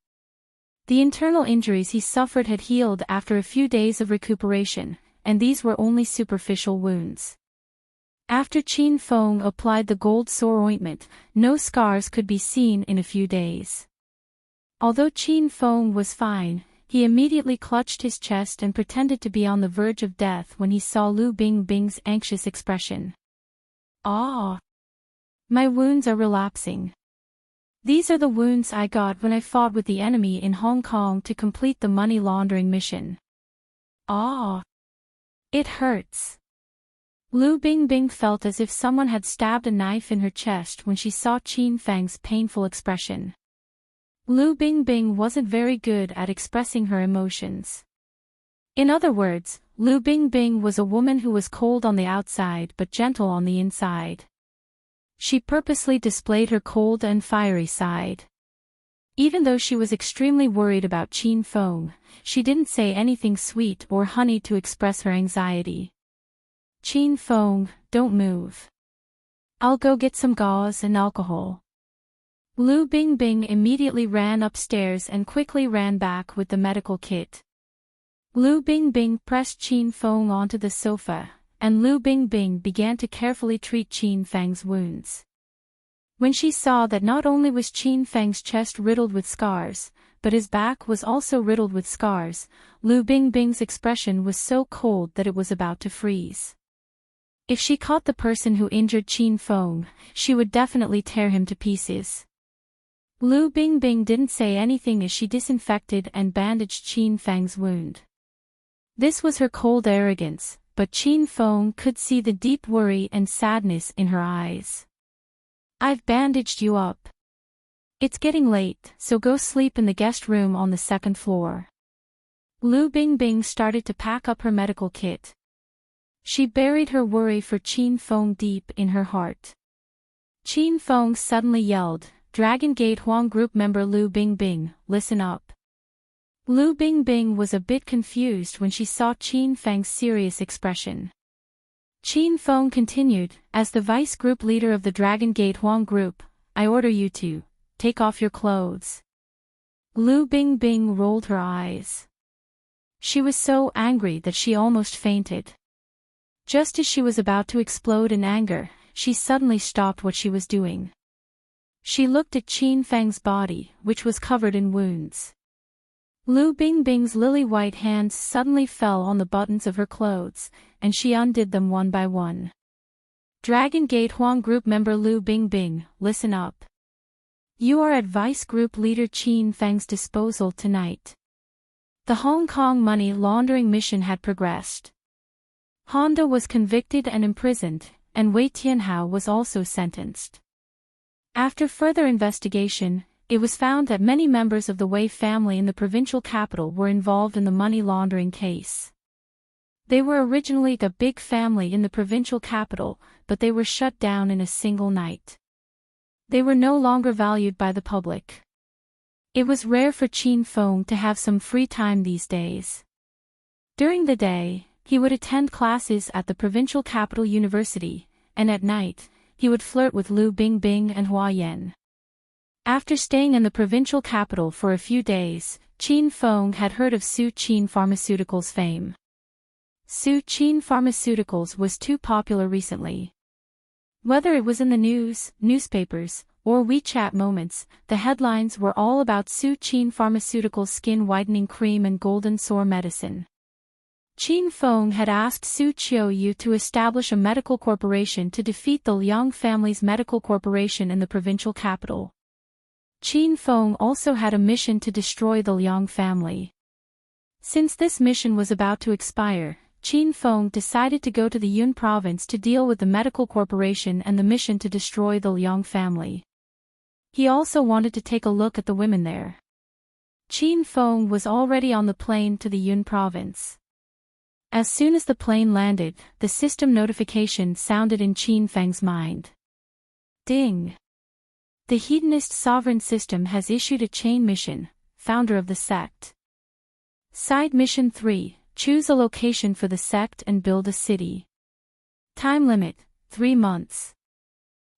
The internal injuries he suffered had healed after a few days of recuperation, and these were only superficial wounds. After Qin Feng applied the gold sore ointment, no scars could be seen in a few days. Although Qin Feng was fine, he immediately clutched his chest and pretended to be on the verge of death when he saw Lu Bingbing's anxious expression. Ah! My wounds are relapsing. These are the wounds I got when I fought with the enemy in Hong Kong to complete the money laundering mission. Ah! It hurts. Lu Bingbing felt as if someone had stabbed a knife in her chest when she saw Qin Feng's painful expression. Lu Bingbing wasn't very good at expressing her emotions. In other words, Lu Bingbing was a woman who was cold on the outside but gentle on the inside. She purposely displayed her cold and fiery side. Even though she was extremely worried about Qin Feng, she didn't say anything sweet or honey to express her anxiety. Qin Feng, don't move. I'll go get some gauze and alcohol. Lu Bingbing immediately ran upstairs and quickly ran back with the medical kit. Lu Bingbing pressed Qin Feng onto the sofa, and Lu Bingbing began to carefully treat Qin Feng's wounds. When she saw that not only was Qin Feng's chest riddled with scars, but his back was also riddled with scars, Lu Bingbing's expression was so cold that it was about to freeze. If she caught the person who injured Qin Feng, she would definitely tear him to pieces. Lu Bingbing didn't say anything as she disinfected and bandaged Qin Feng's wound. This was her cold arrogance, but Qin Feng could see the deep worry and sadness in her eyes. I've bandaged you up. It's getting late, so go sleep in the guest room on the second floor. Lu Bingbing started to pack up her medical kit. She buried her worry for Qin Feng deep in her heart. Qin Feng suddenly yelled, Dragon Gate Huang Group member Lu Bingbing, listen up. Lu Bingbing was a bit confused when she saw Qin Feng's serious expression. Qin Feng continued, as the vice group leader of the Dragon Gate Huang Group, I order you to take off your clothes. Lu Bingbing rolled her eyes. She was so angry that she almost fainted. Just as she was about to explode in anger, she suddenly stopped what she was doing. She looked at Qin Feng's body, which was covered in wounds. Lu Bingbing's lily-white hands suddenly fell on the buttons of her clothes, and she undid them one by one. Dragon Gate Huang Group member Lu Bingbing, listen up. You are at Vice Group leader Qin Feng's disposal tonight. The Hong Kong money laundering mission had progressed. Honda was convicted and imprisoned, and Wei Tianhao was also sentenced. After further investigation, it was found that many members of the Wei family in the provincial capital were involved in the money laundering case. They were originally a big family in the provincial capital, but they were shut down in a single night. They were no longer valued by the public. It was rare for Qin Feng to have some free time these days. During the day, he would attend classes at the provincial capital university, and at night, he would flirt with Lu Bingbing and Hua Yan. After staying in the provincial capital for a few days, Qin Feng had heard of Su Qin Pharmaceuticals' fame. Su Qin Pharmaceuticals was too popular recently. Whether it was in the news, newspapers, or WeChat moments, the headlines were all about Su Qin Pharmaceuticals' skin whitening cream and golden sore medicine. Qin Feng had asked Su Qiuyu to establish a medical corporation to defeat the Liang family's medical corporation in the provincial capital. Qin Feng also had a mission to destroy the Liang family. Since this mission was about to expire, Qin Feng decided to go to the Yun province to deal with the medical corporation and the mission to destroy the Liang family. He also wanted to take a look at the women there. Qin Feng was already on the plane to the Yun province. As soon as the plane landed, the system notification sounded in Qin Feng's mind. Ding! The Hedonist sovereign system has issued a chain mission, founder of the sect. Side mission 3, choose a location for the sect and build a city. Time limit, 3 months.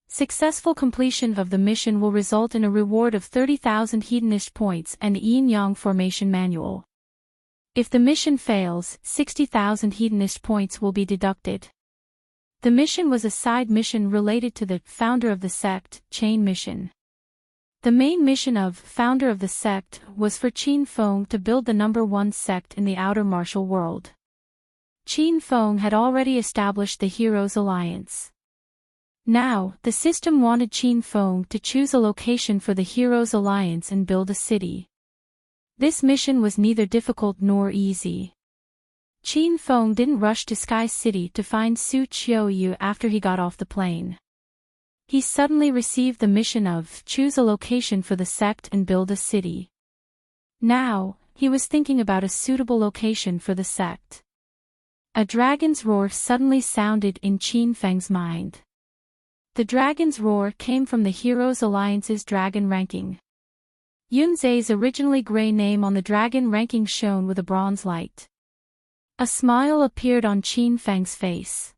Successful completion of the mission will result in a reward of 30,000 hedonist points and yin-yang formation manual. If the mission fails, 60,000 hedonist points will be deducted. The mission was a side mission related to the founder of the sect, chain mission. The main mission of founder of the sect was for Qin Feng to build the number 1 sect in the outer martial world. Qin Feng had already established the Heroes Alliance. Now, the system wanted Qin Feng to choose a location for the Heroes Alliance and build a city. This mission was neither difficult nor easy. Qin Feng didn't rush to Sky City to find Su Qiuyu after he got off the plane. He suddenly received the mission of choose a location for the sect and build a city. Now, he was thinking about a suitable location for the sect. A dragon's roar suddenly sounded in Qin Feng's mind. The dragon's roar came from the Heroes Alliance's dragon ranking. Yunzai's originally gray name on the dragon ranking shone with a bronze light. A smile appeared on Qin Feng's face.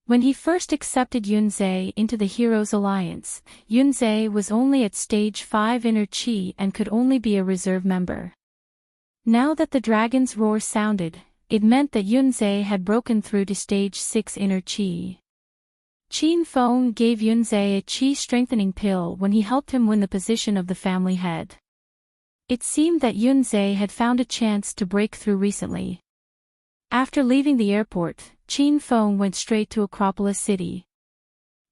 When he first accepted Yunzai into the Heroes Alliance, Yunzai was only at stage 5 inner chi and could only be a reserve member. Now that the dragon's roar sounded, it meant that Yunzai had broken through to stage 6 inner chi. Qin Feng gave Yunzai a chi strengthening pill when he helped him win the position of the family head. It seemed that Yunzai had found a chance to break through recently. After leaving the airport, Qin Feng went straight to Acropolis City.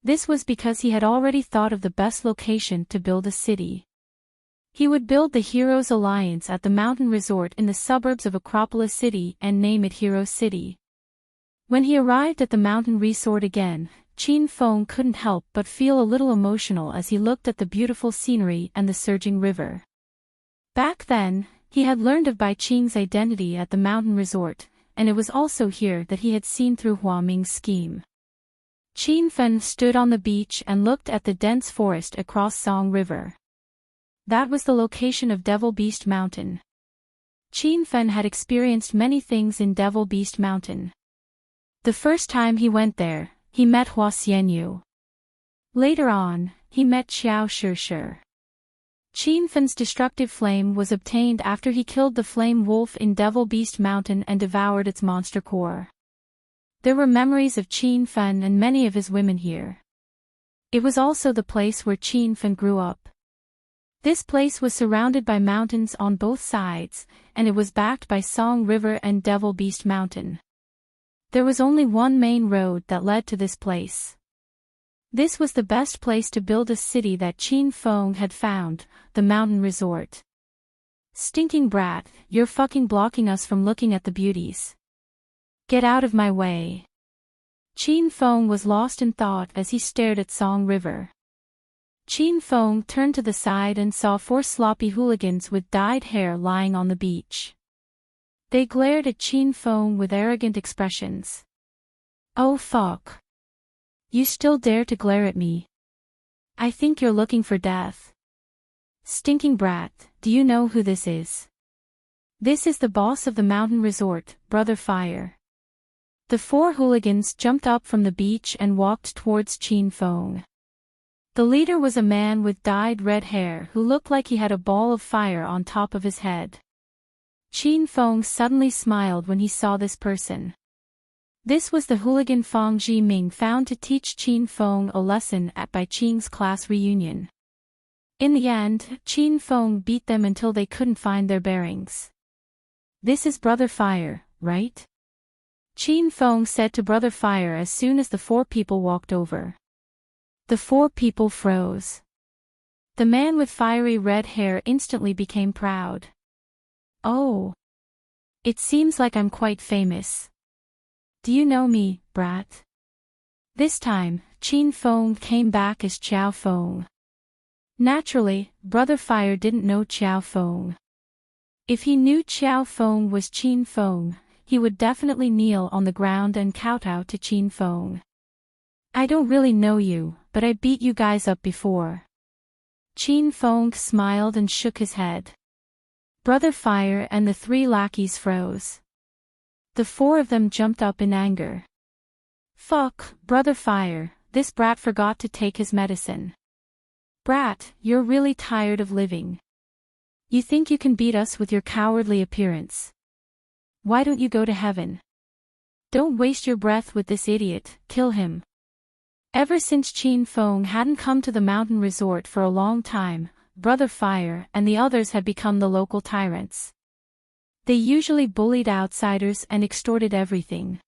This was because he had already thought of the best location to build a city. He would build the Heroes Alliance at the mountain resort in the suburbs of Acropolis City and name it Hero City. When he arrived at the mountain resort again, Qin Feng couldn't help but feel a little emotional as he looked at the beautiful scenery and the surging river. Back then, he had learned of Bai Qing's identity at the mountain resort, and it was also here that he had seen through Hua Ming's scheme. Qin Feng stood on the beach and looked at the dense forest across Song River. That was the location of Devil Beast Mountain. Qin Feng had experienced many things in Devil Beast Mountain. The first time he went there, he met Hua Xianyu. Later on, he met Xiao Shishir. Qin Fan's destructive flame was obtained after he killed the flame wolf in Devil Beast Mountain and devoured its monster core. There were memories of Qin Fan and many of his women here. It was also the place where Qin Fan grew up. This place was surrounded by mountains on both sides, and it was backed by Song River and Devil Beast Mountain. There was only one main road that led to this place. This was the best place to build a city that Qin Feng had found, the mountain resort. Stinking brat, you're fucking blocking us from looking at the beauties. Get out of my way. Qin Feng was lost in thought as he stared at Song River. Qin Feng turned to the side and saw 4 sloppy hooligans with dyed hair lying on the beach. They glared at Qin Feng with arrogant expressions. Oh fuck. You still dare to glare at me? I think you're looking for death. Stinking brat, do you know who this is? This is the boss of the mountain resort, Brother Fire. The 4 hooligans jumped up from the beach and walked towards Qin Feng. The leader was a man with dyed red hair who looked like he had a ball of fire on top of his head. Qin Feng suddenly smiled when he saw this person. This was the hooligan Fang Jiming found to teach Qin Feng a lesson at Bai Qing's class reunion. In the end, Qin Feng beat them until they couldn't find their bearings. This is Brother Fire, right? Qin Feng said to Brother Fire as soon as the 4 people walked over. The 4 people froze. The man with fiery red hair instantly became proud. Oh. It seems like I'm quite famous. Do you know me, brat? This time, Qin Feng came back as Qiao Feng. Naturally, Brother Fire didn't know Qiao Feng. If he knew Qiao Feng was Qin Feng, he would definitely kneel on the ground and kowtow to Qin Feng. I don't really know you, but I beat you guys up before. Qin Feng smiled and shook his head. Brother Fire and the 3 lackeys froze. The 4 of them jumped up in anger. Fuck, Brother Fire, this brat forgot to take his medicine. Brat, you're really tired of living. You think you can beat us with your cowardly appearance? Why don't you go to heaven? Don't waste your breath with this idiot, kill him. Ever since Qin Feng hadn't come to the mountain resort for a long time, Brother Fire and the others had become the local tyrants. They usually bullied outsiders and extorted everything.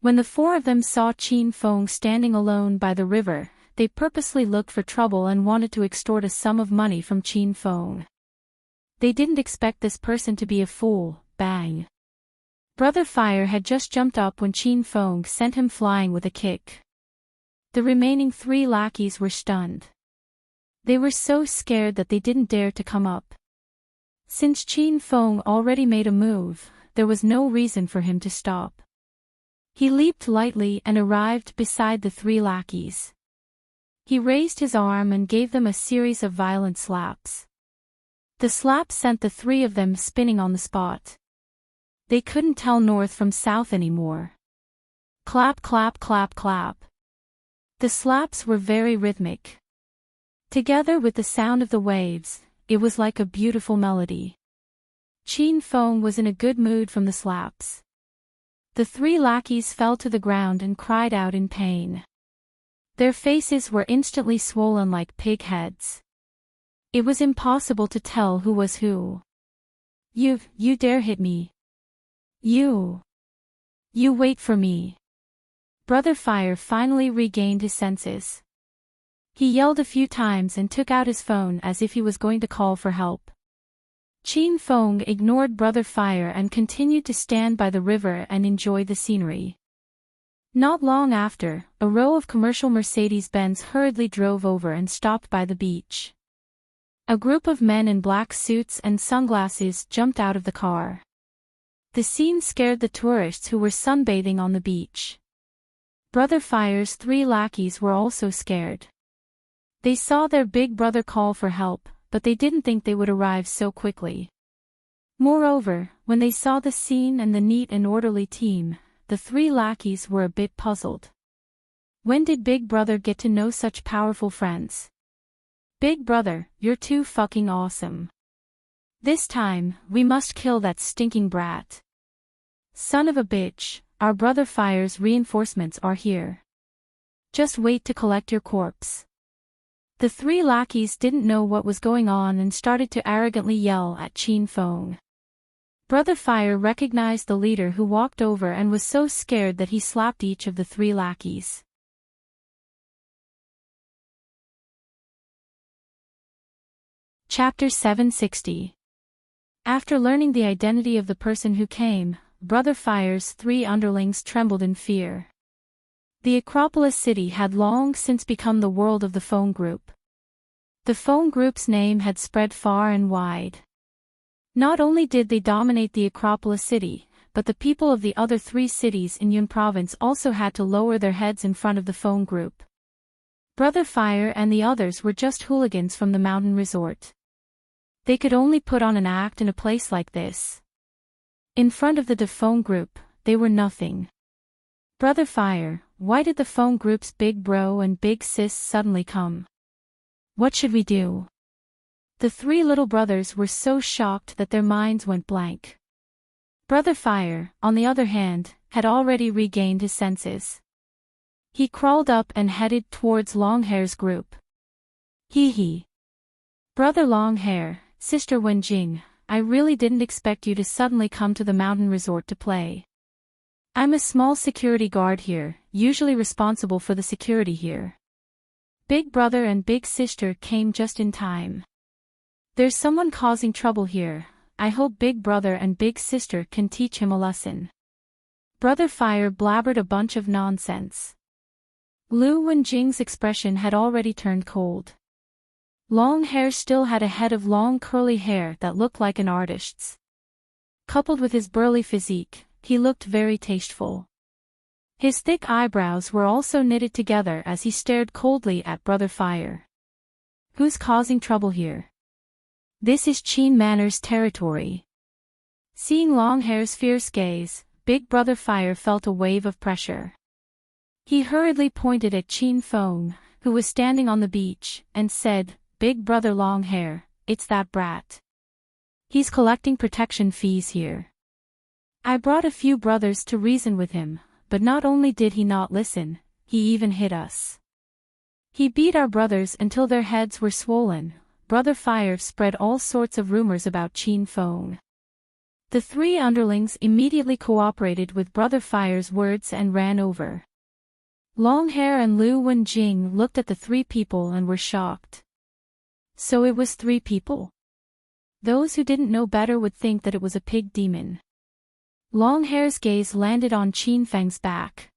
When the 4 of them saw Qin Feng standing alone by the river, they purposely looked for trouble and wanted to extort a sum of money from Qin Feng. They didn't expect this person to be a fool. Bang. Brother Fire had just jumped up when Qin Feng sent him flying with a kick. The remaining 3 lackeys were stunned. They were so scared that they didn't dare to come up. Since Qin Feng already made a move, there was no reason for him to stop. He leaped lightly and arrived beside the 3 lackeys. He raised his arm and gave them a series of violent slaps. The slaps sent the 3 of them spinning on the spot. They couldn't tell north from south anymore. Clap, clap, clap, clap. The slaps were very rhythmic. Together with the sound of the waves, it was like a beautiful melody. Qin Feng was in a good mood from the slaps. The 3 lackeys fell to the ground and cried out in pain. Their faces were instantly swollen like pig heads. It was impossible to tell who was who. You dare hit me. You wait for me. Brother Fire finally regained his senses. He yelled a few times and took out his phone as if he was going to call for help. Qin Feng ignored Brother Fire and continued to stand by the river and enjoy the scenery. Not long after, a row of commercial Mercedes-Benz hurriedly drove over and stopped by the beach. A group of men in black suits and sunglasses jumped out of the car. The scene scared the tourists who were sunbathing on the beach. Brother Fire's 3 lackeys were also scared. They saw their big brother call for help, but they didn't think they would arrive so quickly. Moreover, when they saw the scene and the neat and orderly team, the 3 lackeys were a bit puzzled. When did Big Brother get to know such powerful friends? Big brother, you're too fucking awesome. This time, we must kill that stinking brat. Son of a bitch, our brother Fire's reinforcements are here. Just wait to collect your corpse. The three lackeys didn't know what was going on and started to arrogantly yell at Qin Feng. Brother Fire recognized the leader who walked over and was so scared that he slapped each of the three lackeys. Chapter 760. After learning the identity of the person who came, Brother Fire's three underlings trembled in fear. The Acropolis city had long since become the world of the phone group. The phone group's name had spread far and wide. Not only did they dominate the Acropolis city, but the people of the other three cities in Yun province also had to lower their heads in front of the phone group. Brother Fire and the others were just hooligans from the mountain resort. They could only put on an act in a place like this. In front of the phone group, they were nothing. Brother Fire, why did the phone group's big bro and big sis suddenly come? What should we do? The three little brothers were so shocked that their minds went blank. Brother Fire, on the other hand, had already regained his senses. He crawled up and headed towards Longhair's group. Hee hee. Brother Longhair, Sister Wenjing, I really didn't expect you to suddenly come to the mountain resort to play. I'm a small security guard here, usually responsible for the security here. Big brother and big sister came just in time. There's someone causing trouble here. I hope big brother and big sister can teach him a lesson. Brother Fire blabbered a bunch of nonsense. Lu Wenjing's expression had already turned cold. Longhair still had a head of long curly hair that looked like an artist's. Coupled with his burly physique, he looked very tasteful. His thick eyebrows were also knitted together as he stared coldly at Brother Fire. Who's causing trouble here? This is Qin Manor's territory. Seeing Longhair's fierce gaze, Big Brother Fire felt a wave of pressure. He hurriedly pointed at Qin Feng, who was standing on the beach, and said, Big Brother Longhair, it's that brat. He's collecting protection fees here. I brought a few brothers to reason with him, but not only did he not listen, he even hit us. He beat our brothers until their heads were swollen. Brother Fire spread all sorts of rumors about Qin Feng. The three underlings immediately cooperated with Brother Fire's words and ran over. Longhair and Lu Wenjing looked at the three people and were shocked. So it was three people? Those who didn't know better would think that it was a pig demon. Longhair's gaze landed on Qin Feng's back.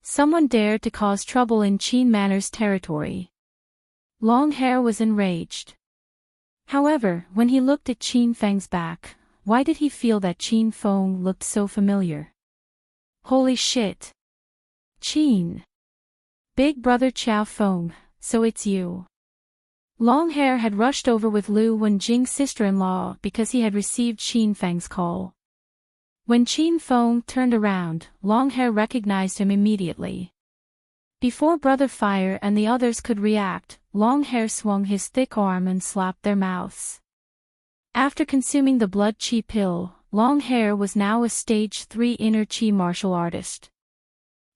Someone dared to cause trouble in Qin Manor's territory. Longhair was enraged. However, when he looked at Qin Feng's back, why did he feel that Qin Feng looked so familiar? Holy shit! Qin! Big brother Qiao Feng, so it's you. Longhair had rushed over with Lu Wenjing's sister-in-law because he had received Qin Feng's call. When Qin Feng turned around, Longhair recognized him immediately. Before Brother Fire and the others could react, Longhair swung his thick arm and slapped their mouths. After consuming the blood chi pill, Longhair was now a stage 3 inner chi martial artist.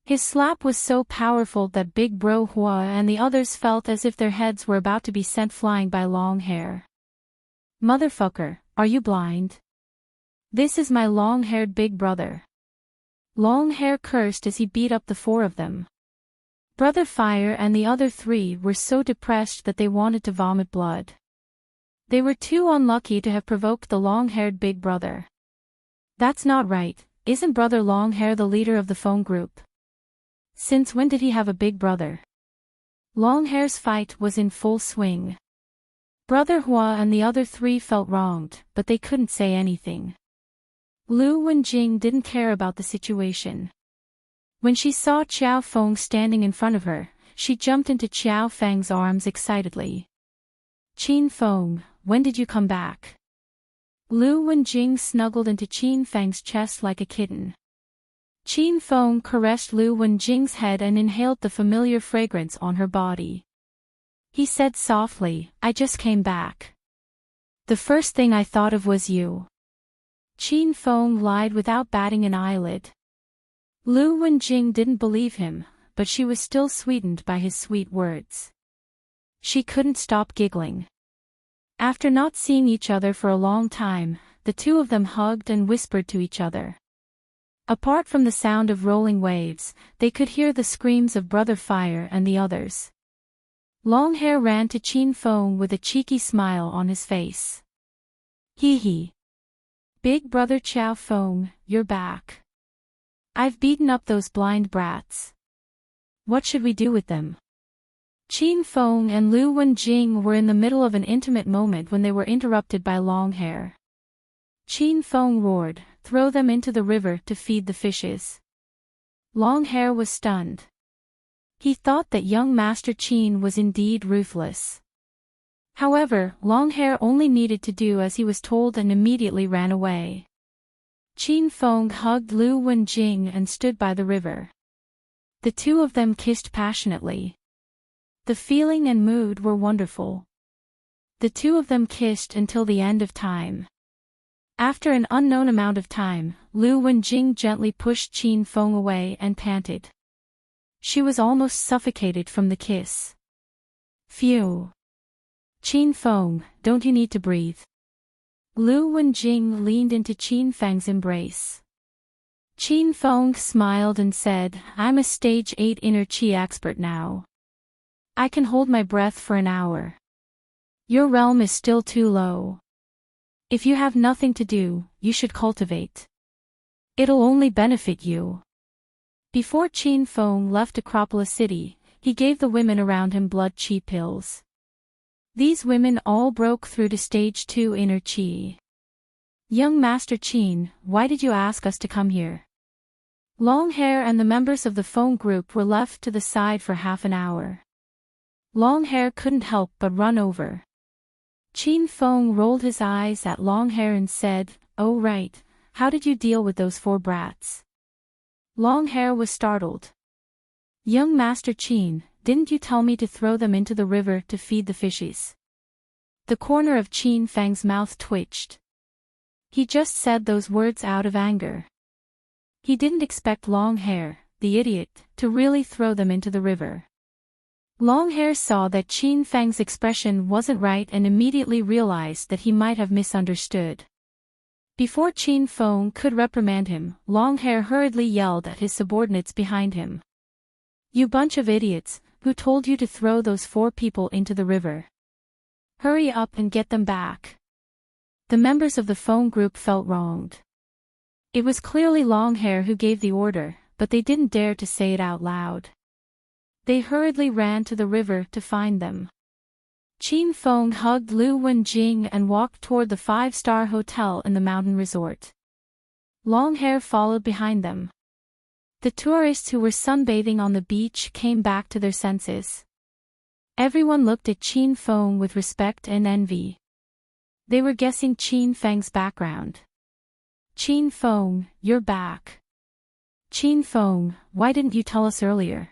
His slap was so powerful that Big Bro Hua and the others felt as if their heads were about to be sent flying by Longhair. Motherfucker, are you blind? This is my long-haired big brother. Longhair cursed as he beat up the four of them. Brother Fire and the other three were so depressed that they wanted to vomit blood. They were too unlucky to have provoked the long-haired big brother. That's not right, isn't Brother Longhair the leader of the phone group? Since when did he have a big brother? Longhair's fight was in full swing. Brother Hua and the other three felt wronged, but they couldn't say anything. Lu Wenjing didn't care about the situation. When she saw Qiao Feng standing in front of her, she jumped into Qiao Feng's arms excitedly. Qin Feng, when did you come back? Lu Wenjing snuggled into Qin Feng's chest like a kitten. Qin Feng caressed Lu Wenjing's head and inhaled the familiar fragrance on her body. He said softly, I just came back. The first thing I thought of was you. Qin Feng lied without batting an eyelid. Lu Wenjing didn't believe him, but she was still sweetened by his sweet words. She couldn't stop giggling. After not seeing each other for a long time, the two of them hugged and whispered to each other. Apart from the sound of rolling waves, they could hear the screams of Brother Fire and the others. Longhair ran to Qin Feng with a cheeky smile on his face. Hee hee. Big brother Qiao Feng, you're back. I've beaten up those blind brats. What should we do with them? Qin Feng and Lu Wenjing were in the middle of an intimate moment when they were interrupted by Longhair. Qin Feng roared, throw them into the river to feed the fishes. Longhair was stunned. He thought that young Master Qin was indeed ruthless. However, Longhair only needed to do as he was told and immediately ran away. Qin Feng hugged Lu Wenjing and stood by the river. The two of them kissed passionately. The feeling and mood were wonderful. The two of them kissed until the end of time. After an unknown amount of time, Lu Wenjing gently pushed Qin Feng away and panted. She was almost suffocated from the kiss. Phew. Qin Feng, don't you need to breathe? Lu Wenjing leaned into Qin Feng's embrace. Qin Feng smiled and said, I'm a stage 8 inner chi expert now. I can hold my breath for an hour. Your realm is still too low. If you have nothing to do, you should cultivate. It'll only benefit you. Before Qin Feng left Acropolis City, he gave the women around him blood chi pills. These women all broke through to stage 2 inner chi. Young Master Qin, why did you ask us to come here? Longhair and the members of the Feng group were left to the side for half an hour. Longhair couldn't help but run over. Qin Feng rolled his eyes at Longhair and said, oh right, how did you deal with those 4 brats? Longhair was startled. Young Master Qin, didn't you tell me to throw them into the river to feed the fishes? The corner of Qin Feng's mouth twitched. He just said those words out of anger. He didn't expect Longhair, the idiot, to really throw them into the river. Longhair saw that Qin Feng's expression wasn't right and immediately realized that he might have misunderstood. Before Qin Feng could reprimand him, Longhair hurriedly yelled at his subordinates behind him. You bunch of idiots, who told you to throw those 4 people into the river? Hurry up and get them back. The members of the Feng group felt wronged. It was clearly Longhair who gave the order, but they didn't dare to say it out loud. They hurriedly ran to the river to find them. Qin Feng hugged Lu Wenjing and walked toward the 5-star hotel in the mountain resort. Longhair followed behind them. The tourists who were sunbathing on the beach came back to their senses. Everyone looked at Qin Feng with respect and envy. They were guessing Qin Feng's background. Qin Feng, you're back. Qin Feng, why didn't you tell us earlier?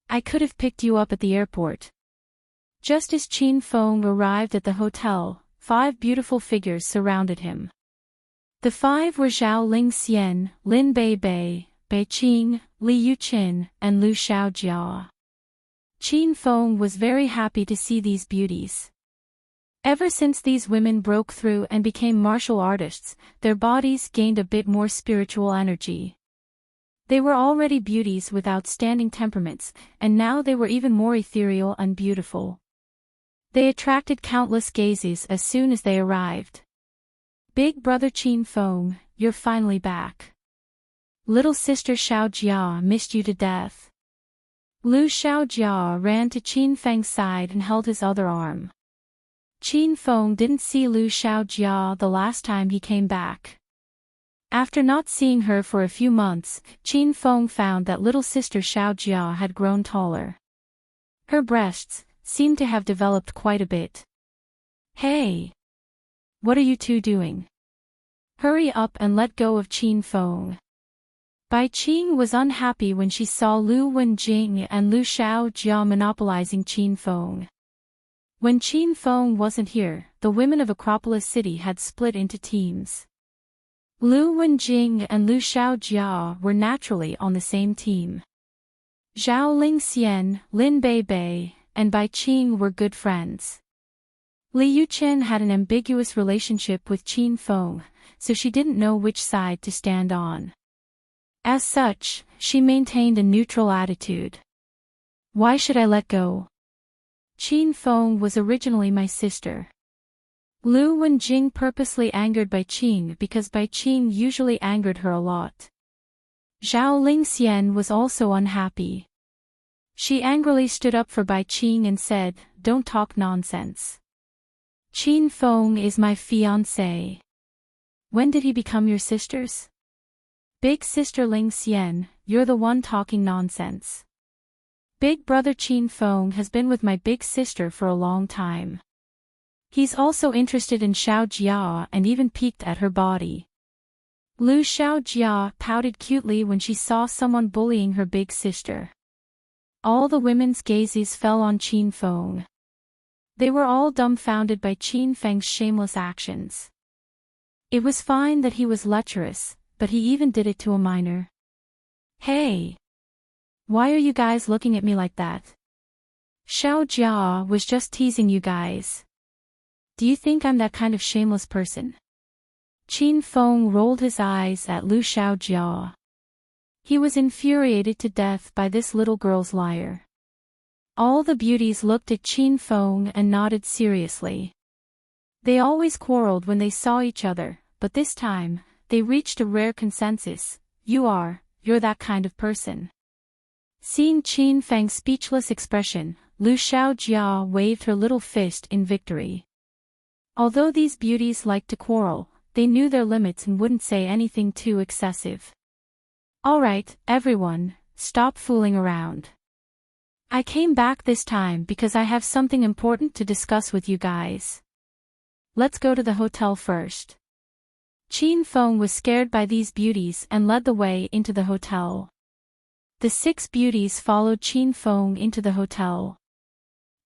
I could have picked you up at the airport. Just as Qin Feng arrived at the hotel, 5 beautiful figures surrounded him. The 5 were Zhao Lingxian, Lin Bei, Bei Qing, Li Yuqin, and Lu Xiaojia. Qin Feng was very happy to see these beauties. Ever since these women broke through and became martial artists, their bodies gained a bit more spiritual energy. They were already beauties with outstanding temperaments, and now they were even more ethereal and beautiful. They attracted countless gazes as soon as they arrived. Big brother Qin Feng, you're finally back. Little sister Xiaojia missed you to death. Lu Xiaojia ran to Qin Feng's side and held his other arm. Qin Feng didn't see Lu Xiaojia the last time he came back. After not seeing her for a few months, Qin Feng found that little sister Xiaojia had grown taller. Her breasts seemed to have developed quite a bit. Hey! What are you two doing? Hurry up and let go of Qin Feng. Bai Qing was unhappy when she saw Lu Wenjing and Lu Xiaojia monopolizing Qin Feng. When Qin Feng wasn't here, the women of Acropolis City had split into teams. Lu Wenjing and Lu Xiaojia were naturally on the same team. Zhao Lingxian, Lin Beibei, and Bai Qing were good friends. Li Yuqian had an ambiguous relationship with Qin Feng, so she didn't know which side to stand on. As such, she maintained a neutral attitude. Why should I let go? Qin Feng was originally my sister. Lu Wenjing purposely angered Bai Qing because Bai Qing usually angered her a lot. Zhao Lingxian was also unhappy. She angrily stood up for Bai Qing and said, "Don't talk nonsense. Qin Feng is my fiancé." When did he become your sister's? Big sister Lingxian, you're the one talking nonsense. Big brother Qin Feng has been with my big sister for a long time. He's also interested in Xiaojia and even peeked at her body. Lu Xiaojia pouted cutely when she saw someone bullying her big sister. All the women's gazes fell on Qin Feng. They were all dumbfounded by Qin Feng's shameless actions. It was fine that he was lecherous, but he even did it to a minor. Hey! Why are you guys looking at me like that? Xiaojia was just teasing you guys. Do you think I'm that kind of shameless person? Qin Feng rolled his eyes at Lu Xiaojia. He was infuriated to death by this little girl's liar. All the beauties looked at Qin Feng and nodded seriously. They always quarreled when they saw each other, but this time, they reached a rare consensus. You're that kind of person. Seeing Qin Feng's speechless expression, Lu Xiaojia waved her little fist in victory. Although these beauties liked to quarrel, they knew their limits and wouldn't say anything too excessive. Alright, everyone, stop fooling around. I came back this time because I have something important to discuss with you guys. Let's go to the hotel first. Qin Feng was scared by these beauties and led the way into the hotel. The 6 beauties followed Qin Feng into the hotel.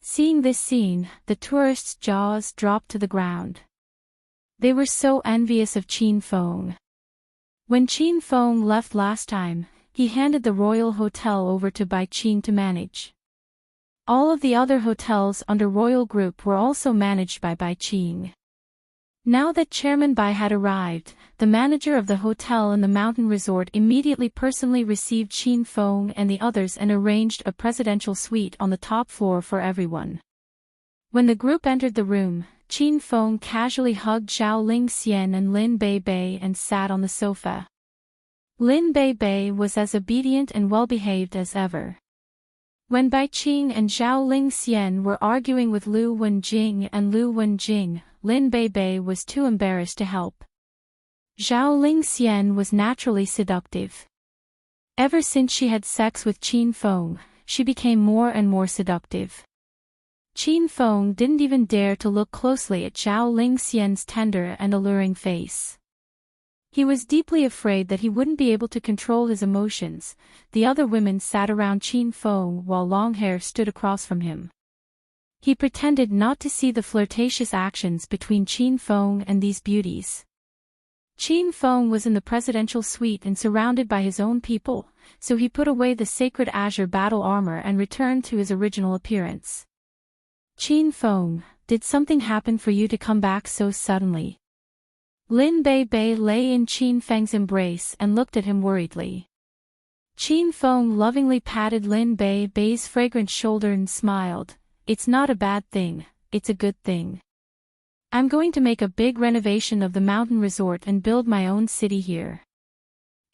Seeing this scene, the tourists' jaws dropped to the ground. They were so envious of Qin Feng. When Qin Feng left last time, he handed the royal hotel over to Bai Qing to manage. All of the other hotels under Royal Group were also managed by Bai Qing. Now that Chairman Bai had arrived, the manager of the hotel and the mountain resort immediately personally received Qin Feng and the others and arranged a presidential suite on the top floor for everyone. When the group entered the room, Qin Feng casually hugged Zhao Lingxian and Lin Beibei and sat on the sofa. Lin Beibei was as obedient and well-behaved as ever. When Bai Qing and Zhao Lingxian were arguing with Lu Wenjing and Lu Wenjing, Lin Beibei was too embarrassed to help. Zhao Lingxian was naturally seductive. Ever since she had sex with Qin Feng, she became more and more seductive. Qin Feng didn't even dare to look closely at Zhao Lingxian's tender and alluring face. He was deeply afraid that he wouldn't be able to control his emotions. The other women sat around Qin Feng while Longhair stood across from him. He pretended not to see the flirtatious actions between Qin Feng and these beauties. Qin Feng was in the presidential suite and surrounded by his own people, so he put away the sacred azure battle armor and returned to his original appearance. Qin Feng, did something happen for you to come back so suddenly? Lin Beibei lay in Qin Feng's embrace and looked at him worriedly. Qin Feng lovingly patted Lin Beibei's fragrant shoulder and smiled. It's not a bad thing, it's a good thing. I'm going to make a big renovation of the mountain resort and build my own city here.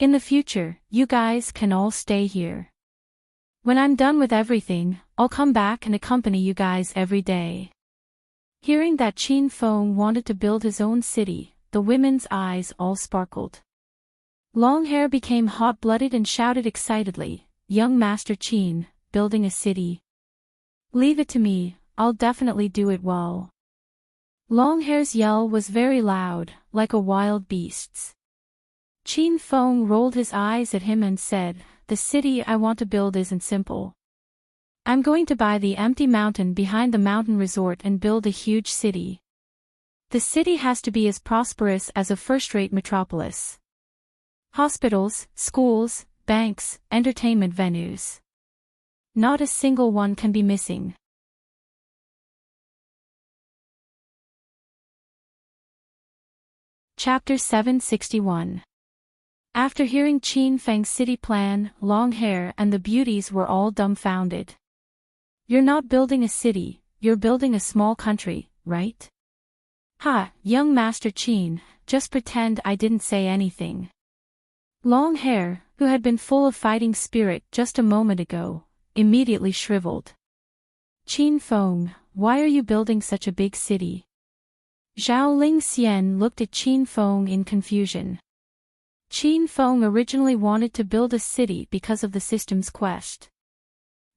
In the future, you guys can all stay here. When I'm done with everything, I'll come back and accompany you guys every day. Hearing that Qin Feng wanted to build his own city, the women's eyes all sparkled. Longhair became hot-blooded and shouted excitedly, "Young Master Qin, building a city. Leave it to me, I'll definitely do it well." Longhair's yell was very loud, like a wild beast's. Qin Feng rolled his eyes at him and said, "The city I want to build isn't simple. I'm going to buy the empty mountain behind the mountain resort and build a huge city. The city has to be as prosperous as a first-rate metropolis. Hospitals, schools, banks, entertainment venues. Not a single one can be missing. Chapter 761. After hearing Qin Feng's city plan, Long Hair and the beauties were all dumbfounded. You're not building a city, you're building a small country, right? Ha, young Master Qin, just pretend I didn't say anything. Long Hair, who had been full of fighting spirit just a moment ago, immediately shriveled. Qin Feng, why are you building such a big city? Zhao Ling Xian looked at Qin Feng in confusion. Qin Feng originally wanted to build a city because of the system's quest.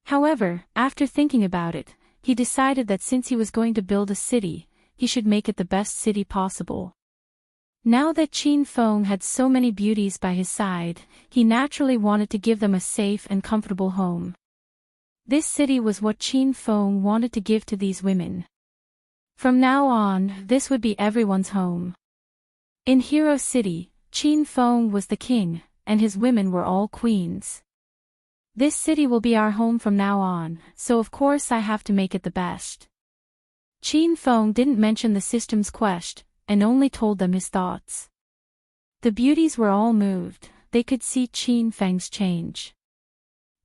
However, after thinking about it, he decided that since he was going to build a city, he should make it the best city possible. Now that Qin Feng had so many beauties by his side, he naturally wanted to give them a safe and comfortable home. This city was what Qin Feng wanted to give to these women. From now on, this would be everyone's home. In Hero City, Qin Feng was the king, and his women were all queens. This city will be our home from now on, so of course I have to make it the best. Qin Feng didn't mention the system's quest, and only told them his thoughts. The beauties were all moved, they could see Qin Feng's change.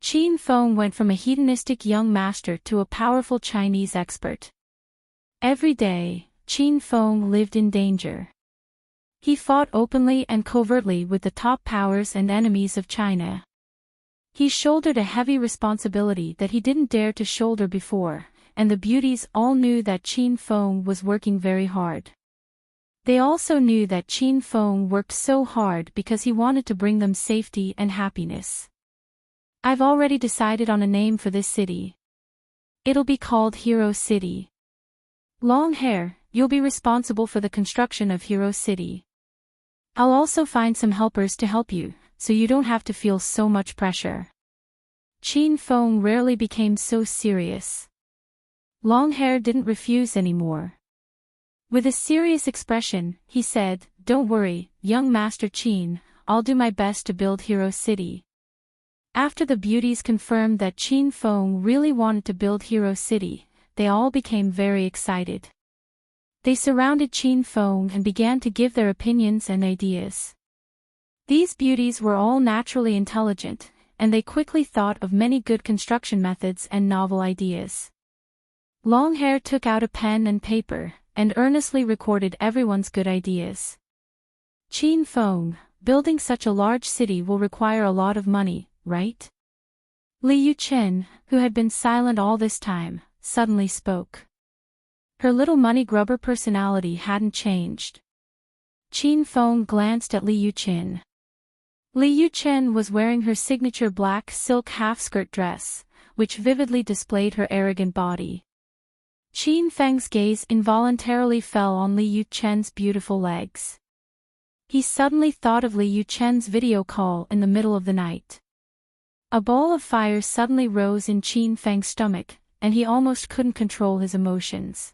Qin Feng went from a hedonistic young master to a powerful Chinese expert. Every day, Qin Feng lived in danger. He fought openly and covertly with the top powers and enemies of China. He shouldered a heavy responsibility that he didn't dare to shoulder before, and the beauties all knew that Qin Feng was working very hard. They also knew that Qin Feng worked so hard because he wanted to bring them safety and happiness. I've already decided on a name for this city. It'll be called Hero City. Long Hair, you'll be responsible for the construction of Hero City. I'll also find some helpers to help you, so you don't have to feel so much pressure. Qin Feng rarely became so serious. Long Hair didn't refuse anymore. With a serious expression, he said, "Don't worry, young Master Qin, I'll do my best to build Hero City." After the beauties confirmed that Qin Feng really wanted to build Hero City, they all became very excited. They surrounded Qin Feng and began to give their opinions and ideas. These beauties were all naturally intelligent, and they quickly thought of many good construction methods and novel ideas. Long Hair took out a pen and paper, and earnestly recorded everyone's good ideas. Qin Feng, building such a large city will require a lot of money, right? Li Yuchen, who had been silent all this time, suddenly spoke. Her little money grubber personality hadn't changed. Qin Feng glanced at Li Yuchen. Li Yuchen was wearing her signature black silk half-skirt dress, which vividly displayed her arrogant body. Qin Feng's gaze involuntarily fell on Li Yuchen's beautiful legs. He suddenly thought of Li Yuchen's video call in the middle of the night. A ball of fire suddenly rose in Qin Feng's stomach, and he almost couldn't control his emotions.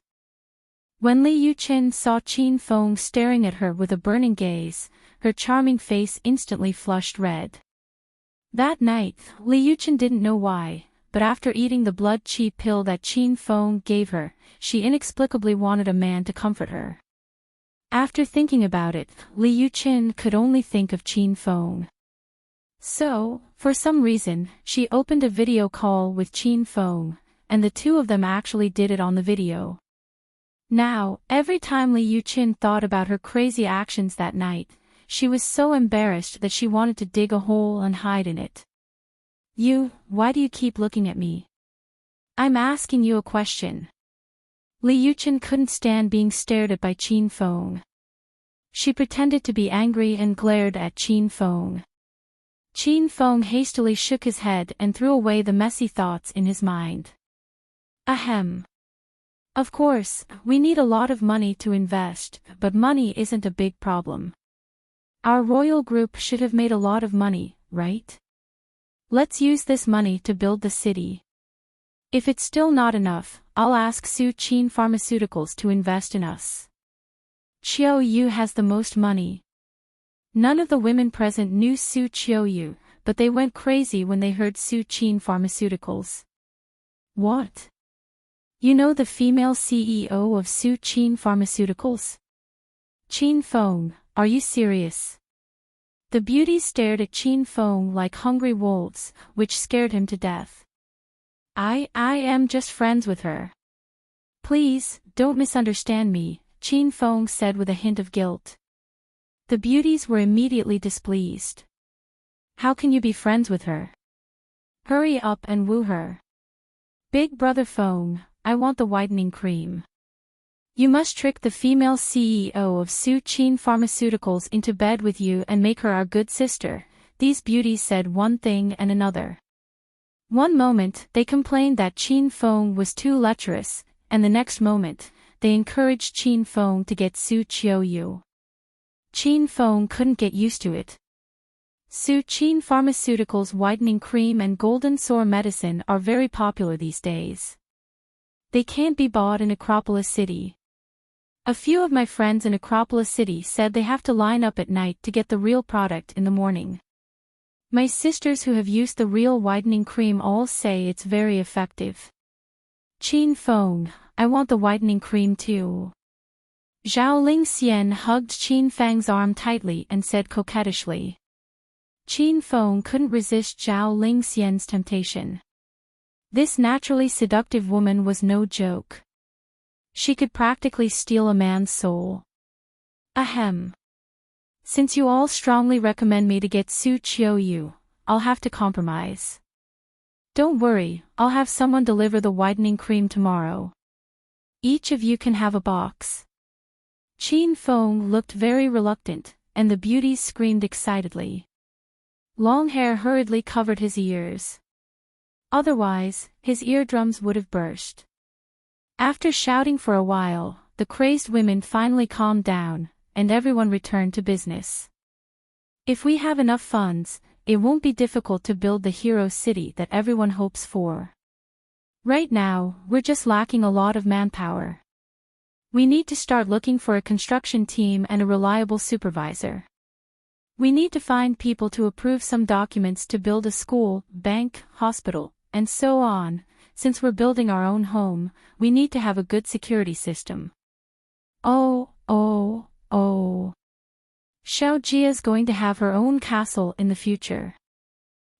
When Li Yuchen saw Qin Feng staring at her with a burning gaze, her charming face instantly flushed red. That night, Li Yuchen didn't know why, but after eating the blood qi pill that Qin Feng gave her, she inexplicably wanted a man to comfort her. After thinking about it, Li Yuchen could only think of Qin Feng. So, for some reason, she opened a video call with Qin Feng, and the two of them actually did it on the video. Now, every time Li Yuchen thought about her crazy actions that night, she was so embarrassed that she wanted to dig a hole and hide in it. Why do you keep looking at me? I'm asking you a question. Li Yuchen couldn't stand being stared at by Qin Feng. She pretended to be angry and glared at Qin Feng. Qin Feng hastily shook his head and threw away the messy thoughts in his mind. Ahem. Of course, we need a lot of money to invest, but money isn't a big problem. Our royal group should have made a lot of money, right? Let's use this money to build the city. If it's still not enough, I'll ask Su Qin Pharmaceuticals to invest in us. Qiu Yu has the most money. None of the women present knew Su Qiu Yu, but they went crazy when they heard Su Qin Pharmaceuticals. What? You know the female CEO of Su Qin Pharmaceuticals? Qin Feng, are you serious? The beauties stared at Qin Feng like hungry wolves, which scared him to death. I am just friends with her. Please, don't misunderstand me, Qin Feng said with a hint of guilt. The beauties were immediately displeased. How can you be friends with her? Hurry up and woo her. Big brother Feng, I want the whitening cream. You must trick the female CEO of Su Qin Pharmaceuticals into bed with you and make her our good sister. These beauties said one thing and another. One moment, they complained that Qin Feng was too lecherous, and the next moment, they encouraged Qin Feng to get Su Qiu Yu. Qin Feng couldn't get used to it. Su Qin Pharmaceuticals whitening cream and golden sore medicine are very popular these days. They can't be bought in Acropolis City. A few of my friends in Acropolis City said they have to line up at night to get the real product in the morning. My sisters who have used the real whitening cream all say it's very effective. Qin Feng, I want the whitening cream too. Zhao Lingxian hugged Qin Feng's arm tightly and said coquettishly. Qin Feng couldn't resist Zhao Lingxian's temptation. This naturally seductive woman was no joke. She could practically steal a man's soul. Ahem. Since you all strongly recommend me to get Su Qiu Yu, I'll have to compromise. Don't worry, I'll have someone deliver the whitening cream tomorrow. Each of you can have a box. Qin Feng looked very reluctant, and the beauties screamed excitedly. Long hair hurriedly covered his ears. Otherwise, his eardrums would have burst. After shouting for a while, the crazed women finally calmed down, and everyone returned to business. If we have enough funds, it won't be difficult to build the hero city that everyone hopes for. Right now, we're just lacking a lot of manpower. We need to start looking for a construction team and a reliable supervisor. We need to find people to approve some documents to build a school, bank, hospital, and so on. Since we're building our own home, we need to have a good security system. Oh. Xiao Jia's going to have her own castle in the future.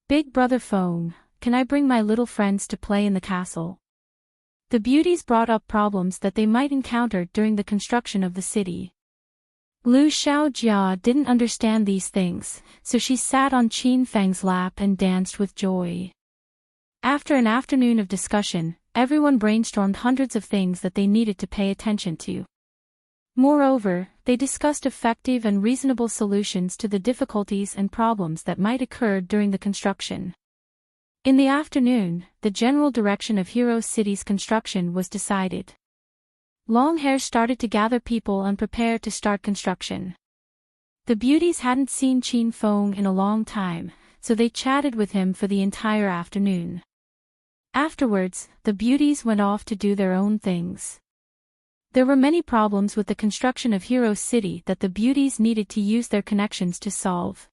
Big brother Feng, can I bring my little friends to play in the castle? The beauties brought up problems that they might encounter during the construction of the city. Lu Xiaojia didn't understand these things, so she sat on Qin Feng's lap and danced with joy. After an afternoon of discussion, everyone brainstormed hundreds of things that they needed to pay attention to. Moreover, they discussed effective and reasonable solutions to the difficulties and problems that might occur during the construction. In the afternoon, the general direction of Hero City's construction was decided. Longhair started to gather people and prepare to start construction. The beauties hadn't seen Qin Feng in a long time, so they chatted with him for the entire afternoon. Afterwards, the beauties went off to do their own things. There were many problems with the construction of Hero City that the beauties needed to use their connections to solve.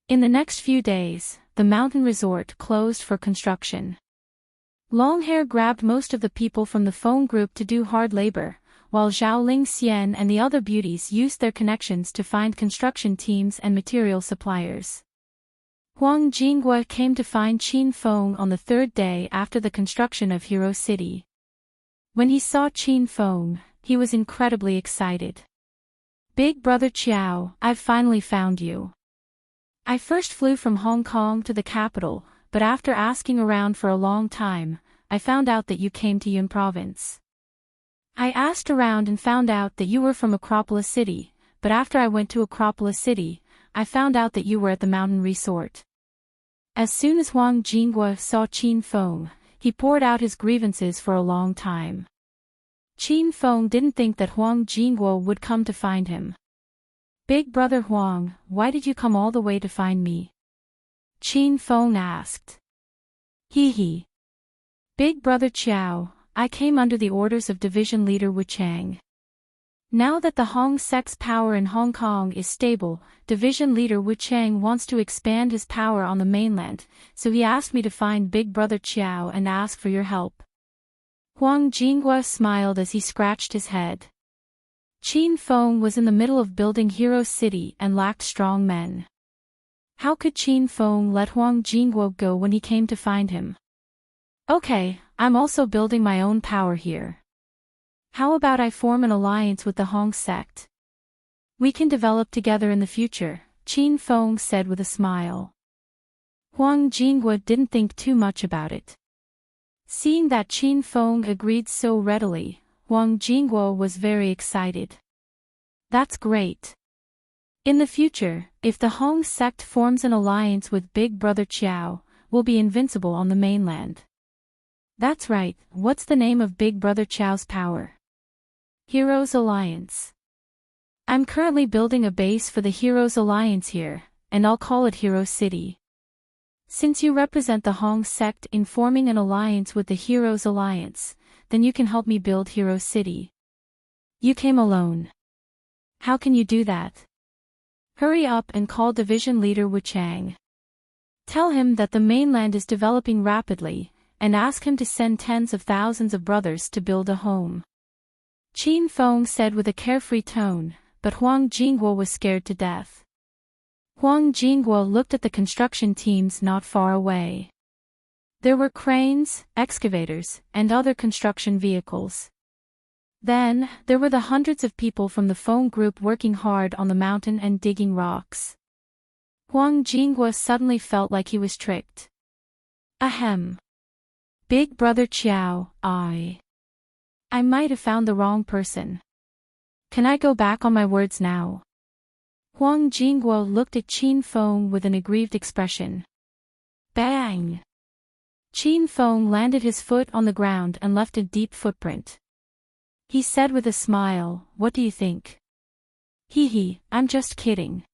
In the next few days, the mountain resort closed for construction. Longhair grabbed most of the people from the phone group to do hard labor, while Zhao Lingxian and the other beauties used their connections to find construction teams and material suppliers. Huang Jinghua came to find Qin Feng on the third day after the construction of Hero City. When he saw Qin Feng, he was incredibly excited. Big brother Qiao, I've finally found you. I first flew from Hong Kong to the capital, but after asking around for a long time, I found out that you came to Yun Province. I asked around and found out that you were from Acropolis City, but after I went to Acropolis City, I found out that you were at the mountain resort. As soon as Huang Jinghua saw Qin Feng, he poured out his grievances for a long time. Qin Feng didn't think that Huang Jinghua would come to find him. Big brother Huang, why did you come all the way to find me? Qin Feng asked. Hee. Big Brother Chiao, I came under the orders of Division Leader Wu Chang. Now that the Hong sect's power in Hong Kong is stable, Division Leader Wu Chang wants to expand his power on the mainland, so he asked me to find Big Brother Chiao and ask for your help. Huang Jinghua smiled as he scratched his head. Qin Feng was in the middle of building Hero City and lacked strong men. How could Qin Feng let Huang Jinghua go when he came to find him? Okay, I'm also building my own power here. How about I form an alliance with the Hong sect? We can develop together in the future, Qin Feng said with a smile. Huang Jinghua didn't think too much about it. Seeing that Qin Feng agreed so readily, Huang Jinghua was very excited. That's great. In the future, if the Hong sect forms an alliance with Big Brother Chiao, we'll be invincible on the mainland. That's right, what's the name of Big Brother Chiao's power? Heroes Alliance. I'm currently building a base for the Heroes Alliance here, and I'll call it Hero City. Since you represent the Hong sect in forming an alliance with the Heroes Alliance, then you can help me build Hero City. You came alone. How can you do that? Hurry up and call Division Leader Wu Chang. Tell him that the mainland is developing rapidly, and ask him to send tens of thousands of brothers to build a home. Qin Feng said with a carefree tone, but Huang Jinghua was scared to death. Huang Jinghua looked at the construction teams not far away. There were cranes, excavators, and other construction vehicles. Then, there were the hundreds of people from the Feng group working hard on the mountain and digging rocks. Huang Jinghua suddenly felt like he was tricked. Ahem. Big Brother Chiao, I might have found the wrong person. Can I go back on my words now? Huang Jinghua looked at Qin Feng with an aggrieved expression. Bang! Qin Feng landed his foot on the ground and left a deep footprint. He said with a smile, "What do you think?" Hee, I'm just kidding.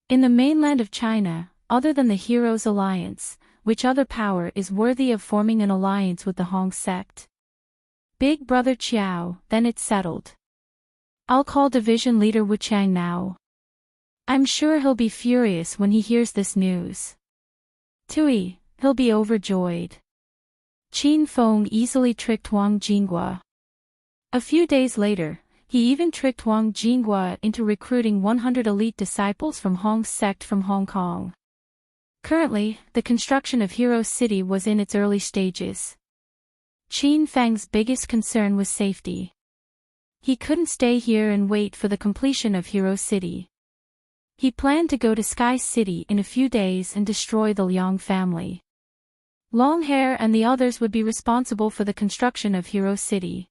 In the mainland of China, other than the Heroes Alliance, which other power is worthy of forming an alliance with the Hong sect? Big Brother Chiao, then it's settled. I'll call Division Leader Wu Chang now. I'm sure he'll be furious when he hears this news. Tui, he'll be overjoyed. Qin Feng easily tricked Huang Jinghua. A few days later, he even tricked Huang Jinghua into recruiting 100 elite disciples from Hong sect from Hong Kong. Currently, the construction of Hero City was in its early stages. Qin Feng's biggest concern was safety. He couldn't stay here and wait for the completion of Hero City. He planned to go to Sky City in a few days and destroy the Liang family. Longhair and the others would be responsible for the construction of Hero City.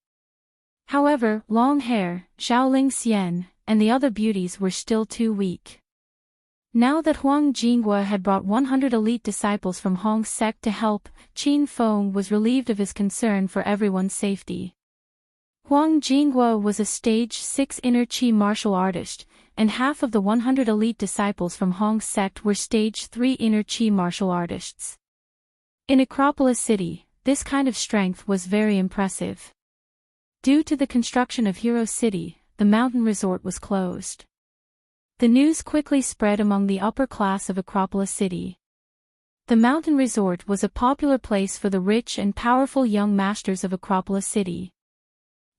However, Longhair, Xiaoling Xian, and the other beauties were still too weak. Now that Huang Jinghua had brought 100 elite disciples from Hong sect to help, Qin Feng was relieved of his concern for everyone's safety. Huang Jinghua was a stage 6 inner chi martial artist, and half of the 100 elite disciples from Hong sect were stage 3 inner chi martial artists. In Acropolis City, this kind of strength was very impressive. Due to the construction of Hero City, the mountain resort was closed. The news quickly spread among the upper class of Acropolis City. The mountain resort was a popular place for the rich and powerful young masters of Acropolis City.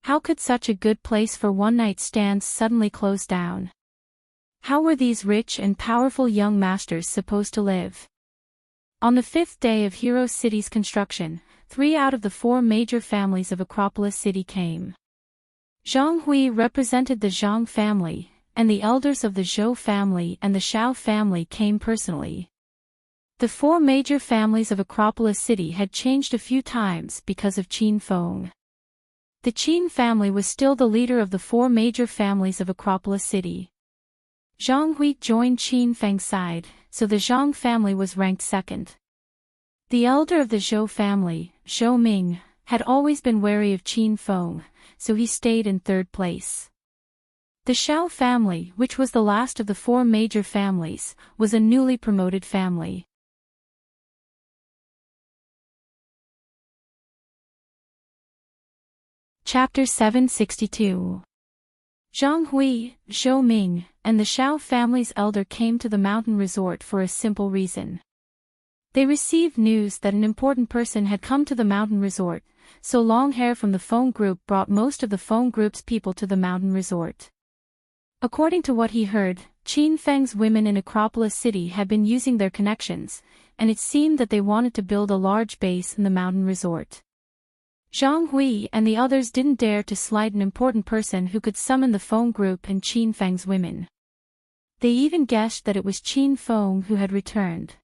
How could such a good place for one-night stands suddenly close down? How were these rich and powerful young masters supposed to live? On the 5th day of Hero City's construction, 3 out of the 4 major families of Acropolis City came. Zhang Hui represented the Zhang family, and the elders of the Zhou family and the Xiao family came personally. The 4 major families of Acropolis City had changed a few times because of Qin Feng. The Qin family was still the leader of the 4 major families of Acropolis City. Zhang Hui joined Qin Feng's side, so the Zhang family was ranked second. The elder of the Zhou family, Zhou Ming, had always been wary of Qin Feng, so he stayed in 3rd place. The Xiao family, which was the last of the 4 major families, was a newly promoted family. Chapter 762. Zhang Hui, Zhou Ming, and the Xiao family's elder came to the mountain resort for a simple reason. They received news that an important person had come to the mountain resort, so Long Hair from the phone group brought most of the phone group's people to the mountain resort. According to what he heard, Qin Feng's women in Acropolis City had been using their connections, and it seemed that they wanted to build a large base in the mountain resort. Zhang Hui and the others didn't dare to slight an important person who could summon the phone group and Qin Feng's women. They even guessed that it was Qin Feng who had returned.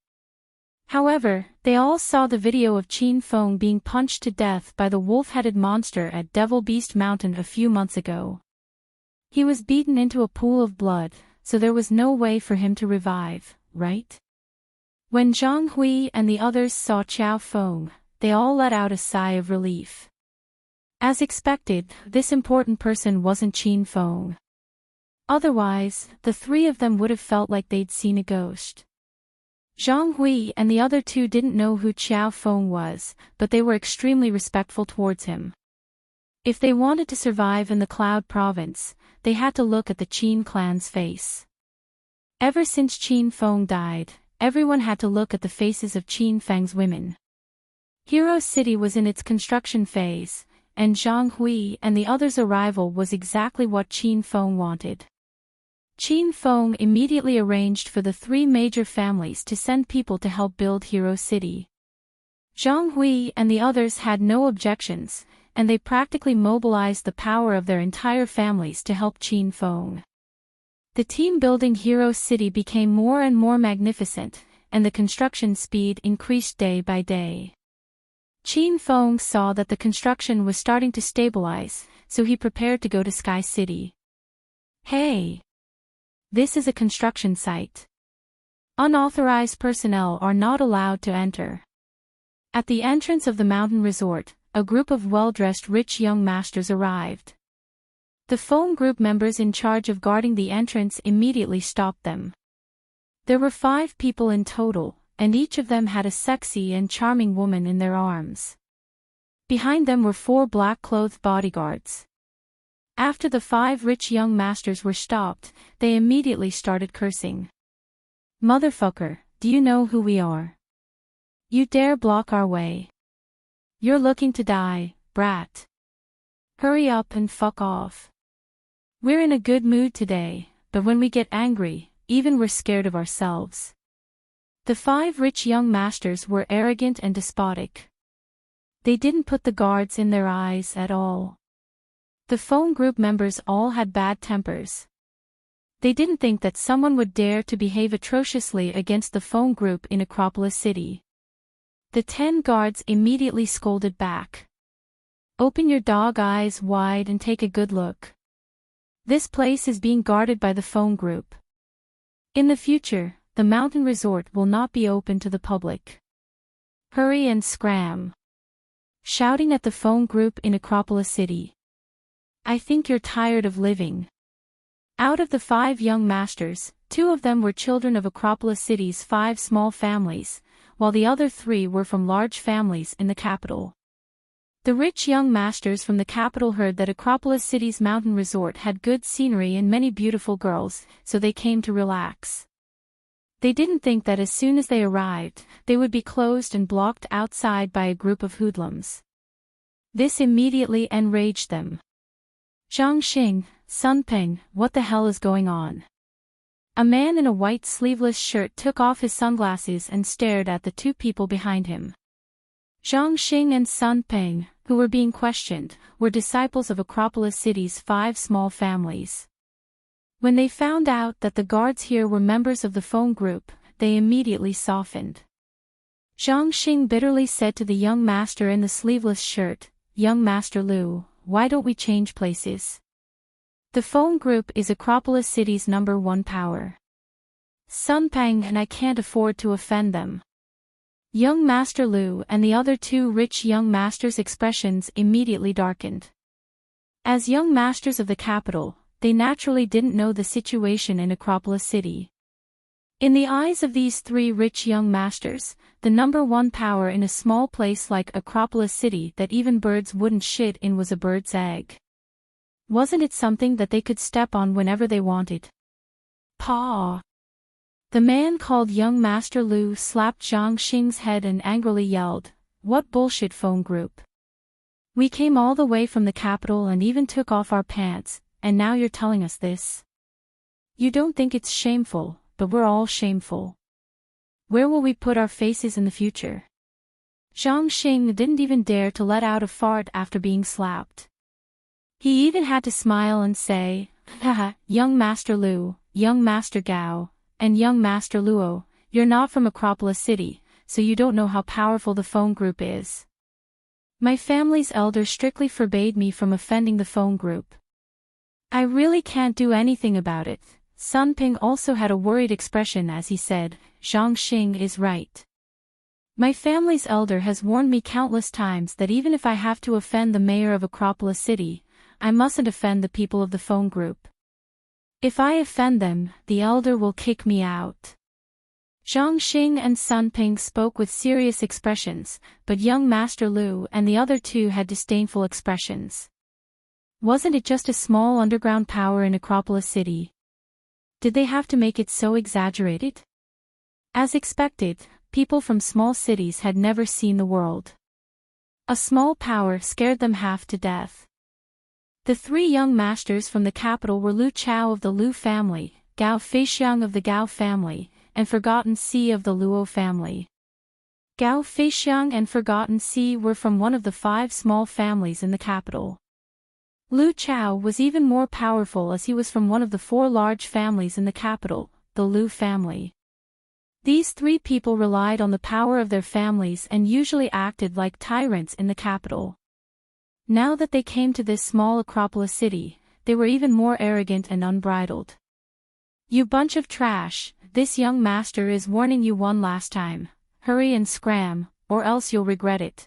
However, they all saw the video of Qin Feng being punched to death by the wolf-headed monster at Devil Beast Mountain a few months ago. He was beaten into a pool of blood, so there was no way for him to revive, right? When Zhang Hui and the others saw Qiao Feng, they all let out a sigh of relief. As expected, this important person wasn't Qin Feng. Otherwise, the three of them would have felt like they'd seen a ghost. Zhang Hui and the other two didn't know who Qiao Feng was, but they were extremely respectful towards him. If they wanted to survive in the Cloud Province, they had to look at the Qin clan's face. Ever since Qin Feng died, everyone had to look at the faces of Qin Feng's women. Hero City was in its construction phase, and Zhang Hui and the others' arrival was exactly what Qin Feng wanted. Qin Feng immediately arranged for the three major families to send people to help build Hero City. Zhang Hui and the others had no objections, and they practically mobilized the power of their entire families to help Qin Feng. The team building Hero City became more and more magnificent, and the construction speed increased day by day. Qin Feng saw that the construction was starting to stabilize, so he prepared to go to Sky City. Hey! This is a construction site. Unauthorized personnel are not allowed to enter. At the entrance of the mountain resort, a group of well-dressed rich young masters arrived. The phone group members in charge of guarding the entrance immediately stopped them. There were 5 people in total, and each of them had a sexy and charming woman in their arms. Behind them were 4 black-clothed bodyguards. After the 5 rich young masters were stopped, they immediately started cursing. Motherfucker, do you know who we are? You dare block our way? You're looking to die, brat. Hurry up and fuck off. We're in a good mood today, but when we get angry, even we're scared of ourselves. The 5 rich young masters were arrogant and despotic. They didn't put the guards in their eyes at all. The phone group members all had bad tempers. They didn't think that someone would dare to behave atrociously against the phone group in Acropolis City. The 10 guards immediately scolded back. Open your dog eyes wide and take a good look. This place is being guarded by the phone group. In the future, the mountain resort will not be open to the public. Hurry and scram. Shouting at the phone group in Acropolis City. I think you're tired of living. Out of the 5 young masters, 2 of them were children of Acropolis City's 5 small families, while the other 3 were from large families in the capital. The rich young masters from the capital heard that Acropolis City's mountain resort had good scenery and many beautiful girls, so they came to relax. They didn't think that as soon as they arrived, they would be closed and blocked outside by a group of hoodlums. This immediately enraged them. Zhang Xing, Sun Peng, what the hell is going on? A man in a white sleeveless shirt took off his sunglasses and stared at the 2 people behind him. Zhang Xing and Sun Peng, who were being questioned, were disciples of Acropolis City's 5 small families. When they found out that the guards here were members of the phone group, they immediately softened. Zhang Xing bitterly said to the young master in the sleeveless shirt, "Young Master Liu, why don't we change places? The phone group is Acropolis City's #1 power. Sun Peng and I can't afford to offend them." Young Master Liu and the other 2 rich young masters' expressions immediately darkened. As young masters of the capital, they naturally didn't know the situation in Acropolis City. In the eyes of these three rich young masters, the number one power in a small place like Acropolis City that even birds wouldn't shit in was a bird's egg. Wasn't it something that they could step on whenever they wanted? Paw! The man called Young Master Lu slapped Zhang Xing's head and angrily yelled, "What bullshit phone group? We came all the way from the capital and even took off our pants, and now you're telling us this? You don't think it's shameful, but we're all shameful. Where will we put our faces in the future?" Zhang Xing didn't even dare to let out a fart after being slapped. He even had to smile and say, "Haha, Young Master Lu, Young Master Gao, and Young Master Luo, you're not from Acropolis City, so you don't know how powerful the phone group is. My family's elder strictly forbade me from offending the phone group. I really can't do anything about it." Sun Ping also had a worried expression as he said, "Zhang Xing is right. My family's elder has warned me countless times that even if I have to offend the mayor of Acropolis City, I mustn't offend the people of the phone group. If I offend them, the elder will kick me out." Zhang Xing and Sun Ping spoke with serious expressions, but Young Master Lu and the other two had disdainful expressions. Wasn't it just a small underground power in Acropolis City? Did they have to make it so exaggerated? As expected, people from small cities had never seen the world. A small power scared them half to death. The three young masters from the capital were Lu Chao of the Lu family, Gao Feixiang of the Gao family, and Forgotten Sea of the Luo family. Gao Feixiang and Forgotten Sea were from one of the 5 small families in the capital. Lu Chao was even more powerful as he was from one of the 4 large families in the capital, the Lu family. These 3 people relied on the power of their families and usually acted like tyrants in the capital. Now that they came to this small Acropolis City, they were even more arrogant and unbridled. "You bunch of trash, this young master is warning you one last time. Hurry and scram, or else you'll regret it."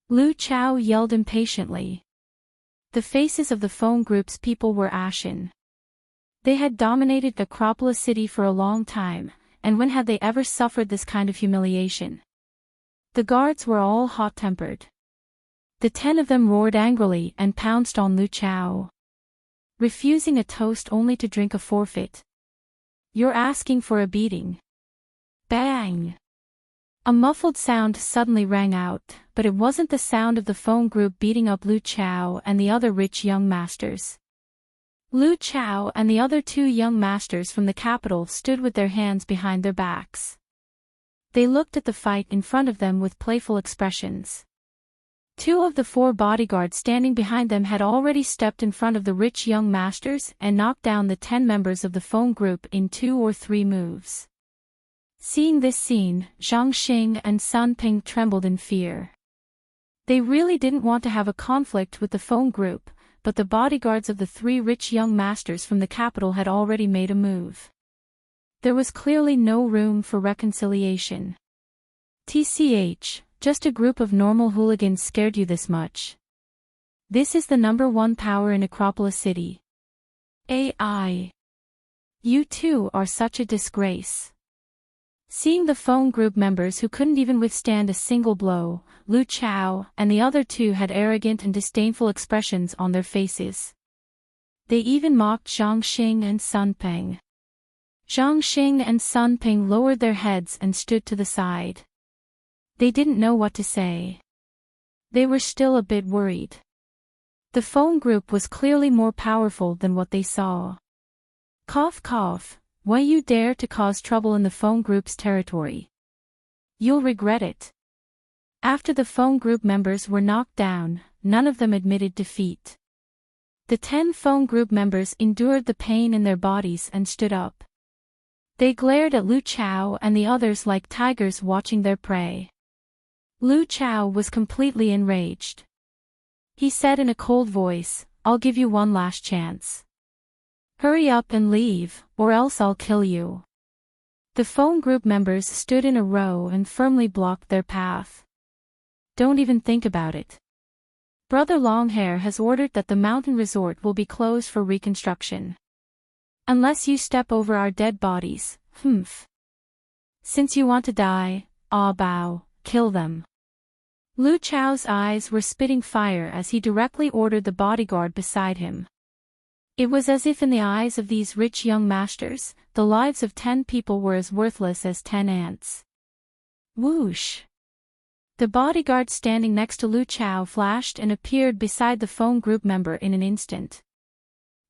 Lu Chao yelled impatiently. The faces of the phone group's people were ashen. They had dominated Acropolis City for a long time, and when had they ever suffered this kind of humiliation? The guards were all hot-tempered. The 10 of them roared angrily and pounced on Lu Chao. "Refusing a toast only to drink a forfeit. You're asking for a beating." Bang! A muffled sound suddenly rang out, but it wasn't the sound of the phone group beating up Lu Chao and the other rich young masters. Lu Chao and the other 2 young masters from the capital stood with their hands behind their backs. They looked at the fight in front of them with playful expressions. 2 of the 4 bodyguards standing behind them had already stepped in front of the rich young masters and knocked down the 10 members of the phone group in 2 or 3 moves. Seeing this scene, Zhang Xing and Sun Ping trembled in fear. They really didn't want to have a conflict with the phone group, but the bodyguards of the 3 rich young masters from the capital had already made a move. There was clearly no room for reconciliation. TCH, just a group of normal hooligans scared you this much. This is the number 1 power in Acropolis City. AI. You two are such a disgrace. Seeing the phone group members who couldn't even withstand a single blow, Lu Chao and the other 2 had arrogant and disdainful expressions on their faces. They even mocked Zhang Xing and Sun Ping. Zhang Xing and Sun Ping lowered their heads and stood to the side. They didn't know what to say. They were still a bit worried. The phone group was clearly more powerful than what they saw. Cough cough, why you dare to cause trouble in the phone group's territory? You'll regret it. After the phone group members were knocked down, none of them admitted defeat. The 10 phone group members endured the pain in their bodies and stood up. They glared at Lu Chao and the others like tigers watching their prey. Lu Chao was completely enraged. He said in a cold voice, "I'll give you one last chance. Hurry up and leave, or else I'll kill you." The phone group members stood in a row and firmly blocked their path. "Don't even think about it. Brother Longhair has ordered that the mountain resort will be closed for reconstruction. Unless you step over our dead bodies, Humph. Since you want to die, Bao, kill them. Lu Chao's eyes were spitting fire as he directly ordered the bodyguard beside him. It was as if in the eyes of these rich young masters, the lives of 10 people were as worthless as 10 ants. Whoosh! The bodyguard standing next to Lu Chao flashed and appeared beside the phone group member in an instant.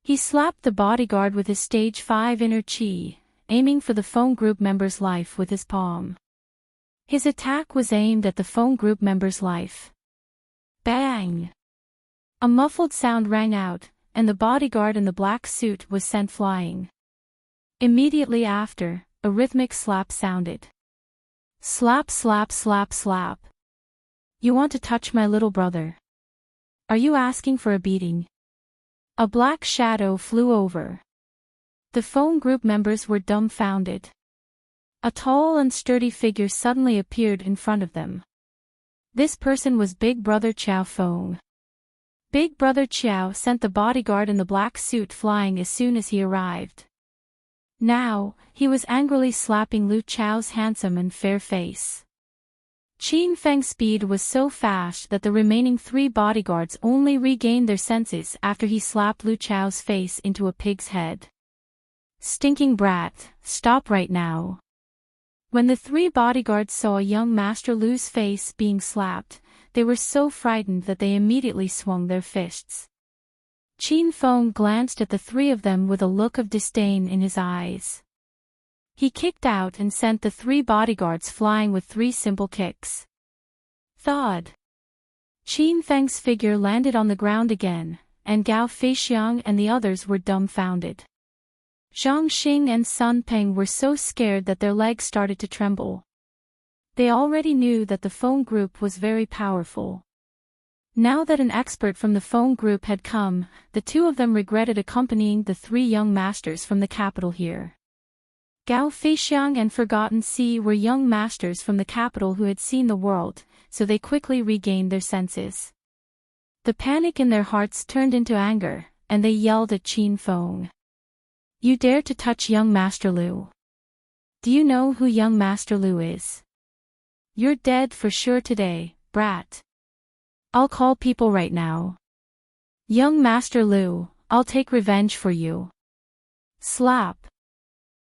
He slapped the bodyguard with his stage 5 inner chi, aiming for the phone group member's life with his palm. His attack was aimed at the phone group member's life. Bang! A muffled sound rang out, and the bodyguard in the black suit was sent flying. Immediately after, a rhythmic slap sounded. Slap, slap, slap, slap. You want to touch my little brother? Are you asking for a beating? A black shadow flew over. The phone group members were dumbfounded. A tall and sturdy figure suddenly appeared in front of them. This person was Big Brother Qiao Feng. Big Brother Qiao sent the bodyguard in the black suit flying as soon as he arrived. Now, he was angrily slapping Lu Chao's handsome and fair face. Qin Feng's speed was so fast that the remaining 3 bodyguards only regained their senses after he slapped Lu Chao's face into a pig's head. Stinking brat, stop right now. When the 3 bodyguards saw young Master Lu's face being slapped, they were so frightened that they immediately swung their fists. Qin Feng glanced at the 3 of them with a look of disdain in his eyes. He kicked out and sent the 3 bodyguards flying with 3 simple kicks. Thud! Qin Feng's figure landed on the ground again, and Gao Feixiang and the others were dumbfounded. Zhang Xing and Sun Peng were so scared that their legs started to tremble. They already knew that the phone group was very powerful. Now that an expert from the phone group had come, the 2 of them regretted accompanying the 3 young masters from the capital here. Gao Feixiang and Forgotten Sea were young masters from the capital who had seen the world, so they quickly regained their senses. The panic in their hearts turned into anger, and they yelled at Qin Feng. You dare to touch young Master Lu? Do you know who young Master Lu is? You're dead for sure today, brat. I'll call people right now. Young Master Lu, I'll take revenge for you. Slap.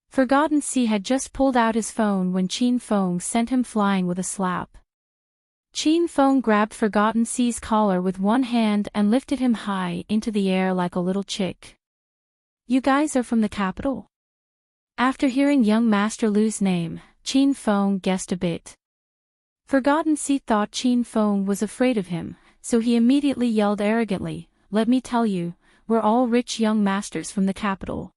Forgotten Sea had just pulled out his phone when Qin Feng sent him flying with a slap. Qin Feng grabbed Forgotten Sea's collar with one hand and lifted him high into the air like a little chick. You guys are from the capital? After hearing young Master Lu's name, Qin Feng guessed a bit. Forgotten Sea thought Qin Feng was afraid of him, so he immediately yelled arrogantly, Let me tell you, we're all rich young masters from the capital.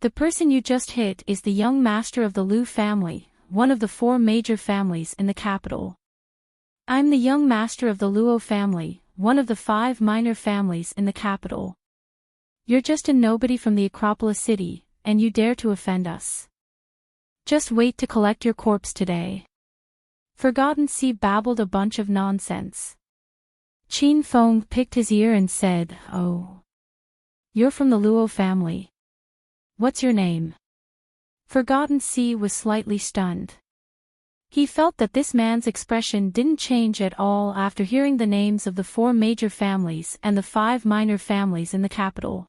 The person you just hit is the young master of the Lu family, one of the 4 major families in the capital. I'm the young master of the Luo family, one of the 5 minor families in the capital. You're just a nobody from the Acropolis city, and you dare to offend us. Just wait to collect your corpse today. Forgotten Sea babbled a bunch of nonsense. Qin Feng picked his ear and said, Oh. You're from the Luo family. What's your name? Forgotten Sea was slightly stunned. He felt that this man's expression didn't change at all after hearing the names of the 4 major families and the 5 minor families in the capital.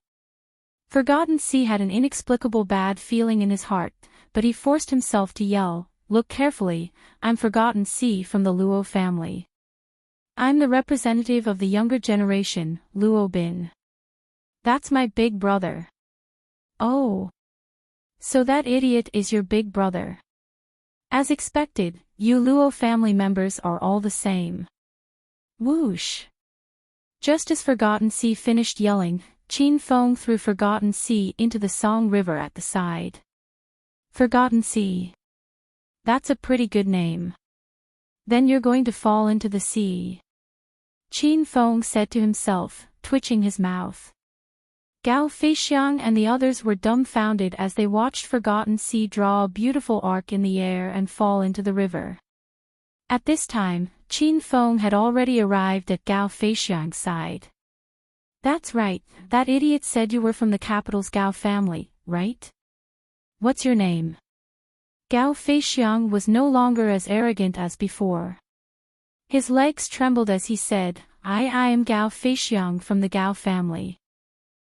Forgotten Sea had an inexplicable bad feeling in his heart, but he forced himself to yell, Look carefully, I'm Forgotten Sea from the Luo family. I'm the representative of the younger generation, Luo Bin. That's my big brother. Oh. So that idiot is your big brother. As expected, you Luo family members are all the same. Whoosh. Just as Forgotten Sea finished yelling, Qin Feng threw Forgotten Sea into the Song River at the side. Forgotten Sea. That's a pretty good name. Then you're going to fall into the sea. Qin Feng said to himself, twitching his mouth. Gao Feixiang and the others were dumbfounded as they watched Forgotten Sea draw a beautiful arc in the air and fall into the river. At this time, Qin Feng had already arrived at Gao Feixiang's side. That's right, that idiot said you were from the capital's Gao family, right? What's your name? Gao Feixiang was no longer as arrogant as before. His legs trembled as he said, I am Gao Feixiang from the Gao family.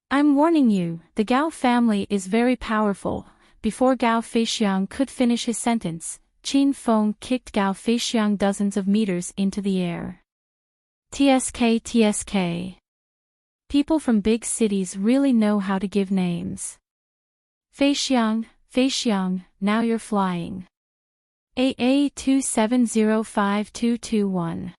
I'm warning you, the Gao family is very powerful. Before Gao Feixiang could finish his sentence, Qin Feng kicked Gao Feixiang dozens of meters into the air. TSK. People from big cities really know how to give names. Feixiang, now you're flying. AA 2705221.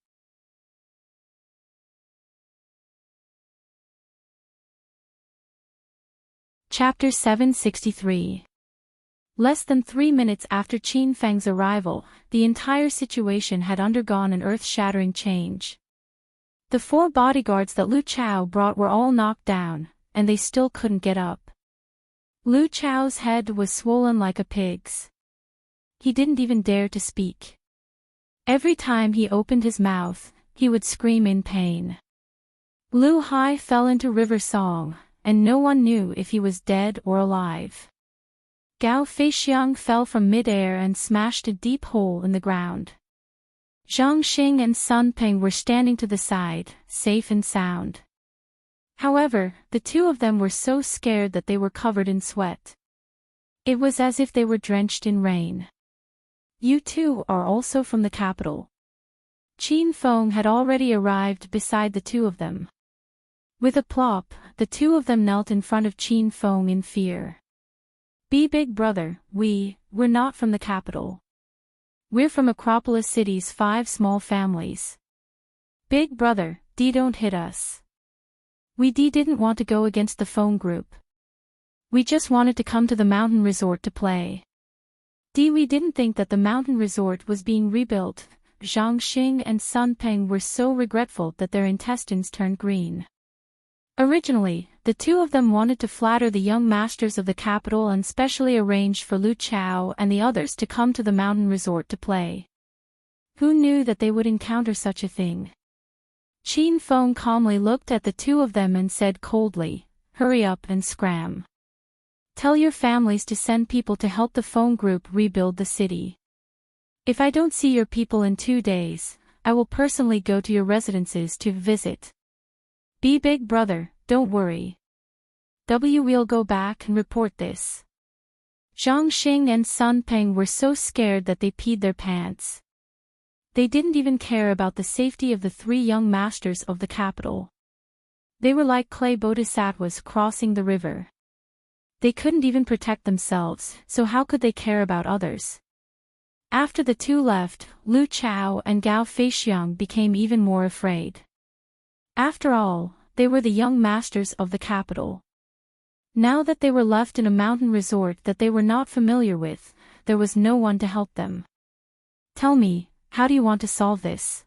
Chapter 763. Less than 3 minutes after Qin Feng's arrival, the entire situation had undergone an earth-shattering change. The 4 bodyguards that Lu Chao brought were all knocked down, and they still couldn't get up. Lu Chao's head was swollen like a pig's. He didn't even dare to speak. Every time he opened his mouth, he would scream in pain. Lu Hai fell into river song, and no one knew if he was dead or alive. Gao Feixiang fell from mid-air and smashed a deep hole in the ground. Zhang Xing and Sun Peng were standing to the side, safe and sound. However, the 2 of them were so scared that they were covered in sweat. It was as if they were drenched in rain. You 2 are also from the capital. Qin Feng had already arrived beside the 2 of them. With a plop, the 2 of them knelt in front of Qin Feng in fear. Be big brother, we're not from the capital. We're from Acropolis City's 5 small families. Big brother, don't hit us. We didn't want to go against the phone group. We just wanted to come to the mountain resort to play. We didn't think that the mountain resort was being rebuilt. Zhang Xing and Sun Peng were so regretful that their intestines turned green. Originally, the 2 of them wanted to flatter the young masters of the capital and specially arranged for Lu Chao and the others to come to the mountain resort to play. Who knew that they would encounter such a thing? Qin Feng calmly looked at the 2 of them and said coldly, hurry up and scram. Tell your families to send people to help the phone group rebuild the city. If I don't see your people in 2 days, I will personally go to your residences to visit. Be big brother, don't worry. We'll go back and report this. Zhang Xing and Sun Peng were so scared that they peed their pants. They didn't even care about the safety of the 3 young masters of the capital. They were like clay bodhisattvas crossing the river. They couldn't even protect themselves, so how could they care about others? After the 2 left, Lu Chao and Gao Feixiang became even more afraid. After all, they were the young masters of the capital. Now that they were left in a mountain resort that they were not familiar with, there was no one to help them. Tell me, how do you want to solve this?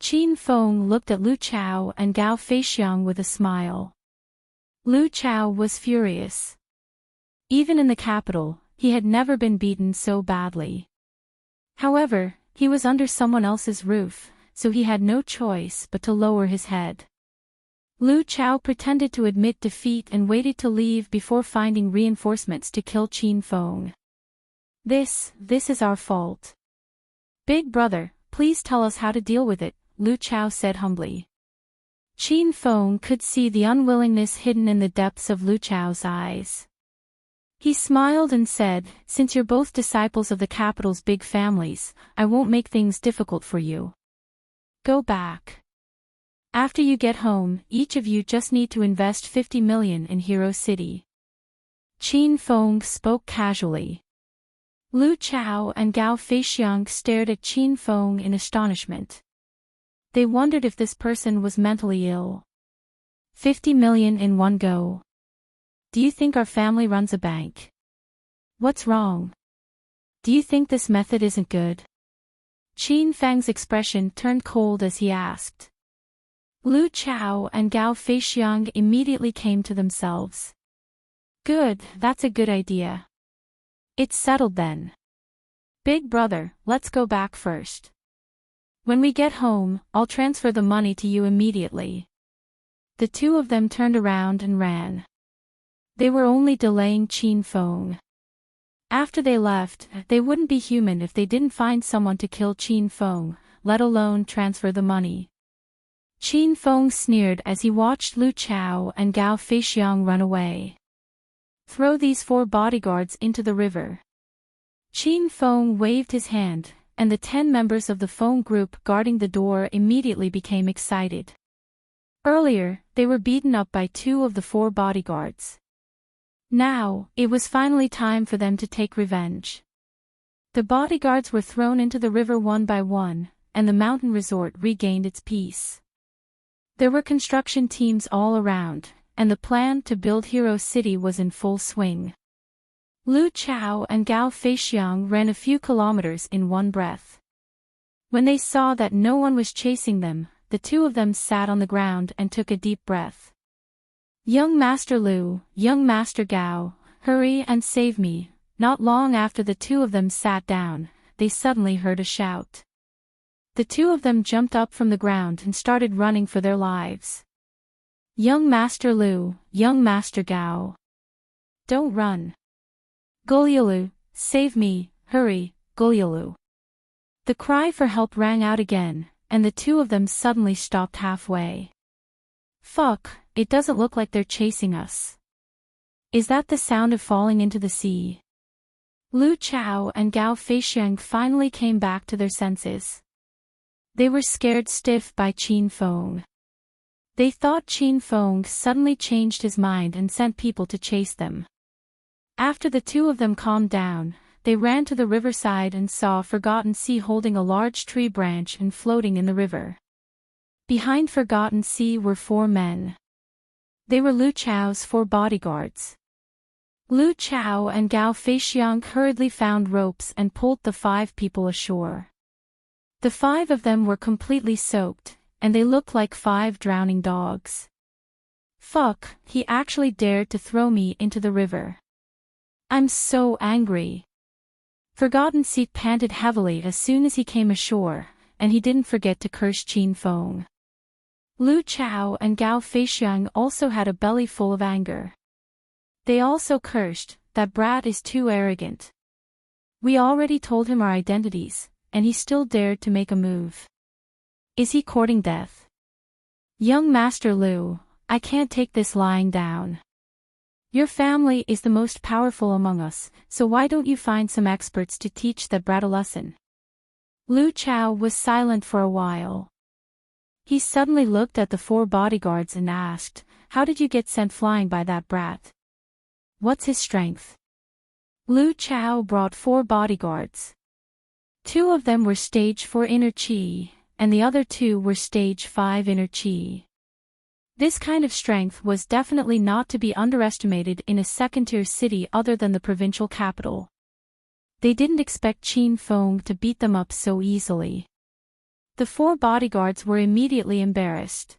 Qin Feng looked at Lu Chao and Gao Feixiang with a smile. Lu Chao was furious. Even in the capital, he had never been beaten so badly. However, he was under someone else's roof, so he had no choice but to lower his head. Lu Chao pretended to admit defeat and waited to leave before finding reinforcements to kill Qin Feng. This is our fault. Big brother, please tell us how to deal with it, Lu Chao said humbly. Qin Feng could see the unwillingness hidden in the depths of Lu Chao's eyes. He smiled and said, since you're both disciples of the capital's big families, I won't make things difficult for you. Go back. After you get home, each of you just need to invest 50 million in Hero City. Qin Feng spoke casually. Lu Chao and Gao Feixiang stared at Qin Feng in astonishment. They wondered if this person was mentally ill. 50 million in one go. Do you think our family runs a bank? What's wrong? Do you think this method isn't good? Qin Feng's expression turned cold as he asked. Lu Chao and Gao Feixiang immediately came to themselves. Good, that's a good idea. It's settled then. Big brother, let's go back first. When we get home, I'll transfer the money to you immediately. The 2 of them turned around and ran. They were only delaying Qin Feng. After they left, they wouldn't be human if they didn't find someone to kill Qin Feng, let alone transfer the money. Qin Feng sneered as he watched Lu Chao and Gao Feixiang run away. Throw these 4 bodyguards into the river. Qin Feng waved his hand, and the 10 members of the Feng group guarding the door immediately became excited. Earlier, they were beaten up by 2 of the 4 bodyguards. Now, it was finally time for them to take revenge. The bodyguards were thrown into the river one by one, and the mountain resort regained its peace. There were construction teams all around, and the plan to build Hero City was in full swing. Lu Chao and Gao Feixiang ran a few kilometers in one breath. When they saw that no one was chasing them, the 2 of them sat on the ground and took a deep breath. Young Master Lu, young Master Gao, hurry and save me. Not long after the 2 of them sat down, they suddenly heard a shout. The 2 of them jumped up from the ground and started running for their lives. Young Master Lu, young Master Gao. Don't run. Gulyalu, save me, hurry, Gulyalu. The cry for help rang out again, and the 2 of them suddenly stopped halfway. Fuck, it doesn't look like they're chasing us. Is that the sound of falling into the sea? Lu Chao and Gao Feixiang finally came back to their senses. They were scared stiff by Qin Feng. They thought Qin Feng suddenly changed his mind and sent people to chase them. After the 2 of them calmed down, they ran to the riverside and saw Forgotten Sea holding a large tree branch and floating in the river. Behind Forgotten Sea were 4 men. They were Lu Chao's 4 bodyguards. Lu Chao and Gao Feixiang hurriedly found ropes and pulled the 5 people ashore. The 5 of them were completely soaked, and they looked like 5 drowning dogs. Fuck, he actually dared to throw me into the river. I'm so angry. Forgotten Sea panted heavily as soon as he came ashore, and he didn't forget to curse Qin Feng. Lu Chao and Gao Feixiang also had a belly full of anger. They also cursed, that brat is too arrogant. We already told him our identities, and he still dared to make a move. Is he courting death? Young Master Lu, I can't take this lying down. Your family is the most powerful among us, so why don't you find some experts to teach that brat a lesson? Lu Chao was silent for a while. He suddenly looked at the 4 bodyguards and asked, how did you get sent flying by that brat? What's his strength? Lu Chao brought 4 bodyguards. 2 of them were stage 4 inner chi, and the other 2 were stage 5 inner chi. This kind of strength was definitely not to be underestimated in a second-tier city other than the provincial capital. They didn't expect Qin Feng to beat them up so easily. The 4 bodyguards were immediately embarrassed.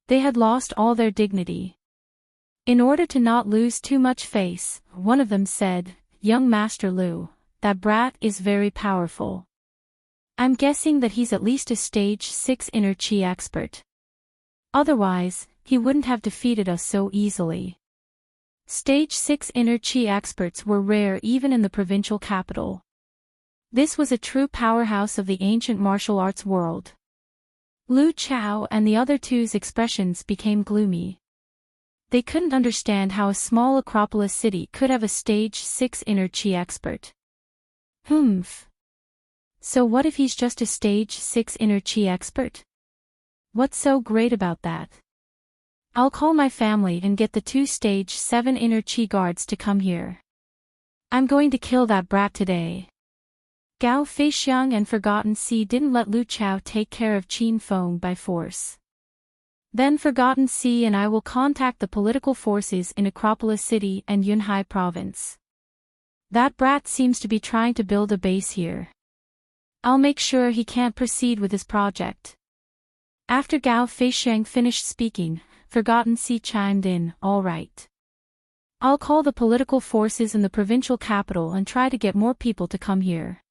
They had lost all their dignity. In order to not lose too much face, one of them said, Young Master Lu, that brat is very powerful. I'm guessing that he's at least a stage 6 inner chi expert. Otherwise, he wouldn't have defeated us so easily. Stage 6 inner chi experts were rare even in the provincial capital. This was a true powerhouse of the ancient martial arts world. Lu Chao and the other 2's expressions became gloomy. They couldn't understand how a small Acropolis city could have a stage 6 inner chi expert. Humph. So what if he's just a stage 6 inner chi expert? What's so great about that? I'll call my family and get the 2 stage 7 inner chi guards to come here. I'm going to kill that brat today. Gao Feixiang and Forgotten Sea didn't let Lu Chao take care of Qin Feng by force. Then Forgotten Sea and I will contact the political forces in Acropolis City and Yunhai Province. That brat seems to be trying to build a base here. I'll make sure he can't proceed with his project. After Gao Feixiang finished speaking, Forgotten Sea chimed in, all right. I'll call the political forces in the provincial capital and try to get more people to come here.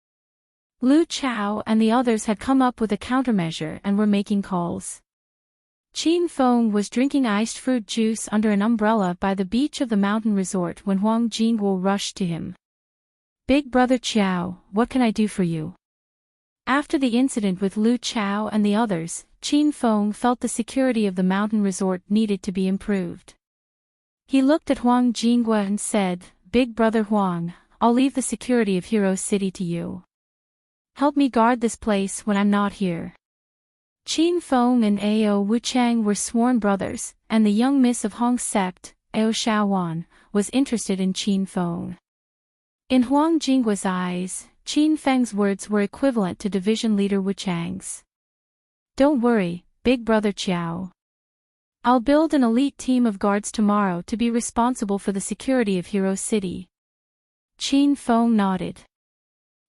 Lu Chao and the others had come up with a countermeasure and were making calls. Qin Feng was drinking iced fruit juice under an umbrella by the beach of the mountain resort when Huang Jingguo rushed to him. Big Brother Qiao, what can I do for you? After the incident with Lu Chao and the others, Qin Feng felt the security of the mountain resort needed to be improved. He looked at Huang Jinghua and said, Big Brother Huang, I'll leave the security of Hero City to you. Help me guard this place when I'm not here. Qin Feng and Ao Wuchang were sworn brothers, and the young miss of Hong sect, Ao Shaowan, was interested in Qin Feng. In Huang Jinghua's eyes, Qin Feng's words were equivalent to division leader Wuchang's. Don't worry, Big Brother Qiao. I'll build an elite team of guards tomorrow to be responsible for the security of Hero City. Qin Feng nodded.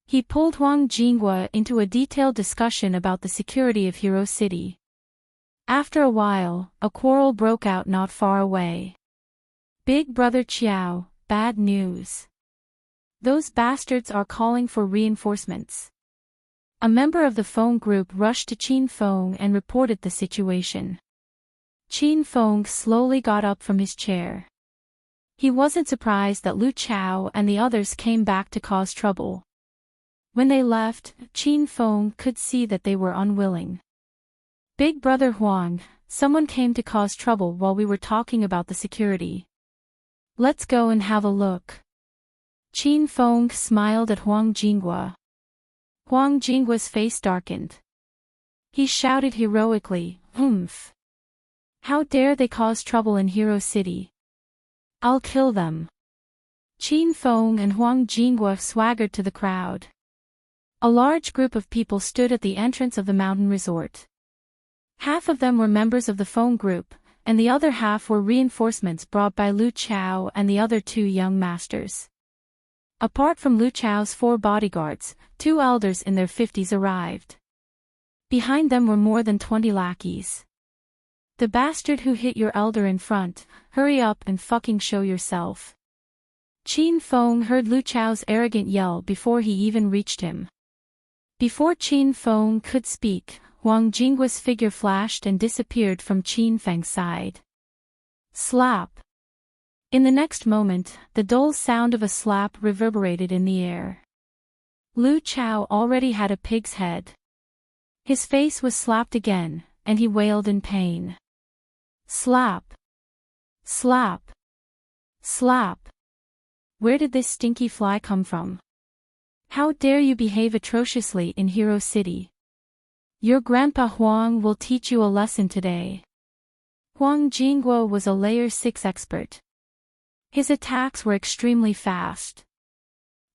He pulled Huang Jinghua into a detailed discussion about the security of Hero City. After a while, a quarrel broke out not far away. Big Brother Qiao, bad news. Those bastards are calling for reinforcements. A member of the phone group rushed to Qin Feng and reported the situation. Qin Feng slowly got up from his chair. He wasn't surprised that Lu Chao and the others came back to cause trouble. When they left, Qin Feng could see that they were unwilling. Big Brother Huang, someone came to cause trouble while we were talking about the security. Let's go and have a look. Qin Feng smiled at Huang Jinghua. Huang Jinghua's face darkened. He shouted heroically, "Humph! How dare they cause trouble in Hero City? I'll kill them." Qin Feng and Huang Jinghua swaggered to the crowd. A large group of people stood at the entrance of the mountain resort. Half of them were members of the phone group, and the other half were reinforcements brought by Lu Chao and the other two young masters. Apart from Lu Chao's 4 bodyguards, 2 elders in their 50s arrived. Behind them were more than 20 lackeys. The bastard who hit your elder in front, hurry up and fucking show yourself. Qin Feng heard Lu Chao's arrogant yell before he even reached him. Before Qin Feng could speak, Huang Jinghua's figure flashed and disappeared from Qin Feng's side. Slap! In the next moment, the dull sound of a slap reverberated in the air. Lu Chao already had a pig's head. His face was slapped again, and he wailed in pain. Slap! Slap! Slap! Where did this stinky fly come from? How dare you behave atrociously in Hero City? Your grandpa Huang will teach you a lesson today. Huang Jinghua was a Layer 6 expert. His attacks were extremely fast.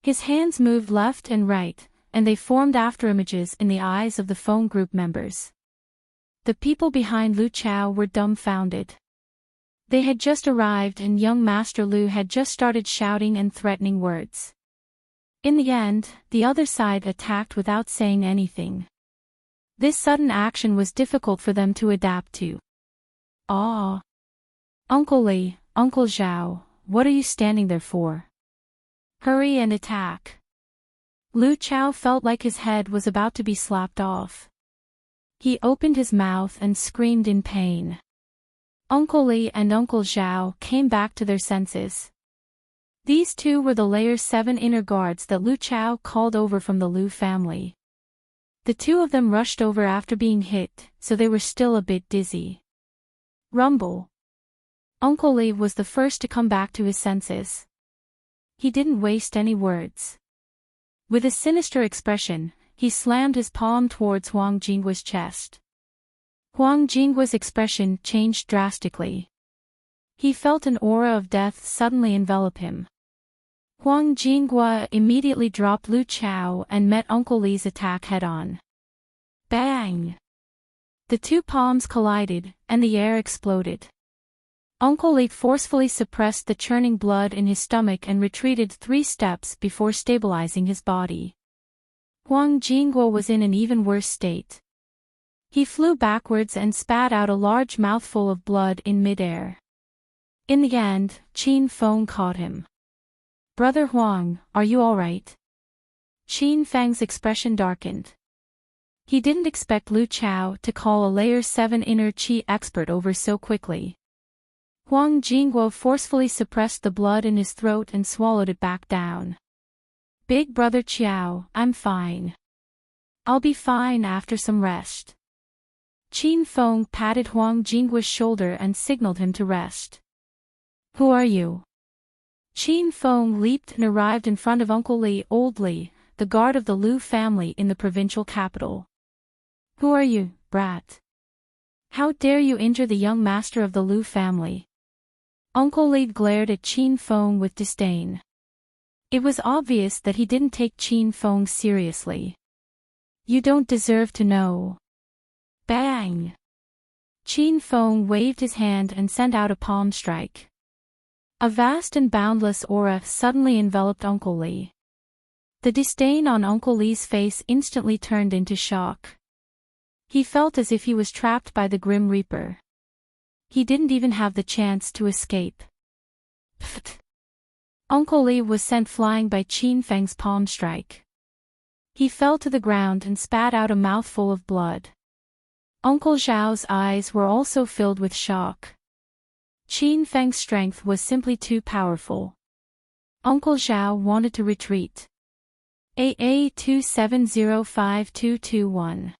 His hands moved left and right, and they formed afterimages in the eyes of the phone group members. The people behind Lu Chao were dumbfounded. They had just arrived and young Master Lu had just started shouting and threatening words. In the end, the other side attacked without saying anything. This sudden action was difficult for them to adapt to. Ah! Uncle Li, Uncle Zhao, what are you standing there for? Hurry and attack. Lu Chao felt like his head was about to be slapped off. He opened his mouth and screamed in pain. Uncle Li and Uncle Zhao came back to their senses. These two were the Layer 7 inner guards that Lu Chao called over from the Lu family. The two of them rushed over after being hit, so they were still a bit dizzy. Rumble. Uncle Li was the first to come back to his senses. He didn't waste any words. With a sinister expression, he slammed his palm towards Huang Jinghua's chest. Huang Jinghua's expression changed drastically. He felt an aura of death suddenly envelop him. Huang Jinghua immediately dropped Lu Chao and met Uncle Li's attack head-on. Bang! The two palms collided, and the air exploded. Uncle Li forcefully suppressed the churning blood in his stomach and retreated 3 steps before stabilizing his body. Huang Jinghua was in an even worse state. He flew backwards and spat out a large mouthful of blood in midair. In the end, Qin Feng caught him. Brother Huang, are you alright? Qin Feng's expression darkened. He didn't expect Lu Chao to call a Layer 7 inner chi expert over so quickly. Huang Jinghua forcefully suppressed the blood in his throat and swallowed it back down. Big brother Chiao, I'm fine. I'll be fine after some rest. Qin Feng patted Huang Jingguo's shoulder and signaled him to rest. Who are you? Qin Feng leaped and arrived in front of Uncle Li, Old Li, the guard of the Lu family in the provincial capital. Who are you, brat? How dare you injure the young master of the Lu family? Uncle Li glared at Qin Feng with disdain. It was obvious that he didn't take Qin Feng seriously. You don't deserve to know. Bang! Qin Feng waved his hand and sent out a palm strike. A vast and boundless aura suddenly enveloped Uncle Li. The disdain on Uncle Li's face instantly turned into shock. He felt as if he was trapped by the Grim Reaper. He didn't even have the chance to escape. Pfft! Uncle Li was sent flying by Qin Feng's palm strike. He fell to the ground and spat out a mouthful of blood. Uncle Zhao's eyes were also filled with shock. Qin Feng's strength was simply too powerful. Uncle Zhao wanted to retreat. AA 27052221.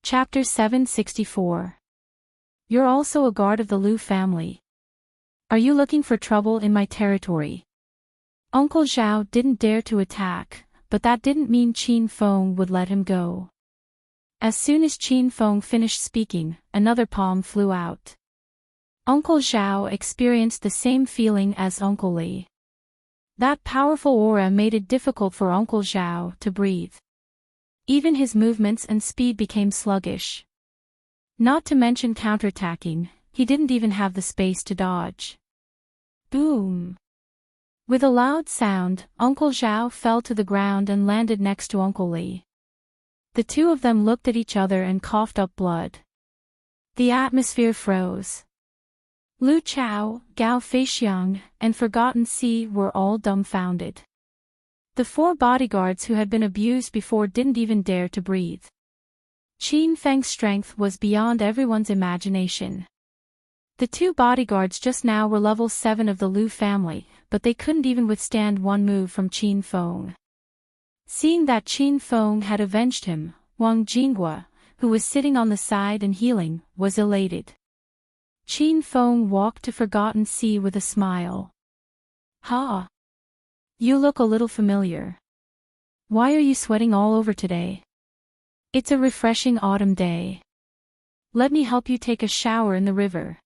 Chapter 764. You're also a guard of the Lu family. Are you looking for trouble in my territory? Uncle Zhao didn't dare to attack, but that didn't mean Qin Feng would let him go. As soon as Qin Feng finished speaking, another palm flew out. Uncle Zhao experienced the same feeling as Uncle Li. That powerful aura made it difficult for Uncle Zhao to breathe. Even his movements and speed became sluggish. Not to mention counterattacking, he didn't even have the space to dodge. Boom! With a loud sound, Uncle Zhao fell to the ground and landed next to Uncle Li. The two of them looked at each other and coughed up blood. The atmosphere froze. Lu Chao, Gao Feixiang, and Forgotten Sea were all dumbfounded. The four bodyguards who had been abused before didn't even dare to breathe. Qin Feng's strength was beyond everyone's imagination. The two bodyguards just now were level 7 of the Lu family, but they couldn't even withstand one move from Qin Feng. Seeing that Qin Feng had avenged him, Wang Jingguo, who was sitting on the side and healing, was elated. Qin Feng walked to Forgotten Sea with a smile. Ha! You look a little familiar. Why are you sweating all over today? It's a refreshing autumn day. Let me help you take a shower in the river.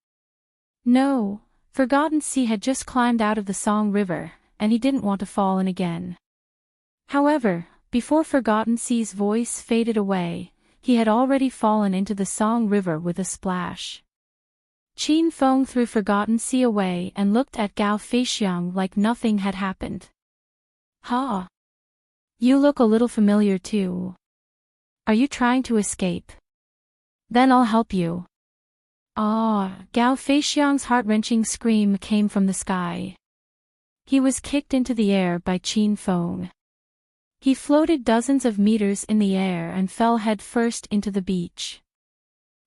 No, Forgotten Sea had just climbed out of the Song River, and he didn't want to fall in again. However, before Forgotten Sea's voice faded away, he had already fallen into the Song River with a splash. Qin Feng threw Forgotten Sea away and looked at Gao Feixiang like nothing had happened. Ha! You look a little familiar too. Are you trying to escape? Then I'll help you. Ah! Gao Feixiang's heart-wrenching scream came from the sky. He was kicked into the air by Qin Feng. He floated dozens of meters in the air and fell head-first into the beach.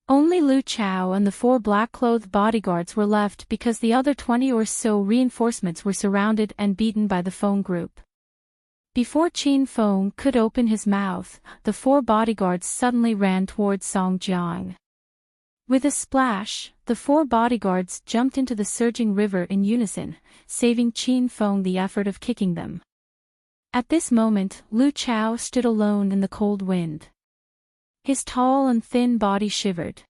Only Lu Chao and the 4 black-clothed bodyguards were left because the other 20 or so reinforcements were surrounded and beaten by the Feng group. Before Qin Feng could open his mouth, the 4 bodyguards suddenly ran towards Songjiang. With a splash, the 4 bodyguards jumped into the surging river in unison, saving Qin Feng the effort of kicking them. At this moment, Lu Chao stood alone in the cold wind. His tall and thin body shivered.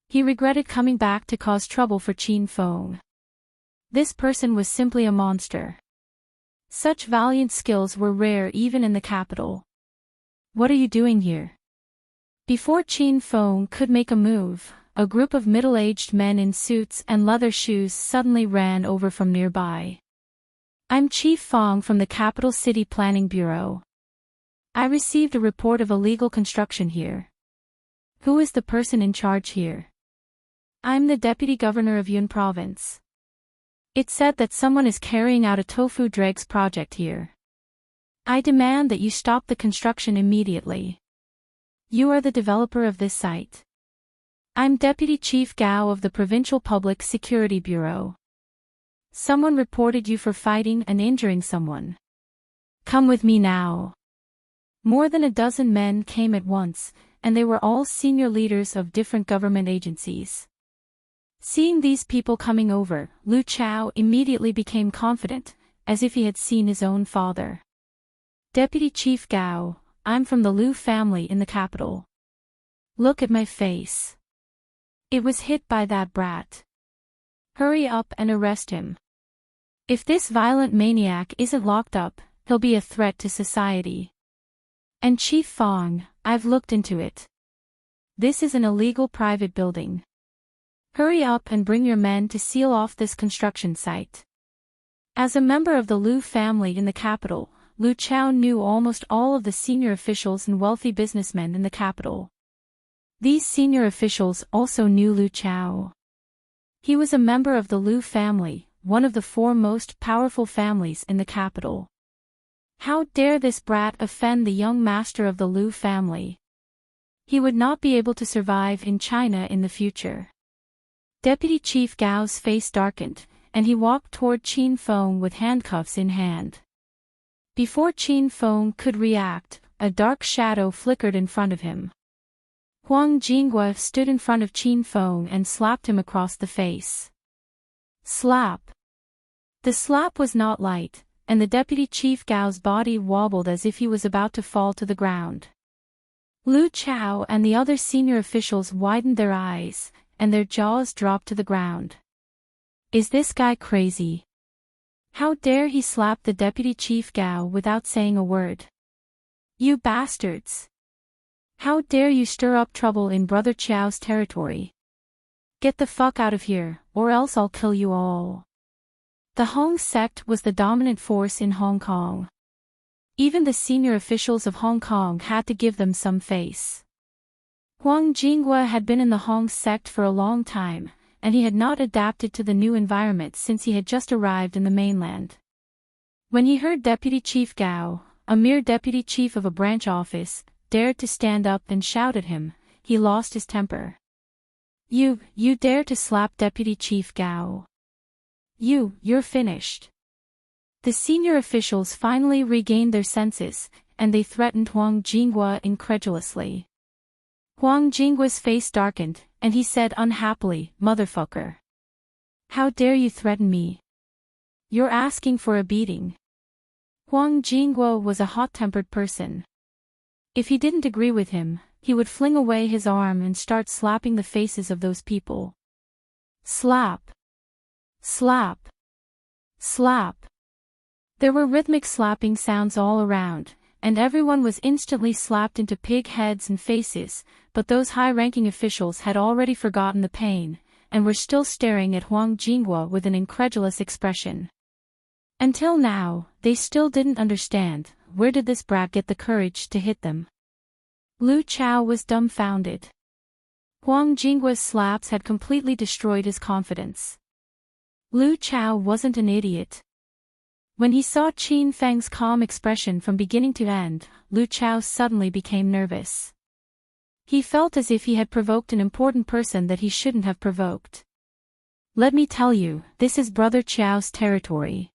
He regretted coming back to cause trouble for Qin Feng. This person was simply a monster. Such valiant skills were rare even in the capital. What are you doing here? Before Qin Feng could make a move, a group of middle-aged men in suits and leather shoes suddenly ran over from nearby. I'm Chief Feng from the Capital City Planning Bureau. I received a report of illegal construction here. Who is the person in charge here? I'm the Deputy Governor of Yun Province. It's said that someone is carrying out a tofu dregs project here. I demand that you stop the construction immediately. You are the developer of this site. I'm Deputy Chief Gao of the Provincial Public Security Bureau. Someone reported you for fighting and injuring someone. Come with me now. More than a dozen men came at once, and they were all senior leaders of different government agencies. Seeing these people coming over, Lu Chao immediately became confident, as if he had seen his own father. Deputy Chief Gao, I'm from the Lu family in the capital. Look at my face. It was hit by that brat. Hurry up and arrest him. If this violent maniac isn't locked up, he'll be a threat to society. And Chief Fong, I've looked into it. This is an illegal private building. Hurry up and bring your men to seal off this construction site. As a member of the Lu family in the capital, Lu Chao knew almost all of the senior officials and wealthy businessmen in the capital. These senior officials also knew Lu Chao. He was a member of the Lu family, one of the four most powerful families in the capital. How dare this brat offend the young master of the Lu family? He would not be able to survive in China in the future. Deputy Chief Gao's face darkened, and he walked toward Qin Feng with handcuffs in hand. Before Qin Feng could react, a dark shadow flickered in front of him. Huang Jinghua stood in front of Qin Feng and slapped him across the face. Slap. The slap was not light, and the Deputy Chief Gao's body wobbled as if he was about to fall to the ground. Lu Chao and the other senior officials widened their eyes, and their jaws dropped to the ground. Is this guy crazy? How dare he slap the Deputy Chief Gao without saying a word? You bastards! How dare you stir up trouble in Brother Chiao's territory? Get the fuck out of here, or else I'll kill you all. The Hong sect was the dominant force in Hong Kong. Even the senior officials of Hong Kong had to give them some face. Huang Jinghua had been in the Hong sect for a long time, and he had not adapted to the new environment since he had just arrived in the mainland. When he heard Deputy Chief Gao, a mere deputy chief of a branch office, dared to stand up and shout at him, he lost his temper. You dare to slap Deputy Chief Gao. You're finished. The senior officials finally regained their senses, and they threatened Huang Jinghua incredulously. Huang Jinghua's face darkened, and he said unhappily, "Motherfucker. How dare you threaten me? You're asking for a beating." Huang Jinghua was a hot-tempered person. If he didn't agree with him, he would fling away his arm and start slapping the faces of those people. Slap. Slap. Slap. There were rhythmic slapping sounds all around, and everyone was instantly slapped into pig heads and faces, but those high-ranking officials had already forgotten the pain, and were still staring at Huang Jinghua with an incredulous expression. Until now, they still didn't understand, where did this brat get the courage to hit them? Lu Chao was dumbfounded. Huang Jinghua's slaps had completely destroyed his confidence. Lu Chao wasn't an idiot. When he saw Qin Feng's calm expression from beginning to end, Lu Chao suddenly became nervous. He felt as if he had provoked an important person that he shouldn't have provoked. Let me tell you, this is Brother Chiao's territory.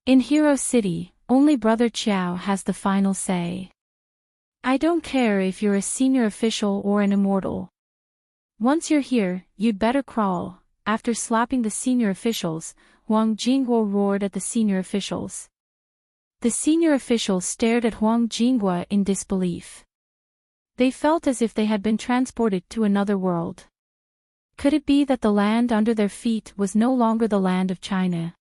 In Hero City, only Brother Chiao has the final say. I don't care if you're a senior official or an immortal. Once you're here, you'd better crawl. After slapping the senior officials, Huang Jinghua roared at the senior officials. The senior officials stared at Huang Jinghua in disbelief. They felt as if they had been transported to another world. Could it be that the land under their feet was no longer the land of China?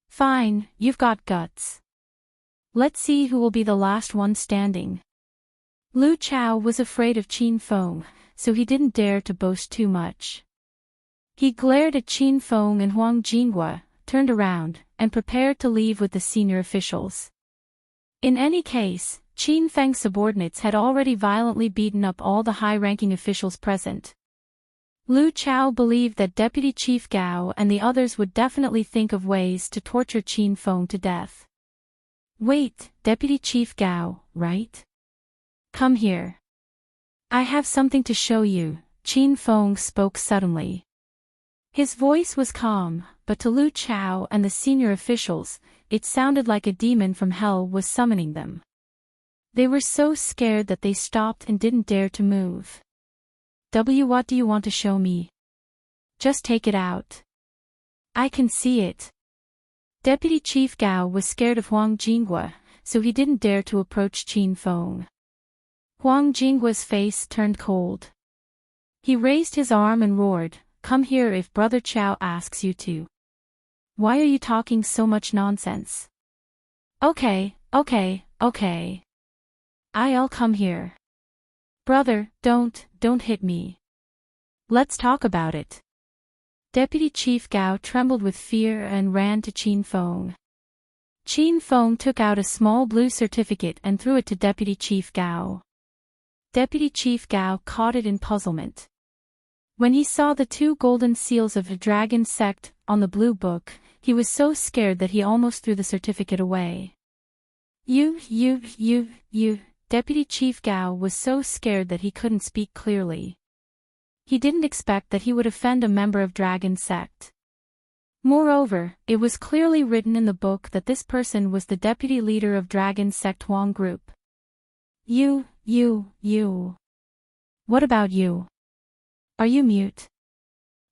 Fine, you've got guts. Let's see who will be the last one standing. Lu Chao was afraid of Qin Feng, so he didn't dare to boast too much. He glared at Qin Feng and Huang Jinghua, turned around, and prepared to leave with the senior officials. In any case, Qin Feng's subordinates had already violently beaten up all the high-ranking officials present. Lu Chao believed that Deputy Chief Gao and the others would definitely think of ways to torture Qin Feng to death. Wait, Deputy Chief Gao, right? Come here. I have something to show you, Qin Feng spoke suddenly. His voice was calm, but to Lu Chao and the senior officials, it sounded like a demon from hell was summoning them. They were so scared that they stopped and didn't dare to move. What do you want to show me? Just take it out. I can see it. Deputy Chief Gao was scared of Huang Jinghua, so he didn't dare to approach Qin Feng. Huang Jinghua's face turned cold. He raised his arm and roared, "Come here if Brother Chao asks you to." "Why are you talking so much nonsense?" Okay. I'll come here. "Brother, don't hit me. Let's talk about it." Deputy Chief Gao trembled with fear and ran to Qin Feng. Qin Feng took out a small blue certificate and threw it to Deputy Chief Gao. Deputy Chief Gao caught it in puzzlement. When he saw the 2 golden seals of the dragon sect on the blue book, he was so scared that he almost threw the certificate away. You. Deputy Chief Gao was so scared that he couldn't speak clearly. He didn't expect that he would offend a member of Dragon Sect. Moreover, it was clearly written in the book that this person was the deputy leader of Dragon Sect Huang Group. You. What about you? Are you mute?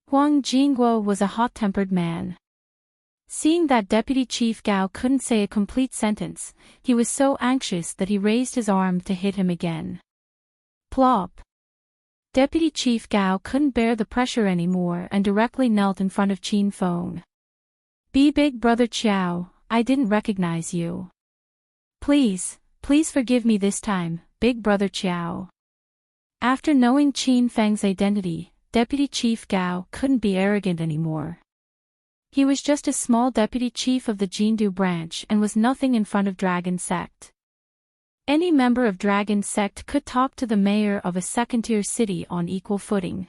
Huang Jinghua was a hot-tempered man. Seeing that Deputy Chief Gao couldn't say a complete sentence, he was so anxious that he raised his arm to hit him again. Plop! Deputy Chief Gao couldn't bear the pressure anymore and directly knelt in front of Qin Feng. Big Brother Chao, I didn't recognize you. Please forgive me this time, Big Brother Chao. After knowing Qin Feng's identity, Deputy Chief Gao couldn't be arrogant anymore. He was just a small deputy chief of the Jindu branch and was nothing in front of Dragon Sect. Any member of Dragon Sect could talk to the mayor of a second-tier city on equal footing.